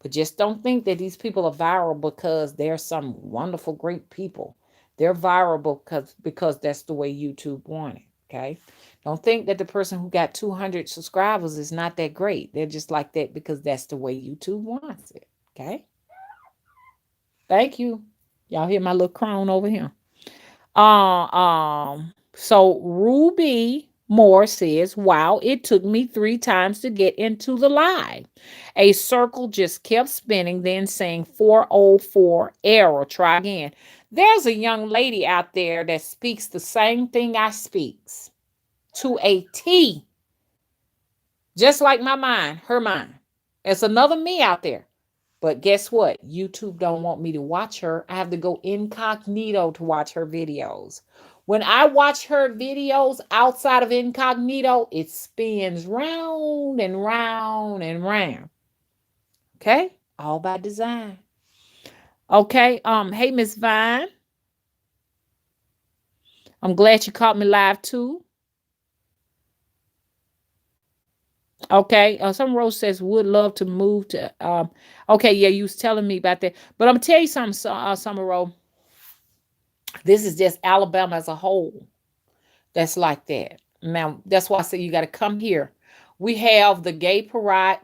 But just don't think that these people are viral because they're some wonderful, great people. They're viral because that's the way YouTube wanted. Okay. Don't think that the person who got 200 subscribers is not that great. They're just like that because that's the way YouTube wants it. Okay. Thank you. Y'all hear my little crone over here? So Ruby Moore says, wow, it took me 3 times to get into the live. A circle just kept spinning, then saying 404 error. Try again. There's a young lady out there that speaks the same thing I speaks to a T. Just like my mind, her mind. There's another me out there. But guess what? YouTube don't want me to watch her. I have to go incognito to watch her videos. When I watch her videos outside of incognito, it spins round and round and round. Okay? All by design. Okay. Hey, Miss Vine. I'm glad you caught me live too. Okay. Some Rose says would love to move to okay, yeah, you was telling me about that. But I'm gonna tell you something, Summer Rowe. This is just Alabama as a whole. That's like that. Now, that's why I say you got to come here. We have the gay pride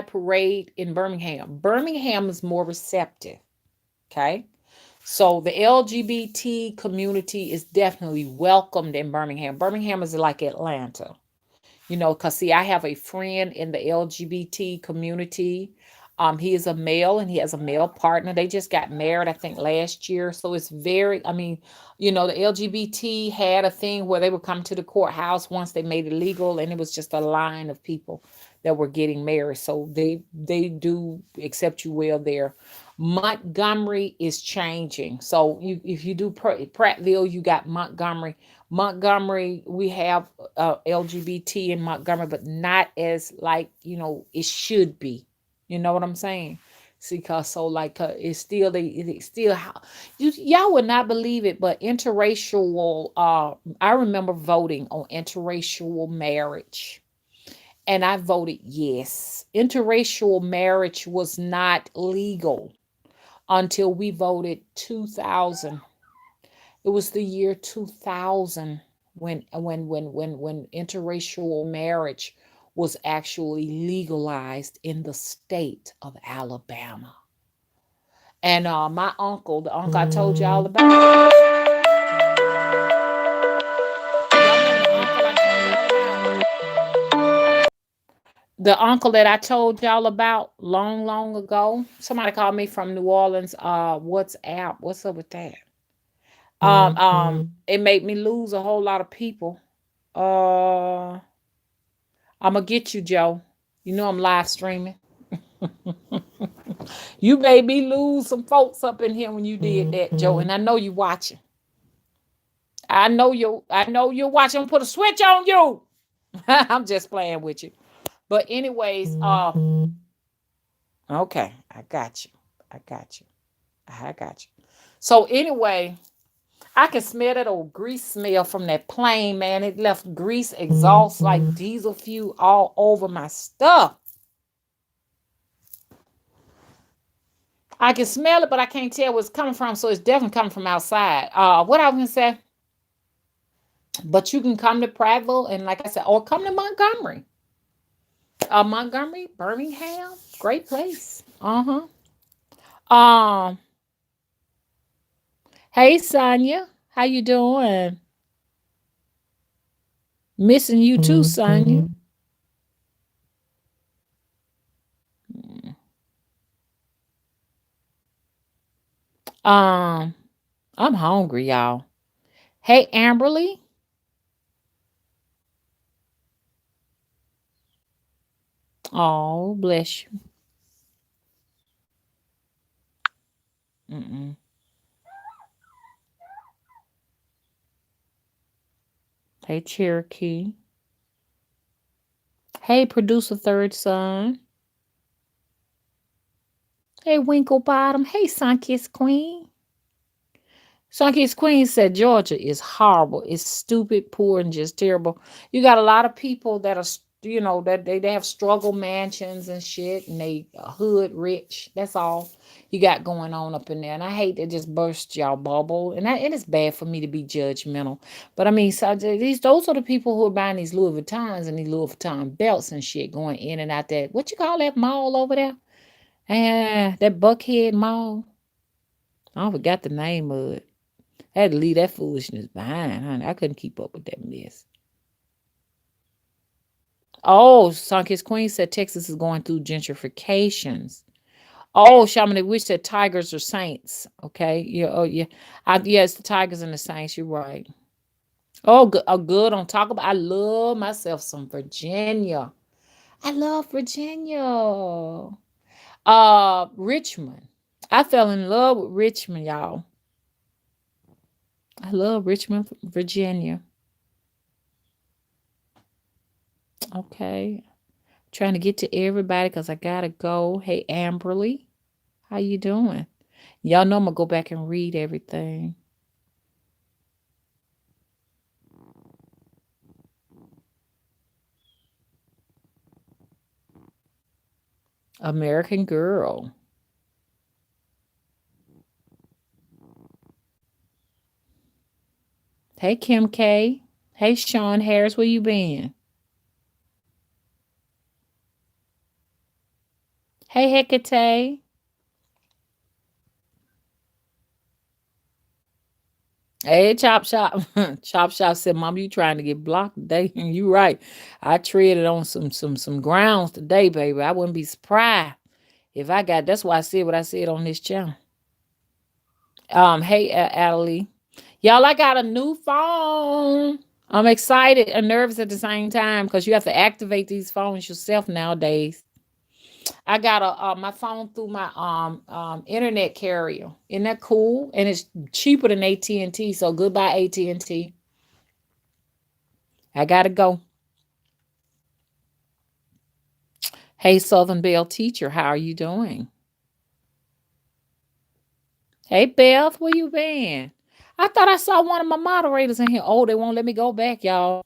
parade in Birmingham. Birmingham is more receptive. Okay. So the LGBT community is definitely welcomed in Birmingham. Birmingham is like Atlanta. Because see, I have a friend in the LGBT community. He is a male and he has a male partner. They just got married, I think, last year. So it's very, the LGBT had a thing where they would come to the courthouse once they made it legal, and it was just a line of people that were getting married. So they do accept you well there. Montgomery is changing. So if you do Prattville, you got Montgomery. Montgomery, we have LGBT in Montgomery, but not as like, it should be. You know what I'm saying? See, cause so like it's still it's still how y'all would not believe it, but interracial. I remember voting on interracial marriage, and I voted yes. Interracial marriage was not legal until we voted 2000. It was the year 2000 when interracial marriage was actually legalized in the state of Alabama. And my uncle, the uncle I told y'all about, the uncle that I told y'all about long, long ago. Somebody called me from New Orleans. WhatsApp. What's up with that? It made me lose a whole lot of people. I'm gonna get you, Joe. You know I'm live streaming. You made me lose some folks up in here when you did that, Joe, and I know you watching. I know you're watching. Put a switch on you. I'm just playing with you. But anyways, okay, I got you. I got you. I got you. So anyway, I can smell that old grease smell from that plane, man. It left grease exhaust like diesel fuel all over my stuff. I can smell it, but I can't tell where it's coming from. So it's definitely coming from outside. What I was gonna say, but you can come to Prattville and, like I said, or come to Montgomery. Montgomery, Birmingham, great place. Um, hey Sonia, how you doing? Missing you too, Sonia. Um, I'm hungry, y'all. Hey Amberly. Oh, bless you. Mm-mm. Hey Cherokee. Hey producer third son. Hey Winklebottom. Hey Sunkissed Queen. Sunkissed Queen said Georgia is horrible. It's stupid, poor, and just terrible. You got a lot of people that are that they have struggle mansions and shit, and they hood rich. That's all you got going on up in there. And I hate to just burst y'all bubble, and it's bad for me to be judgmental. But I mean, so those are the people who are buying these Louis Vuittons and these Louis Vuitton belts and shit, going in and out that, what you call that mall over there? That Buckhead Mall. I forgot the name of it. I had to leave that foolishness behind, honey. I couldn't keep up with that mess. Oh, Sunkist Queen said Texas is going through gentrifications. Oh, Shaman Witch said tigers are saints. Okay. Yeah. Oh, yeah. Yes, the tigers and the saints. You're right. Oh, good. Oh, good. On talk about. I love myself some Virginia. I love Virginia. Richmond. I fell in love with Richmond, y'all. I love Richmond, Virginia. Okay. Trying to get to everybody because I gotta go. Hey, Amberly, how you doing? Y'all know I'm gonna go back and read everything. American Girl. Hey, Kim K. Hey, Sean Harris, where you been? Hey, Hecate. Hey, Chop Shop. Chop Shop said, Mom, you trying to get blocked today. You right. I treaded on some grounds today, baby. I wouldn't be surprised if I got, that's why I said what I said on this channel. Hey, Adelie. Y'all, I got a new phone. I'm excited and nervous at the same time because you have to activate these phones yourself nowadays. I got my phone through my internet carrier. Isn't that cool? And it's cheaper than AT&T. So goodbye AT&T. I gotta go. Hey, Southern Belle teacher, how are you doing? Hey, Beth, where you been? I thought I saw one of my moderators in here. Oh, they won't let me go back, y'all.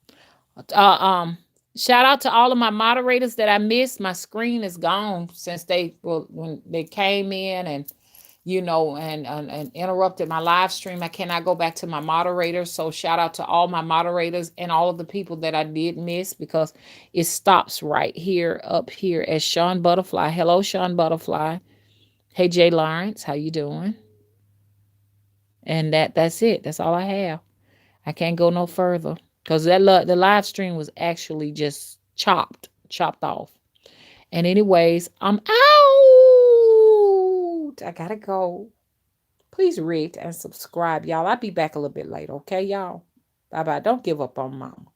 Uh, um, Shout out to all of my moderators that I missed. My screen is gone since when they came in and and interrupted my live stream. I cannot go back to my moderators. So shout out to all my moderators and all of the people that I did miss, because it stops right here up here as Sean Butterfly. Hello, Sean Butterfly. Hey, Jay Lawrence, how you doing? And that's it. That's all I have. I can't go no further because the live stream was actually just chopped off. And anyways, I'm out. I gotta go. Please rate and subscribe, y'all. I'll be back a little bit later, okay, y'all? Bye bye. Don't give up on mama.